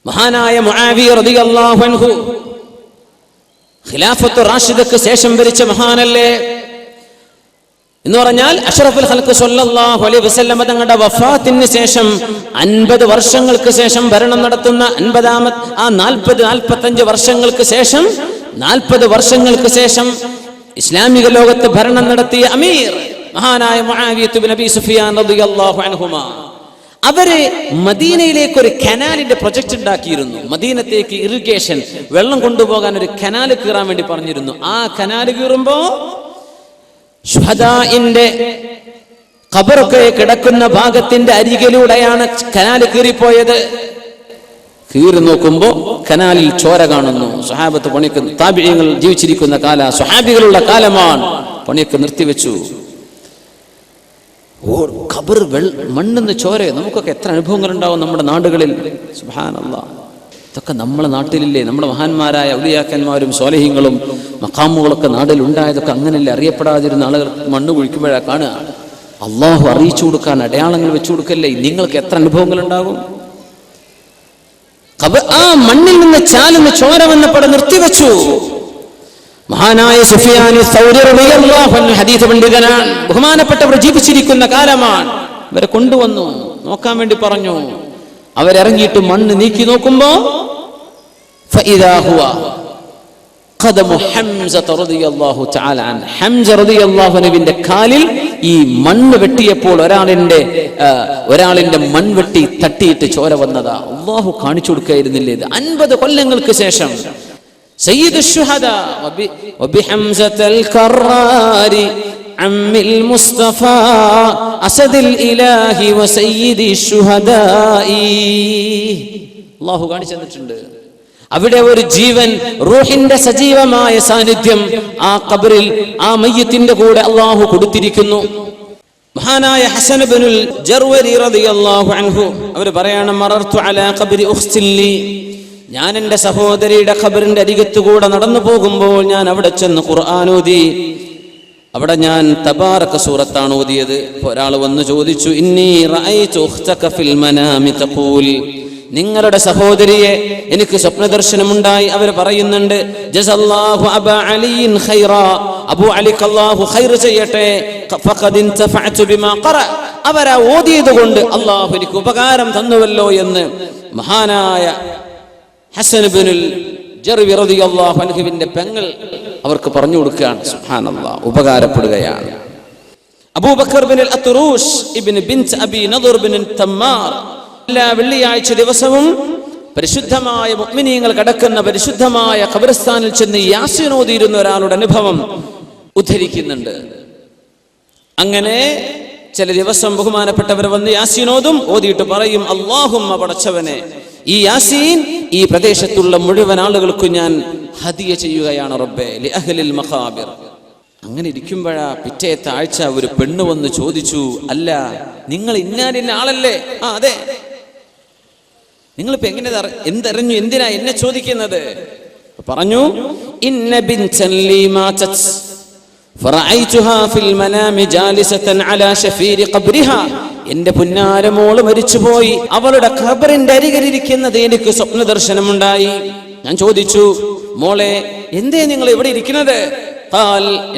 മഹാനായ മുആവിയ റളിയല്ലാഹു അൻഹു ഖിലാഫത്തു റാഷിദക്ക് ശേഷം ഭരിച്ച മഹാനല്ലേ എന്ന് പറഞ്ഞാൽ അഷ്റഫുൽ ഖൽഖ് സ്വല്ലല്ലാഹു അലൈഹി വസല്ലം തങ്ങളുടെ വഫാത്തിന് ശേഷം 50 വർഷങ്ങൾക്ക് ശേഷം ഭരണം നടത്തുന്ന 45 വർഷങ്ങൾക്ക് ശേഷം 40 വർഷങ്ങൾക്ക് ശേഷം ഇസ്ലാമിക ലോകത്ത് ഭരണം നടത്തിയ അമീർ മഹാനായ മുആവിയ ഇബ്നു അബീ സുഫിയാൻ റളിയല്ലാഹു അൻഹുമാ. അവര് മദീനയിലേക്ക് ഒരു കനാലിന്റെ പ്രൊജക്ട് ഉണ്ടാക്കിയിരുന്നു. മദീനത്തേക്ക് ഇറിഗേഷൻ, വെള്ളം കൊണ്ടുപോകാൻ ഒരു കനാൽ കീറാൻ വേണ്ടി പറഞ്ഞിരുന്നു. ആ കനാൽ കീറുമ്പോ ശുഹദാഇന്റെ ഖബറൊക്കെ കിടക്കുന്ന ഭാഗത്തിന്റെ അരികിലൂടെയാണ് കനാൽ കീറിപ്പോയത്. കീറി നോക്കുമ്പോ കനാലിൽ ചോര കാണുന്നു. സ്വഹാബത്ത് പണിക്ക്, താബിഈങ്ങൾ ജീവിച്ചിരിക്കുന്ന കാല, സ്വഹാബികളുള്ള കാലമാണ്. പണിയൊക്കെ നിർത്തിവെച്ചു. ഖബർ മണ്ണെന്ന് ചോര. നമുക്കൊക്കെ എത്ര അനുഭവങ്ങൾ ഉണ്ടാവും നമ്മുടെ നാടുകളിൽ. സുബ്ഹാനല്ലാഹ്, ഇതൊക്കെ നമ്മളെ നാട്ടിലില്ലേ? നമ്മുടെ മഹാന്മാരായ ഔലിയാക്കന്മാരും സ്വാലിഹീങ്ങളും മഖാമുകളൊക്കെ നാട്ടിൽ ഉണ്ടായതൊക്കെ അങ്ങനെയല്ലേ? അറിയപ്പെടാതിരുന്ന ആളുകൾ മണ്ണ് കുഴിക്കുമ്പോഴാണ് കാണുക. അള്ളാഹു അറിയിച്ചു കൊടുക്കാൻ അടയാളങ്ങൾ വെച്ചു കൊടുക്കല്ലേ? നിങ്ങൾക്ക് എത്ര അനുഭവങ്ങൾ ഉണ്ടാകും? ആ മണ്ണിൽ നിന്ന് ചാലുന്ന ചോര വന്നപ്പോൾ നിർത്തിവെച്ചു. മഹാനായ സുഫിയാൻ സൗരി റളിയല്ലാഹു അൻഹു ഹദീസ് പണ്ഡിതനാണ്. ബഹുമാനപ്പെട്ടവർ ജീവിച്ചിരിക്കുന്ന കാലമാണ്. ഇവരെ കൊണ്ടുവന്നു നോക്കാൻ വേണ്ടി പറഞ്ഞു. അവരിറങ്ങിയിട്ട് മണ്ണ് നീക്കി നോക്കുമ്പോ ഫഇദാ ഹുവ ഖദമു ഹംസ റളിയല്ലാഹു തആല അൻ. ഹംസ റളിയല്ലാഹു അൻഹുവിന്റെ കാലിൽ ഈ മണ്ണ് വെട്ടിയപ്പോൾ ഒരാളിന്റെ മൺവെട്ടി തട്ടിയിട്ട് ചോര വന്നതാ. അല്ലാഹു കാണിച്ചു കൊടുക്കായിരുന്നില്ലേ? ഇത് 50 കൊല്ലങ്ങൾക്ക് ശേഷം സയ്യിദു ശുഹദാ വബിഹംസതൽ കറാരി അമ്മിൽ മുസ്തഫ അസദിൽ ഇലാഹി വസയ്യിദി ശുഹദാഇ. അല്ലാഹു കാണിച്ചു തന്നിട്ടുണ്ട്. അവിടെ ഒരു ജീവൻ, റൂഹിന്റെ സജീവമായ സാന്നിധ്യം ആ ഖബറിൽ, ആ മയ്യത്തിന്റെ കൂടെ അല്ലാഹു കൊടുത്തിരിക്കുന്നു. മഹാനായ ഹസൻ ഇബ്നുൽ ജർവരി റളിയല്ലാഹു അൻഹു അവർ പറയാണ്, മറർതു അലാ ഖബ്രി ഉഖ്തിൻ ലി. ഞാൻ എൻ്റെ സഹോദരിയുടെ ഖബറിന്റെ അരികത്തുകൂടെ നടന്നു പോകുമ്പോൾ ഞാൻ അവിടെ ചെന്ന് ഖുർആൻ ഓതി. അവിടെ ഞാൻ തബാറക സൂറത്താണ് ഓതിയത്. ഒരാൾ വന്ന് ചോദിച്ചു, ഇന്നി റഅയ്തു ഉഖ്തക ഫിൽ മനാമി തഖൂൽ. നിങ്ങളുടെ സഹോദരിയെ എനിക്ക് സ്വപ്നദർശനമുണ്ടായി. അവർ പറയുന്നുണ്ട്, ജസല്ലാഹു അബാ അലിയിൻ ഖൈറാ, അബൂ അലിക്ക് അല്ലാഹു ഖൈർ ചെയ്യട്ടെ. ഫഖദ് ഇൻതഫഅതു ബിമാ ഖറഅ, അവരാ ഓതിയത് കൊണ്ട് അല്ലാഹു എനിക്ക് ഉപകാരം തന്നുവല്ലോ എന്ന് മഹാനായ ഹസൻ ഇബ്നുൽ ജർവി റളിയല്ലാഹു അൻഹുവിന്റെ പെങ്ങൾ അവർക്ക് പറഞ്ഞു കൊടുക്കുകയാണ്. സുബ്ഹാനല്ലാഹ്, ഉപകാരപ്പെടുകയാണ്. അബൂബക്കർ ബിൻ അൽ-അത്റൂഷ് ഇബ്നു ബിൻത് അബി നദർ ബിൻ തമ്മാർ എല്ലാ വെള്ളിയാഴ്ച ദിവസവും പരിശുദ്ധമായ മുഅ്മിനീങ്ങൾ കിടക്കുന്ന പരിശുദ്ധമായ ഖബർസ്ഥാനിൽ ചെന്ന് യാസീൻ ഓതിയിരുന്ന ഒരാളുടെ അനുഭവം ഉദ്ധരിക്കുന്നുണ്ട്. അങ്ങനെ ചില ദിവസം ബഹുമാനപ്പെട്ടവർ വന്ന് യാസീൻ ഓതിയിട്ട് പറയും, അല്ലാഹുമ്മ, പടച്ചവനെ, ഈ യാസീൻ ഈ പ്രദേശത്തുള്ള മുഴുവൻ ആളുകൾക്കും ഞാൻ ഹദിയ ചെയ്യുകയാണ് റബ്ബേ, ലി അഹ്ലിൽ മഖാബിർ. അങ്ങനെ ഇരിക്കുമ്പോഴാ പിറ്റേത്തെ ആഴ്ച ഒരു പെണ്ണ് വന്ന് ചോദിച്ചു, അല്ല, നിങ്ങൾ ഇന്ന ആളല്ലേ? ആ, അതെ. നിങ്ങളിപ്പോ എങ്ങനെ എന്തറിഞ്ഞു, എന്തിനാ എന്നെ ചോദിക്കുന്നത്? പറഞ്ഞു, ഇന്ന ബിൻതൻ ലീ മാതത് ഫറഅയ്തുഹാ ഫിൽ മനാമി ജാലിസതൻ അലാ ശഫീരി ഖബ്രിഹാ. എന്റെ പുന്നാരമോള് മരിച്ചുപോയി, അവളുടെ ഖബറിന്റെ അരികിലിരിക്കുന്നത് എനിക്ക് സ്വപ്ന ദർശനമുണ്ടായി. ഞാൻ ചോദിച്ചു, മോളെ, എന്തേ നിങ്ങൾ ഇവിടെ ഇരിക്കുന്നത്?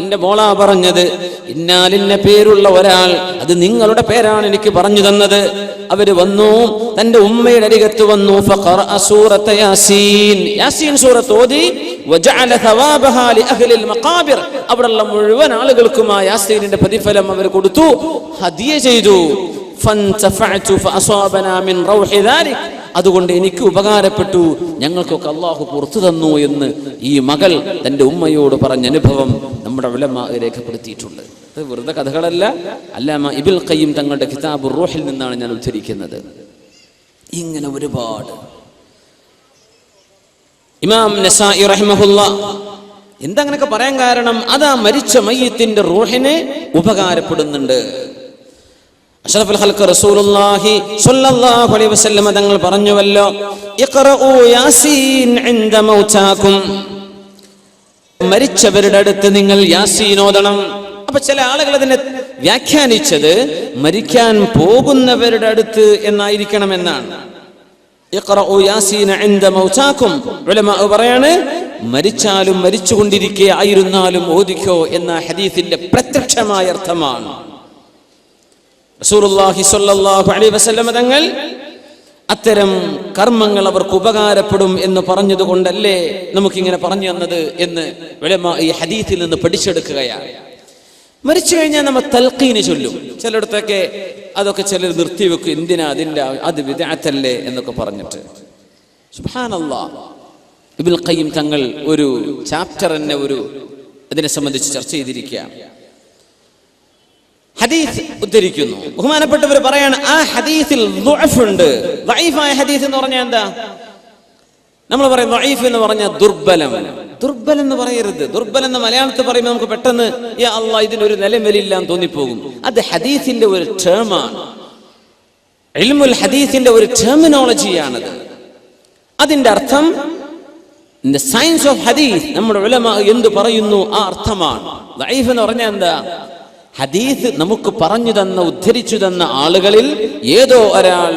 എന്റെ മോളാ പറഞ്ഞത്, ഇന്നാലിന്ന പേരുള്ള ഒരാൾ, അത് നിങ്ങളുടെ പേരാണ് എനിക്ക് പറഞ്ഞു തന്നത്. അവര് വന്നു, തന്റെ ഉമ്മയുടെ അരികത്ത് വന്നു. ഫഖറഅ സൂറത യാസീൻ, യാസീൻ സൂറത്ത് ഓതി. വജഅല തവാബഹാ ലിഅഹ്ലിൽ മഖാബിർ, അവിടെയുള്ള മുഴുവൻ ആളുകൾക്കും ആ യാസീനിന്റെ പ്രതിഫലം അവർ കൊടുത്തു, ഹദിയ ചെയ്തു. ഫൻതഫഅതു ഫഅസാബനാ മിൻ റൗഹി ദാലിക്, അതുകൊണ്ട് എനിക്ക് ഉപകാരപ്പെട്ടു, ഞങ്ങൾക്കൊക്കെ അല്ലാഹു പുറത്തു തന്നു എന്ന് ഈ മകൾ തന്റെ ഉമ്മയോട് പറഞ്ഞ അനുഭവം നമ്മുടെ ഉലമാ രേഖപ്പെടുത്തിയിട്ടുണ്ട്. അത് വെറുതെ കഥകളല്ല. അല്ലാമ ഇബ്നുൽ ഖയ്യിം തങ്ങളുടെ കിതാബുർ റൂഹിൽ നിന്നാണ് ഞാൻ ഉദ്ധരിക്കുന്നത്. ഇങ്ങനെ ഒരുപാട്. ഇമാം നസായി റഹിമഹുല്ലാഹ് എന്താ അങ്ങനെയൊക്കെ പറയാൻ കാരണം, അതാ മരിച്ച മയ്യിത്തിന്റെ റൂഹിനെ ഉപകാരപ്പെടുന്നുണ്ട്. അഷ്റഫുൽ ഖൽഖ് റസൂലുള്ളാഹി സ്വല്ലല്ലാഹു അലൈഹി വസല്ലം തങ്ങൾ പറഞ്ഞുവല്ലോ, ഇഖ്റഊ യാസീൻ ഇൻദ മൗതാകും, മരിച്ചവരുടെ അടുത്ത് നിങ്ങൾ യാസീൻ ഓതണം. അപ്പൊ ചില ആളുകൾ അതിനെ വ്യാഖ്യാനിച്ചത് മരിക്കാൻ പോകുന്നവരുടെ അടുത്ത് എന്നായിരിക്കണം എന്നാണ്. ഇഖ്റഊ യാസീൻ ഇൻദ മൗതാകും, ഉലമാ പറയാണ് മരിച്ചാലും മരിച്ചുകൊണ്ടിരിക്കെ ആയിരുന്നാലും ഓദിക്കോ എന്ന ഹദീസിന്റെ പ്രത്യക്ഷമായ അർത്ഥമാണ്. റസൂലുള്ളാഹി സ്വല്ലല്ലാഹു അലൈഹി വസല്ലം തങ്ങൾ അത്തരം കർമ്മങ്ങൾ അവർക്ക് ഉപകാരപ്പെടും എന്ന് പറഞ്ഞതുകൊണ്ടല്ലേ നമുക്കിങ്ങനെ പറഞ്ഞു തന്നത് എന്ന് ഉലമാ ഈ ഹദീസിൽ നിന്ന് പഠിച്ചെടുക്കുകയാണ്. മരിച്ചു കഴിഞ്ഞാൽ നമ്മൾ തൽഖീന് ചൊല്ലും. ചിലയിടത്തൊക്കെ അതൊക്കെ ചിലർ നിർത്തിവെക്കും, എന്തിനാ അതിൻ്റെ അത് ബിദ്അത്തല്ലേ എന്നൊക്കെ പറഞ്ഞിട്ട്. സുബ്ഹാനല്ലാഹ്, ഇബ്നുൽ ഖയ്യിം തങ്ങൾ ഒരു ചാപ്റ്റർ തന്നെ ഇതിനെ സംബന്ധിച്ച് ചർച്ച ചെയ്തിരിക്കുകയാണ്. ഹദീസ് ഉദ്ധരിക്കുന്നു. ബഹുമാനപ്പെട്ടവർ പറയാണ്, ആ ഹദീസിൽ ദുഅഫ് ഉണ്ട്. ദഈഫായ ഹദീസ് എന്ന് പറഞ്ഞാൽ എന്താ? നമ്മൾ പറയും ദഈഫ് എന്ന് പറഞ്ഞാൽ ദുർബലം. ദുർബലം എന്ന് പറയരുത്. ദുർബലം എന്ന് മലയാളത്തിൽ പറയുമ്പോൾ നമുക്ക് പെട്ടെന്ന് യാ അല്ലാഹ് ഇതിനൊരു നിലം വലില്ല എന്ന് തോന്നിപ്പോകും. അത് ഹദീസിന്റെ ഒരു ടേമാണ്. ഇൽമുൽ ഹദീസിന്റെ ഒരു ടെർമിനോളജിയാണത്. അതിന്റെ അർത്ഥം സയൻസ് ഓഫ് ഹദീസ് നമ്മുടെ ഉലമാ എന്ത് പറയുന്നു ആ അർത്ഥമാണ്. ദഈഫ് എന്ന് പറഞ്ഞാൽ എന്താ? ഹദീസ് നമുക്ക് പറഞ്ഞു തന്ന, ഉദ്ധരിച്ചു തന്ന ആളുകളിൽ ഏതോ ഒരാൾ,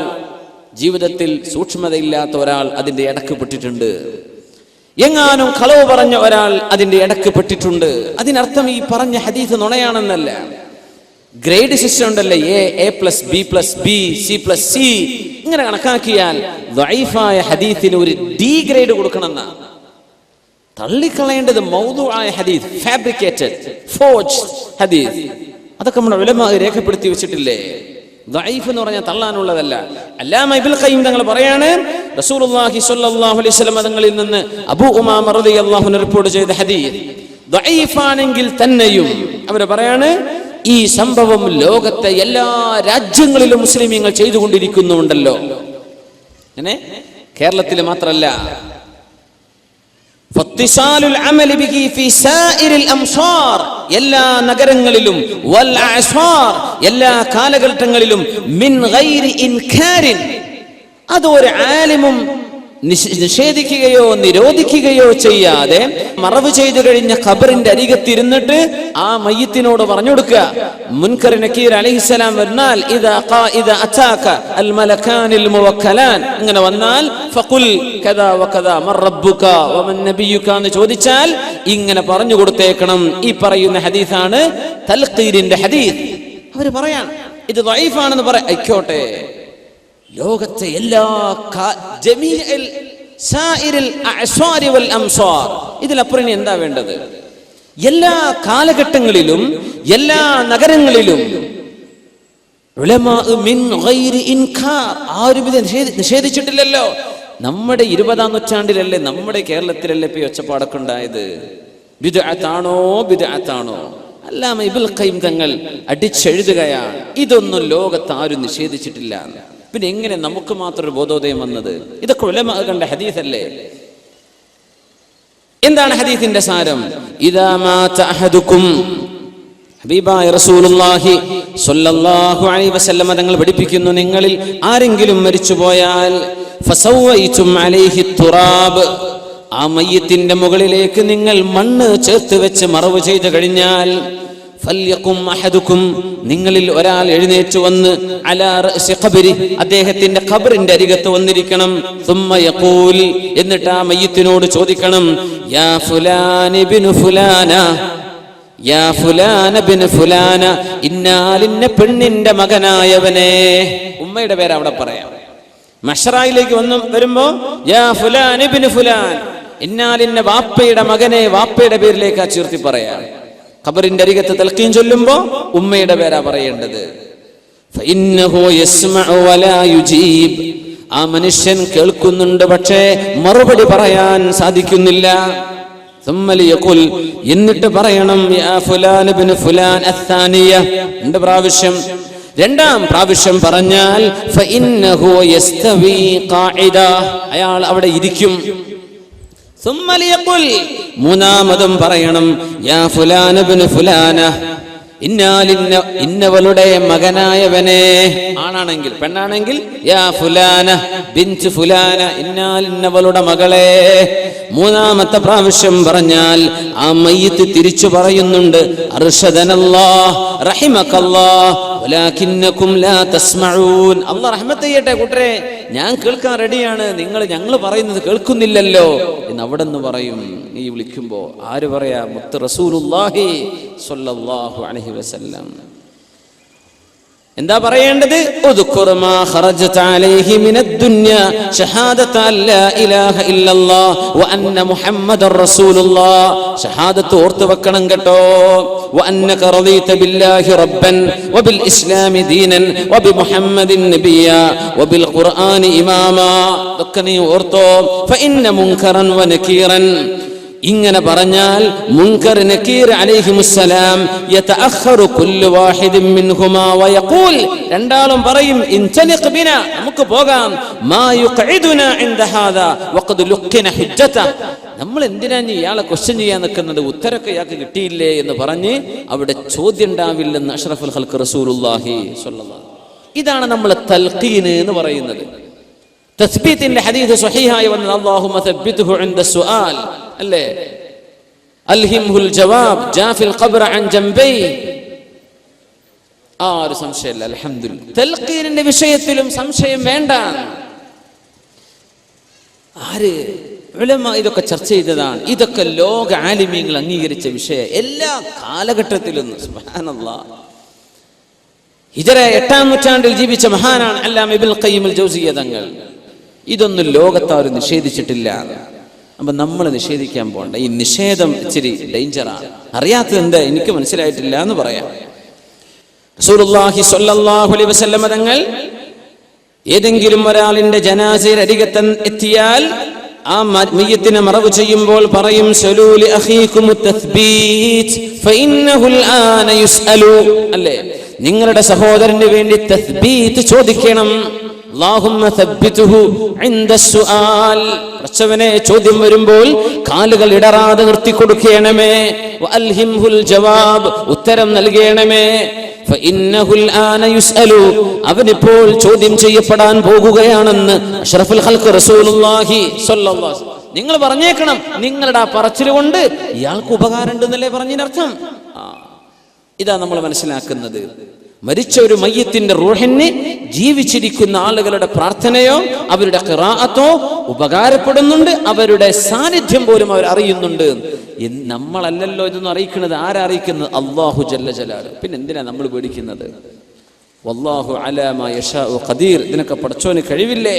ജീവിതത്തിൽ സൂക്ഷ്മതയില്ലാത്ത ഒരാൾ അതിന്റെ ഇടക്ക് പെട്ടിട്ടുണ്ട്. എങ്ങാനും കളവ് പറഞ്ഞ ഒരാൾ അതിന്റെ ഇടക്ക് പെട്ടിട്ടുണ്ട്. അതിനർത്ഥം ഈ പറഞ്ഞ ഹദീസ് നുണയാണെന്നല്ല. ഗ്രേഡ് സിസ്റ്റം ഉണ്ടല്ലേ, A+B+B C+C, ഇങ്ങനെ കണക്കാക്കിയാൽ ദഈഫായ ഹദീസിന് ഒരു D ഗ്രേഡ് കൊടുക്കണമെന്ന. തള്ളിക്കളയേണ്ടത് മൗദൂആയ ഹദീസ്, ഫാബ്രിക്കേറ്റഡ്, ഫോർജ്ഡ് ഹദീസ്. അതൊക്കെ നമ്മുടെ ഉലമാ രേഖപ്പെടുത്തി വെച്ചിട്ടില്ലേ. ദഈഫ് എന്ന് പറഞ്ഞാൽ തള്ളാനുള്ളതല്ല. അല്ലാമ ഇബ്നുൽ ഖയ്യിം തങ്ങൾ പറയാണ്, റസൂലുള്ളാഹി സ്വല്ലല്ലാഹു അലൈഹി വസല്ലം തങ്ങളിൽ നിന്ന് അബൂ ഉമാമ റളിയല്ലാഹു അൻഹു റിപ്പോർട്ട് ചെയ്ത ഹദീസ് ദഈഫാണെങ്കിൽ തന്നെയും അവർ പറയാണ്, ഈ സംഭവം ലോകത്തെ എല്ലാ രാജ്യങ്ങളിലും മുസ്ലിമീങ്ങൾ ചെയ്തുകൊണ്ടിരിക്കുന്നുണ്ടല്ലോ. അങ്ങനെ കേരളത്തിൽ മാത്രമല്ല, എല്ലാ നഗരങ്ങളിലും എല്ലാ കാലഘട്ടങ്ങളിലും മിൻ ഗൈരി ഇൻകാരിൻ, അതൊരു ആലിമും നിഷേധിക്കുകയോ നിരോധിക്കുകയോ ചെയ്യാതെ മറവ് ചെയ്തു കഴിഞ്ഞ ഖബറിന്റെ അരികത്തിരുന്നിട്ട് ആ മയ്യിത്തിനോട് പറഞ്ഞു കൊടുക്കുക, മുൻകർ നക്കീർ അലൈഹിസ്സലാം വന്നാൽ ഇദാ അതാക അൽ മലകാനിൽ മുവക്കലാൻ, ഇങ്ങനെ വന്നാൽ ഫഖുൽ കദാ വകദാ മർ റബ്ബുക വമൻ നബിയുക എന്ന് ചോദിച്ചാൽ ഇങ്ങനെ പറഞ്ഞു കൊടുത്തേക്കണം. ഈ പറയുന്ന ഹദീസാണ് തൽഖീരിന്റെ ഹദീസ്. അവര് പറയാൻ ഇത് ദഈഫാണെന്ന് ആയിക്കോട്ടെ, ലോകത്തെ എല്ലാ സായിരിൽ അഅ്സ്വാരി വൽ അംസാർ. ഇതിലപ്പുറം ഇനി എന്താ വേണ്ടത്? എല്ലാ കാലഘട്ടങ്ങളിലും എല്ലാ നഗരങ്ങളിലും ഉലമാ മിൻ ഗൈരി ഇൻകാർ, ആരും ഇത് നിഷേധിച്ചിട്ടില്ലല്ലോ. നമ്മുടെ 20-ാം നൂറ്റാണ്ടിലല്ലേ, നമ്മുടെ കേരളത്തിലല്ലേ ഇപ്പൊ ഒച്ചപ്പാടൊക്കെ ഉണ്ടായത്? ബിദ്അത്താണോ ബിദ്അത്താണോ? അല്ലാമ ഇബ്നുൽ ഖയ്യിം തങ്ങൾ അടിച്ചെഴുതുകയാണ്, ഇതൊന്നും ലോകത്ത് ആരും നിഷേധിച്ചിട്ടില്ല. പിന്നെ എങ്ങനെ നമുക്ക് മാത്രം ഒരു ബോധോദയം വന്നത്? ഇതൊക്കെ ഉലമാ കണ്ട ഹദീസല്ലേ? എന്താണ് ഹദീസിന്റെ സാരം? ഇദാ മാത അഹദുക്കും, ഹബീബായ റസൂലുള്ളാഹി സ്വല്ലല്ലാഹു അലൈഹി വസല്ലം തങ്ങൾ പഠിപ്പിക്കുന്നു, നിങ്ങളിൽ ആരെങ്കിലും മരിച്ചുപോയാൽ ഫസവൈതും അലൈഹി തുറാബ്, ആ മയ്യിത്തിന്റെ മുകളിലേക്ക് നിങ്ങൾ മണ്ണ് ചേർത്ത് വെച്ച് മറവ് ചെയ്തു കഴിഞ്ഞാൽ ഫല്യഖും അഹദുക്കും, നിങ്ങളിൽ ഒരാൾ എഴുന്നേറ്റ് വന്ന് അലാ റഅസി ഖബ്രി, അദ്ദേഹത്തിന്റെ ഖബറിന്റെ അരികത്ത് വന്നിരിക്കണം. സുമ്മ യഖൂൽ, എന്നിട്ട് ആ മയ്യിത്തിനോട് ചോദിക്കണം, യാ ഫുലാൻ ഇബ്നു ഫുലാന, യാ ഫുലാന ഇബ്നു ഫുലാന, ഇന്നാലിന്ന പെണ്ണിന്റെ മകനായവനെ. ഉമ്മയുടെ പേര് അവിടെ പറയാം. മഹ്ശറയിലേക്ക് വരുമ്പോ യാ ഫുലാൻ ഇബ്നു ഫുലാൻ, ഇന്നാലിന്ന വാപ്പയുടെ മകനെ, വാപ്പയുടെ പേരിലേക്ക് ചേർത്തി പറയാം. ഖബറിന്റെ അരികത്ത് തൽഖീൻ ചൊല്ലുമ്പോ ഉമ്മയുടെ പേരാ പറയേണ്ടത്. ഫഇന്നഹു യസ്മഉ വലാ യുജീബ്, ആ മനുഷ്യൻ കേൾക്കുന്നുണ്ട് പക്ഷേ മറുപടി പറയാൻ സാധിക്കുന്നില്ല. ثم ليقل, എന്നിട്ട് പറയണം, യാ ഫുലാൻ ഇബ്നു ഫുലാൻ അത്ഥാനിയ, രണ്ടാം പ്രാവശ്യം പറഞ്ഞാൽ ഫഇന്നഹു യസ്തവി ഖാഇദ, അയാൾ അവിടെ ഇരിക്കും. ثم ليقل, മൂന്നാമതും പറയണം, യാ ഫുലാൻ ഇബ്നു ഫുലാന, ഇന്നവളുടെ മകനായവനെ. ആണാണെങ്കിൽ, പെണ്ണാണെങ്കിൽ യാ ഫുലാന ബിൻത് ഫുലാന, ഇന്നവളുടെ മകളെ. മൂന്നാമത്തെ പ്രാവശ്യം പറഞ്ഞാൽ ആ മയ്യിത്ത് തിരിച്ചു പറയുന്നുണ്ട്, അർശദനല്ലാഹ് റഹിമകല്ലാഹ് വലാകിന്നകും ലാ തസ്മഊൻ, അല്ലാഹ് റഹ്മത്ത് ചെയ്യട്ടെ കൂട്ടരെ, ഞാൻ കേൾക്കാൻ റെഡിയാണ്, ഞങ്ങൾ പറയുന്നത് കേൾക്കുന്നില്ലല്ലോ എന്ന് അവിടെ നിന്ന് പറയും. നീ വിളിക്കുമ്പോ ആര് പറയാ? മുത്ത് റസൂലുള്ളാഹി സ്വല്ലല്ലാഹു അലൈഹി വസല്ലം. എന്താ പറയേണ്ടത്? ഉദ്കുർ മാ ഖറജത അലൈഹി മിനദ് ദുനിയ ഷഹാദത അല്ലാ ഇലാഹ ഇല്ലല്ലാഹ് വ അന്ന മുഹമ്മദർ റസൂലുള്ളാഹ്, ഷഹാദത്ത് ഓർത്തു വെക്കണം കേട്ടോ. വ അന്നക റളീത ബില്ലാഹി റബ്ബൻ വ ബിൽ ഇസ്ലാമി ദീനൻ വ ബി മുഹമ്മദിൻ നബിയ വ ബിൽ ഖുർആനി ഇമാമാ, ഇതൊക്കെ നീ ഓർത്തോ. ഫഇന്ന മുൻകറൻ വ നകീറൻ, ഇങ്ങനെ പറഞ്ഞാൽ മുൻകർ നകീർ അലൈഹിമുസ്സലാം യതഅഖറു കുല്ലു വാഹിദിൻ മിൻഹുമാ വയഖൂൽ, രണ്ടാളും പറയും, ഇൻതലിഖ് ബിനാ, നമുക്ക് പോകാം, മാ യുഖഇദുനാ ഇൻദ ഹാദാ വഖദ് ലുഖിന ഹുജ്ജത, നമ്മൾ എന്തിനാ ഇയാളെ ക്വസ്റ്റ്യൻ ചെയ്യാൻ നിൽക്കുന്നത്, ഉത്തരമൊക്കെ ഇയാൾക്ക് കിട്ടിയില്ലേ എന്ന് പറഞ്ഞ് അവിടെ ചോദ്യം ഉണ്ടാവില്ലെന്ന് അഷ്റഫുൽ ഖൽഖ് റസൂലുള്ളാഹി സ്വല്ലല്ലാഹു. ഇതാണ് നമ്മൾ തൽഖീൻ എന്ന് പറയുന്നത്. തസ്ബീത്തിന്റെ ഹദീസ് സ്വഹീഹായി വന്നത്, അല്ലാഹുമ്മ തബ്ബിത്ഹു ഇൻദ സുആൽ, അല്ലേ, അൽഹിംഹുൽ ജവാബ് ജാഫിൽ ഖബ്റ അൻ ജംബൈ, ആ ഒരു സംശയമില്ല. അൽഹംദുലില്ലാഹ്, തൽഖീനിന്റെ വിഷയത്തിലും സംശയം വേണ്ട. ആര്? ഉലമാ ഇതൊക്കെ ചർച്ച ചെയ്തതാണ്. ഇതൊക്കെ ലോക ആലിമീങ്ങൾ അംഗീകരിച്ച വിഷയം എല്ലാ കാലഘട്ടത്തിലും. സുബ്ഹാനല്ലാഹ്, ഹിജറ 8-ാം നൂറ്റാണ്ടിൽ ജീവിച്ച മഹാനാണ് അല്ലാമ ഇബ്നുൽ ഖയ്യിം അൽ ജൗസിയ്യ തങ്ങൾ. ഇതൊന്നും ലോകത്താരും നിഷേധിച്ചിട്ടില്ല. അപ്പൊ നമ്മൾ നിഷേധിക്കാൻ പോകണ്ട. ഈ നിഷേധം ഇച്ചിരി ഡേഞ്ചറാണ്. അറിയാത്തത് എന്താ, എനിക്ക് മനസ്സിലായിട്ടില്ല എന്ന് പറയാം. റസൂലുള്ളാഹി സ്വല്ലല്ലാഹു അലൈഹി വസല്ലം തങ്ങൾ ഏതെങ്കിലും ഒരാളിന്റെ ജനാസയിൽ അരികത്ത് എത്തിയാൽ ആ മയ്യിത്തിനെ മറവ് ചെയ്യുമ്പോൾ പറയും, സലൂലി അഖീകുമുത് തസ്ബീത് ഫഇന്നഹുൽ ആന യുസ്അലു, അല്ലേ, നിങ്ങളുടെ സഹോദരന് വേണ്ടി തസ്ബീത് ചോദിക്കണം. അല്ലാഹുമ്മ തബ്ബിതുഹു ഇൻദ സുആൽ, പ്രശ്നവനെ ചോദ്യം വരുമ്പോൾ കാലുകൾ ഇടറാതെ നിർത്തി കൊടുക്കണമേ. വഅൽഹിംഹുൽ ജവാബ്, ഉത്തരം നൽകണമേ. ഫഇന്നഹുൽ ആന യുസ്അലു, അവനിപ്പോൾ ചോദ്യം ചെയ്യപ്പെടാൻ പോകുകയാണെന്ന് അഷ്റഫുൽ ഖൽഖ് റസൂലുള്ളാഹി സ്വല്ലല്ലാഹു അലൈഹി വസല്ലം. നിങ്ങൾ പറഞ്ഞേക്കണം, നിങ്ങളുടെ ആ പറച്ചിൽ കൊണ്ട് ഇയാൾക്ക് ഉപകാരം ഉണ്ടെന്നല്ലേ പറഞ്ഞതിനർത്ഥം. ഇതാ നമ്മൾ മനസ്സിലാക്കുന്നത്. മരിച്ച ഒരു മയ്യത്തിന്റെ റൂഹിന് ജീവിച്ചിരിക്കുന്ന ആളുകളുടെ പ്രാർത്ഥനയോ അവരുടെ ഖിറാഅത്തോ ഉപകാരപ്പെടുന്നുണ്ട്, അവരുടെ സാന്നിധ്യം പോലും അവർ അറിയുന്നുണ്ട്. നമ്മളല്ലല്ലോ ഇതൊന്നും അറിയിക്കുന്നത്. ആരാ അറിയിക്കുന്നത്? അല്ലാഹു ജല്ല ജലാലുഹു. പിന്നെ എന്തിനാ നമ്മൾ പേടിക്കുന്നത്? വല്ലാഹു അലാ മാ യശാഉ ഖദീർ, ഇതിനൊക്കെ പടച്ചോന് കഴിവില്ലേ?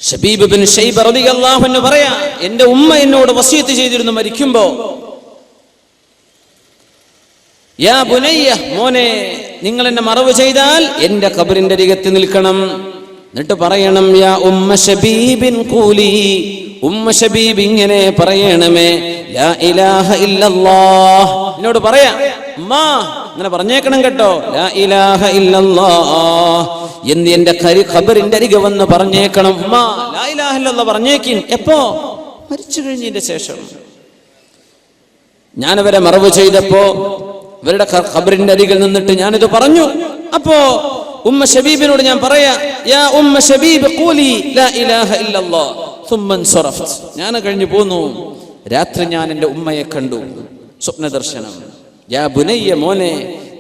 ശബീബ് ബിൻ ശൈബ റളിയല്ലാഹു അൻഹു പറയാ, എന്റെ ഉമ്മ എന്നോട് വസിയത്ത് ചെയ്തിരുന്നു മരിക്കുമ്പോ, യാ ബുനയ്യ, മോനെ, നിങ്ങൾ എന്നെ മറവ് ചെയ്താൽ എന്റെ ഖബറിന്റെ അരികത്ത് നിൽക്കണം. എന്നിട്ട് പറയണം, യാ ഉമ്മ ശബീബിൻ ഖൂലി, ഉമ്മ ശബീബ് ഇങ്ങനെ പറയണമേ, ലാ ഇലാഹ ഇല്ലല്ലാഹ്. എന്നോട് പറയാ, ഉമ്മാ അങ്ങനെ പറഞ്ഞേക്കണം കേട്ടോ, ലാ ഇലാഹ ഇല്ലല്ലാഹ് എന്ന് എന്റെ ഖബറിന്റെ അരികെ വന്ന് പറഞ്ഞേക്കണം. ഉമ്മാ ലാ ഇലാഹ ഇല്ലല്ലാഹ് പറഞ്ഞേക്കിൻ. എപ്പോ? മരിച്ചു കഴിഞ്ഞതിന്റെ ശേഷം. ഞാനവരെ മറവ് ചെയ്തപ്പോ ഇവരുടെ ഖബറിന്റെ അരികിൽ നിന്നിട്ട് ഞാനിത് പറഞ്ഞു. അപ്പോ ഉമ്മ ശബീബിനോട് ഞാൻ പറയാ, യാ ഉമ്മ ശബീബ് ഖൂലി ലാ ഇലാഹ ഇല്ലല്ലാഹ് സുമ്മ അൻസറഫ്ത്. ഞാൻ കഴിഞ്ഞു പോന്നു. രാത്രി ഞാൻ എൻ്റെ ഉമ്മയെ കണ്ടു, സ്വപ്ന ദർശനം. യാ ബുനയ്യ, മോനെ,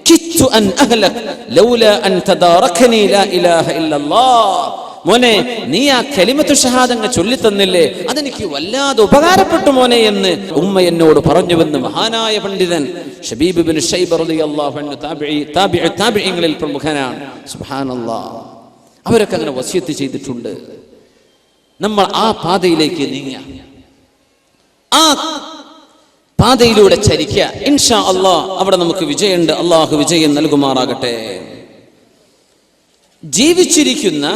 കിത്തു അൻ അഹ്ലക് ലൗലാ അൻ തദാറകനി ലാ ഇലാഹ ഇല്ലല്ലാഹ്. മോനെ, നീ ആ കലിമത്തു ഷഹാദങ്ങ് ചൊല്ലിത്തന്നില്ലേ, അതെനിക്ക് വല്ലാതെ ഉപകാരപ്പെട്ടു മോനെ എന്ന് ഉമ്മ എന്നോട് പറഞ്ഞുവെന്ന് മഹാനായ പണ്ഡിതൻ ശബീബ് ബിൻ ശൈബ റളിയല്ലാഹു അൻഹു താബിഈങ്ങളിൽ പ്രമുഖനാണ്. സുബ്ഹാനല്ലാഹ്. അവരൊക്കെ അങ്ങനെ വസിയത്ത് ചെയ്തിട്ടുണ്ട്. നമ്മൾ ആ പാതയിലേക്ക് നീങ്ങുക, ആ പാതയിലൂടെ ചരിക്കുക. ഇൻഷാ അല്ലാഹ് അവിടെ നമുക്ക് വിജയമുണ്ട്. അള്ളാഹു വിജയം നൽകുമാറാകട്ടെ. ജീവിച്ചിരിക്കുന്ന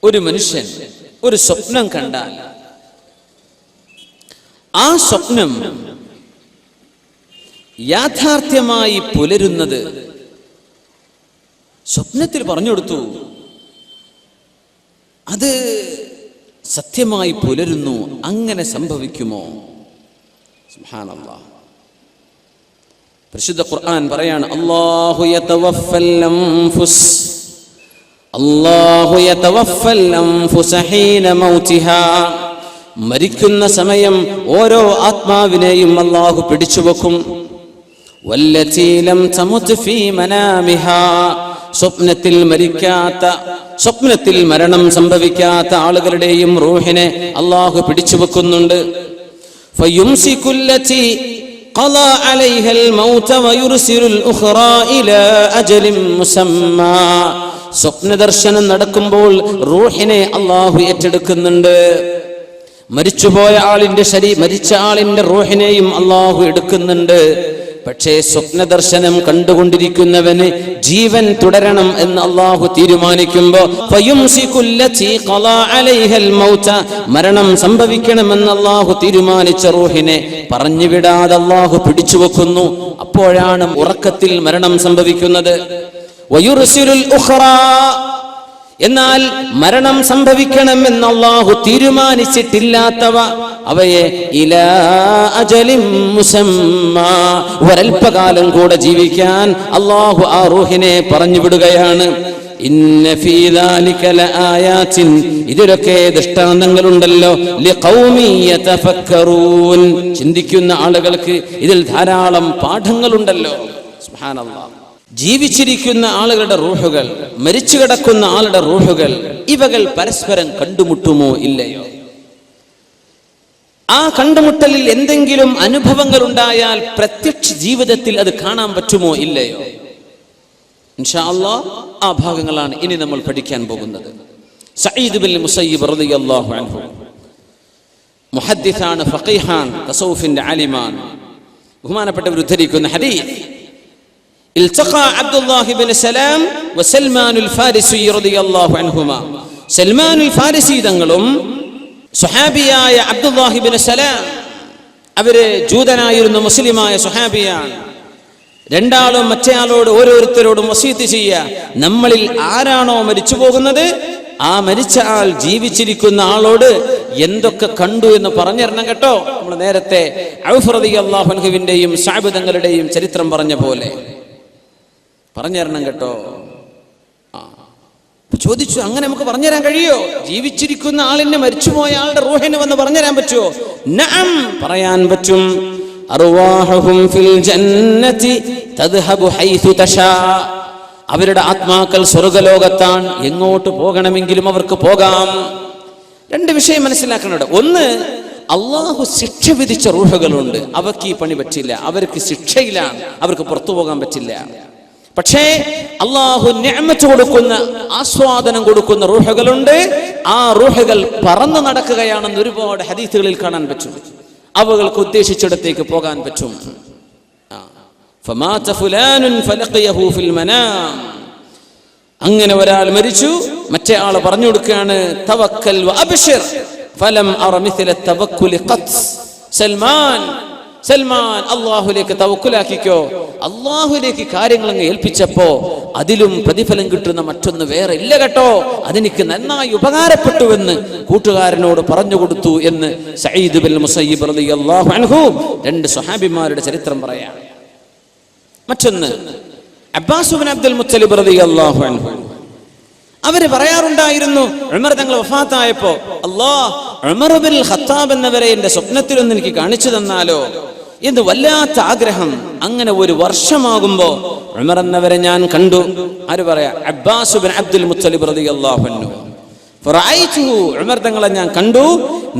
ഒരു മനുഷ്യൻ ഒരു സ്വപ്നം കണ്ടാൽ ആ സ്വപ്നം യാഥാർത്ഥ്യമായി പുലരുന്നത് സ്വപ്നത്തിൽ പറഞ്ഞു കൊടുത്തു, അത് സത്യമായി പുലരുന്നു. അങ്ങനെ സംഭവിക്കുമോ? സുബ്ഹാനല്ലാഹ്. പരിശുദ്ധ ഖുർആൻ പറയാണ്, അല്ലാഹു യതവഫൽ അൻഫുസ്, അല്ലാഹു യതവഫൽ അൻഫുസ ഹീന മൗതിഹാ. മരിക്കുന്ന സമയം ഓരോ ആത്മാവിനെയും അല്ലാഹു പിടിച്ചുവെക്കും. വല്ലതീ ലം തമുത് ഫീ മനാമിഹാ. സ്വപ്നത്തിൽ മരിക്കാത്ത, സ്വപ്നത്തിൽ മരണം സംഭവിക്കാത്ത ആളുകളുടെയും റൂഹിനെ അല്ലാഹു പിടിച്ചു വെക്കുന്നുണ്ട്. ഫയുംസികുല്ലതി ഖളാ അലൈഹൽ മൗത വയുർസിലുൽ ഉഖ്റാ ഇലാ അജലിൻ മുസമ്മാ. സ്വപ്നദർശനം നടക്കുമ്പോൾ റൂഹിനെ അല്ലാഹു ഏറ്റെടുക്കുന്നുണ്ട്. മരിച്ചുപോയ ആളിന്റെ മരിച്ച ആളിന്റെ റൂഹിനെയും അല്ലാഹു എടുക്കുന്നുണ്ട്. പക്ഷേ സ്വപ്നദർശനം കണ്ടുകൊണ്ടിരിക്കുന്നവന് ജീവൻ തുടരണം എന്ന് അല്ലാഹു തീരുമാനിക്കുമ്പോ മരണം സംഭവിക്കണമെന്ന് അല്ലാഹു തീരുമാനിച്ച റൂഹിനെ പറഞ്ഞുവിടാതെ അല്ലാഹു പിടിച്ചു വെക്കുന്നു. അപ്പോഴാണ് ഉറക്കത്തിൽ മരണം സംഭവിക്കുന്നത്. വയുർസിലുൽ ഉഖ്റാ, എന്നാൽ മരണം സംഭവിക്കണമെന്ന് അല്ലാഹു തീരുമാനിച്ചിട്ടില്ലാത്തവ അവയെ ഇലാ അജലിൻ മുസമ്മാ, ഒരൽപകാലം കൂടെ ജീവിക്കാൻ അല്ലാഹു ആ റൂഹിനെ പറഞ്ഞു വിടുകയാണ്. ഇന്ന ഫീ ദാലിക ലആയാതിൻ, ഇതിലൊക്കെ ദൃഷ്ടാന്തങ്ങളുണ്ടല്ലോ, ലിഖൗമി യതഫക്കറൂൻ, ചിന്തിക്കുന്ന ആളുകൾക്ക് ഇതിൽ ധാരാളം പാഠങ്ങളുണ്ടല്ലോ. സുബ്ഹാനല്ലാഹ്. ജീവിച്ചിരിക്കുന്ന ആളുകളുടെ റൂഹുകൾ, മരിച്ചു കിടക്കുന്ന ആളുടെ റൂഹുകൾ, ഇവകൾ പരസ്പരം കണ്ടുമുട്ടുമോ ഇല്ലയോ? ആ കണ്ടുമുട്ടലിൽ എന്തെങ്കിലും അനുഭവങ്ങൾ ഉണ്ടായാൽ പ്രത്യക്ഷ ജീവിതത്തിൽ അത് കാണാൻ പറ്റുമോ ഇല്ലയോ? ഇൻഷാ അല്ലാഹ് ആ ഭാഗങ്ങളാണ് ഇനി നമ്മൾ പഠിക്കാൻ പോകുന്നത്. സഈദ് ബിൻ മുസയ്യിബ് റളിയല്ലാഹു അൻഹു മുഹദ്ദിസാണ്, ഫഖീഹാൻ, തസൗഫിന്റെ ആലിമാൻ. ബഹുമാനപ്പെട്ടവർ ഉദ്ധരിക്കുന്ന ഹദീസ്, التقى عبد الله بن سلام وسلمان الفارسي رضي الله عنهما. സൽമാൻ ഫാരിസി തങ്ങളും സുഹാബിയായ അബ്ദുല്ലാഹി ബിൻ സലാം, അവര് ജൂതനായിരുന്ന മുസ്ലിമായ സുഹാബിയാണ്. രണ്ടാളും മറ്റേയാളോട് ഓരോരുത്തരോടും വസീയത്ത് ചെയ്യുക, നമ്മളിൽ ആരാണോ മരിച്ചു പോകുന്നത് ആ മരിച്ച ആൾ ജീവിച്ചിരിക്കുന്ന ആളോട് എന്തൊക്കെ കണ്ടു എന്ന് പറഞ്ഞിരണം കേട്ടോ. നമ്മൾ നേരത്തെ ഔഫ് റളിയല്ലാഹു അൻഹുവിന്റെയും സഅബ് തങ്ങളുടെയും ചരിത്രം പറഞ്ഞ പോലെ പറഞ്ഞുതരണം കേട്ടോ. ചോദിച്ചു, അങ്ങനെ നമുക്ക് പറഞ്ഞുതരാൻ കഴിയോ? ജീവിച്ചിരിക്കുന്ന ആളിനെ മരിച്ചുപോയ ആളുടെ റൂഹിനെ വന്ന് പറഞ്ഞുതരാൻ പറ്റുമോ? നഅം, പറയാൻ പറ്റും. അർവാഹുഹും ഫിൽ ജന്നതി തദ്ഹബു ഹൈതു തശാ. അവരുടെ ആത്മാക്കൾ സ്വർഗ്ഗലോകത്താണ്, എങ്ങോട്ട് പോകണമെങ്കിലും അവർക്ക് പോകാം. രണ്ട് വിഷയം മനസ്സിലാക്കണം. ഒന്ന്, അള്ളാഹു ശിക്ഷ വിധിച്ച റൂഹുകളുണ്ട്, അവർക്ക് ഈ പണി പറ്റില്ല, അവർക്ക് ശിക്ഷയിലാണ്, അവർക്ക് പുറത്തു പോകാൻ പറ്റില്ല. പക്ഷേ അള്ളാഹു നിഅമത്ത് കൊടുക്കുന്ന, ആസ്വാദനം കൊടുക്കുന്ന റൂഹുകളുണ്ട്. ആ റൂഹുകൾ പറന്നു നടക്കുകയാണെന്ന് ഒരുപാട് ഹദീസുകളിൽ കാണാൻ പറ്റും. അവകൾക്ക് ഉദ്ദേശിച്ചിടത്തേക്ക് പോകാൻ പറ്റും. ഫമാത ഫുലാനുൻ ഫലഖിയഹു ഫിൽ മനാം. അങ്ങനെ ഒരാൾ മരിച്ചു, മറ്റേ ആൾ പറഞ്ഞു കൊടുക്കുകയാണ് തവക്കൽ വഅബ്ശിർ ഫലം അറ മിസ്ല തവക്കുൽ ഖത്ത്. സൽമാൻ അള്ളാഹുലേക്ക് തവക്കുലാക്കിക്കോ. അള്ളാഹുലേക്ക് കാര്യങ്ങൾ അങ്ങ് ഏൽപ്പിച്ചപ്പോ അതിലും പ്രതിഫലം കിട്ടുന്ന മറ്റൊന്ന് വേറെ ഇല്ല കേട്ടോ, അതെനിക്ക് നന്നായി ഉപകാരപ്പെട്ടുവെന്ന് കൂട്ടുകാരനോട് പറഞ്ഞു കൊടുത്തു എന്ന് സഈദ് ബിൻ മുസയ്യിബ് റളിയല്ലാഹു അൻഹു, രണ്ട് സ്വഹാബിമാരുടെ ചരിത്രം പറയാം. മറ്റൊന്ന് അബ്ബാസ് ബിൻ അബ്ദുൽ മുത്തലിബ് റളിയല്ലാഹു അൻഹു, അവര് പറയാറുണ്ടായിരുന്നു, ഉമർ തങ്ങൾ വഫാത്തായപ്പോ ഉമർ ബിൻ ഖത്താബ് എന്നവരെ എന്റെ സ്വപ്നത്തിലൊന്ന് എനിക്ക് കാണിച്ചു തന്നാലോ എന്ന് വല്ലാത്ത ആഗ്രഹം. അങ്ങനെ ഒരു വർഷമാകുമ്പോ ഉമർ എന്നവരെ ഞാൻ കണ്ടു. ആര് പറയാ? അബ്ബാസ് ബിൻ അബ്ദുൽ മുത്തലിബ് റളിയല്ലാഹു അൻഹു. ഫറഅയ്തുഹു, ഉമർ തങ്ങളെ ഞാൻ കണ്ടു,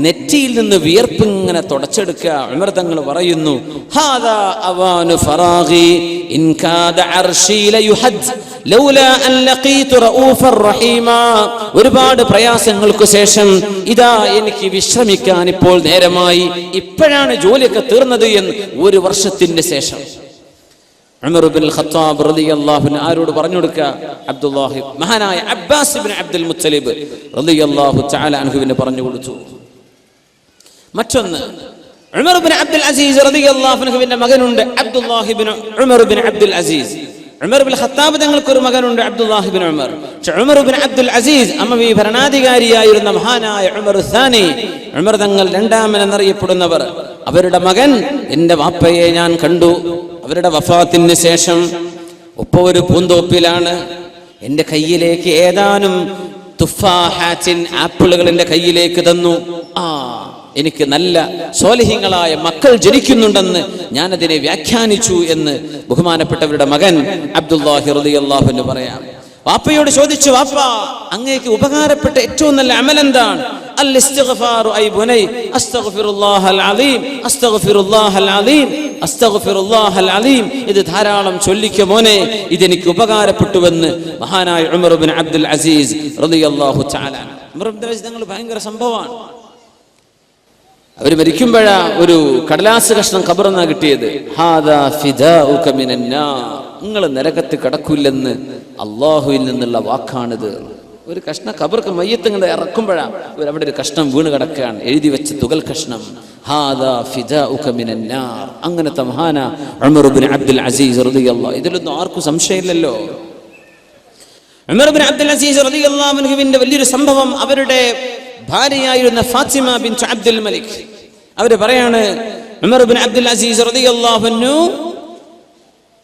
നെറ്റിയിൽ നിന്ന് വിയർപ്പ് ഇങ്ങനെ തുടച്ചെടുക്കുക. ഉമർ തങ്ങൾ പറയുന്നു, ഹാദാ അവാനു ഫറാഗി ഇൻ കാദ അർശി ലയുഹദ് ലൗലാ അൻ ലഖീതു റഊഫർ റഹീമാ. ഒരുപാട് പ്രയാസങ്ങൾക്ക് ശേഷം ഇതാ എനിക്ക് വിശ്രമിക്കാൻ ഇപ്പോൾ നേരമായി, ഇപ്പോഴാണ് ജോലിയൊക്കെ തീർന്നത് എന്ന് ഒരു വർഷത്തിന്റെ ശേഷം ഉമർ ബിൻ ഖത്താബ് റളിയല്ലാഹു അൻഹു ആരോട് പറഞ്ഞു കൊടുക്കുക? അബ്ദുല്ലാഹി, മഹാനായ അബ്ബാസ് ബിൻ അബ്ദുൽ മുത്തലിബ് റളിയല്ലാഹു തആല അൻഹുവിനെ പറഞ്ഞു കൊടുത്തു. മറ്റൊന്ന് ഉമർ ബിൻ അബ്ദുൽ അസീസ് റളിയല്ലാഹു അൻഹുവിന്റെ മകനുണ്ട് Abdullahi bin Umar bin Abdul Aziz. Umar bin Khattab തങ്ങൾക്ക് ഒരു മകനുണ്ട് Abdullahi bin Umar. Umar bin Abdul Aziz അമവി ഭരണാധികാരിയായിരുന്ന മഹാനായ ഉമർ സാനി, ഉമർ തങ്ങൾ രണ്ടാമൻ എന്നറിയപ്പെടുന്നവർ, അവരുടെ മകൻ എന്റെ വാപ്പയെ ഞാൻ കണ്ടു. അവരുടെ വഫാത്തിന് ശേഷം ഉപ്പ ഒരു പൂന്തോപ്പിലാണ്. എന്റെ കയ്യിലേക്ക് ഏതാനും തുഫാഹാത്തിൻ ആപ്പിളുകൾ എന്റെ കയ്യിലേക്ക് തന്നു. എനിക്ക് നല്ല സ്വാലിഹീങ്ങളായ മക്കൾ ജനിക്കുന്നുണ്ടെന്ന് ഞാൻ അതിനെ വ്യാഖ്യാനിച്ചു എന്ന് ബഹുമാനപ്പെട്ടവരുടെ മകൻ അബ്ദുല്ലാഹി റളിയല്ലാഹു അൻഹു പറയാം. വാപ്പയോട് ചോദിച്ചു, വാപ്പ അങ്ങേക്ക് ഉപകാരപ്പെട്ട ഏറ്റവും നല്ല അമൽ എന്താണ്? അൽ ഇസ്തിഗ്ഫാറു ഐ ബുനൈ അസ്തഗ്ഫിറുല്ലാഹൽ അലീം അസ്തഗ്ഫിറുല്ലാഹൽ അലീം അസ്തഗ്ഫിറുല്ലാഹൽ അലീം. ഇത് ധാരാളം ചൊല്ലിക്കോ മോനെ, ഇതെനിക്ക് ഉപകാരപ്പെട്ടുവെന്ന് മഹാനായ ഉമർ ബിൻ അബ്ദുൽ അസീസ് റളിയല്ലാഹു തആല. ഉമർ ബിൻ അബ്ദുൽ അസീസ് തങ്ങൾ ഭയങ്കര സംഭവമാണ്. അവർ മരിക്കുമ്പോഴാ ഒരു കടലാസ് കഷ്ണം ഖബറിന്നാ കിട്ടിയത്. ഹാദാ ഫിദാഉക മിനന്നാർ, നിങ്ങൾ നരകത്ത് കടക്കില്ലെന്ന് അള്ളാഹുവിൽ നിന്നുള്ള വാക്കാണിത്. ഒരു കഷ്ണം ഖബർക്ക് മയ്യത്ത് ഇങ്ങനെ ഇറക്കുമ്പോഴാ അവിടെ ഒരു കഷ്ണം വീണ് കിടക്കുകയാണ്, എഴുതി വെച്ച തുകൽ കഷ്ണം. ഹാദാ ഫിദാഉക മിനന്നാർ. അങ്ങനത്തെ മഹാന ഉമർ ബിൻ അബ്ദുൽ അസീസ് റളിയല്ലാഹു. ഇതിലൊന്നും ആർക്കും സംശയമില്ലല്ലോ. ഉമർ ബിൻ അബ്ദുൽ അസീസ് റളിയല്ലാഹു അൻഹുവിന്റെ വലിയൊരു സംഭവം, അവരുടെ ഭാര്യയായിരുന്ന ഫാത്തിമ ബിൻത് അബ്ദുൽ മലിക്, അവര് പറയാണ്, ഉമർ ബിൻ അബ്ദുൽ അസീസ് റളിയല്ലാഹു അൻഹു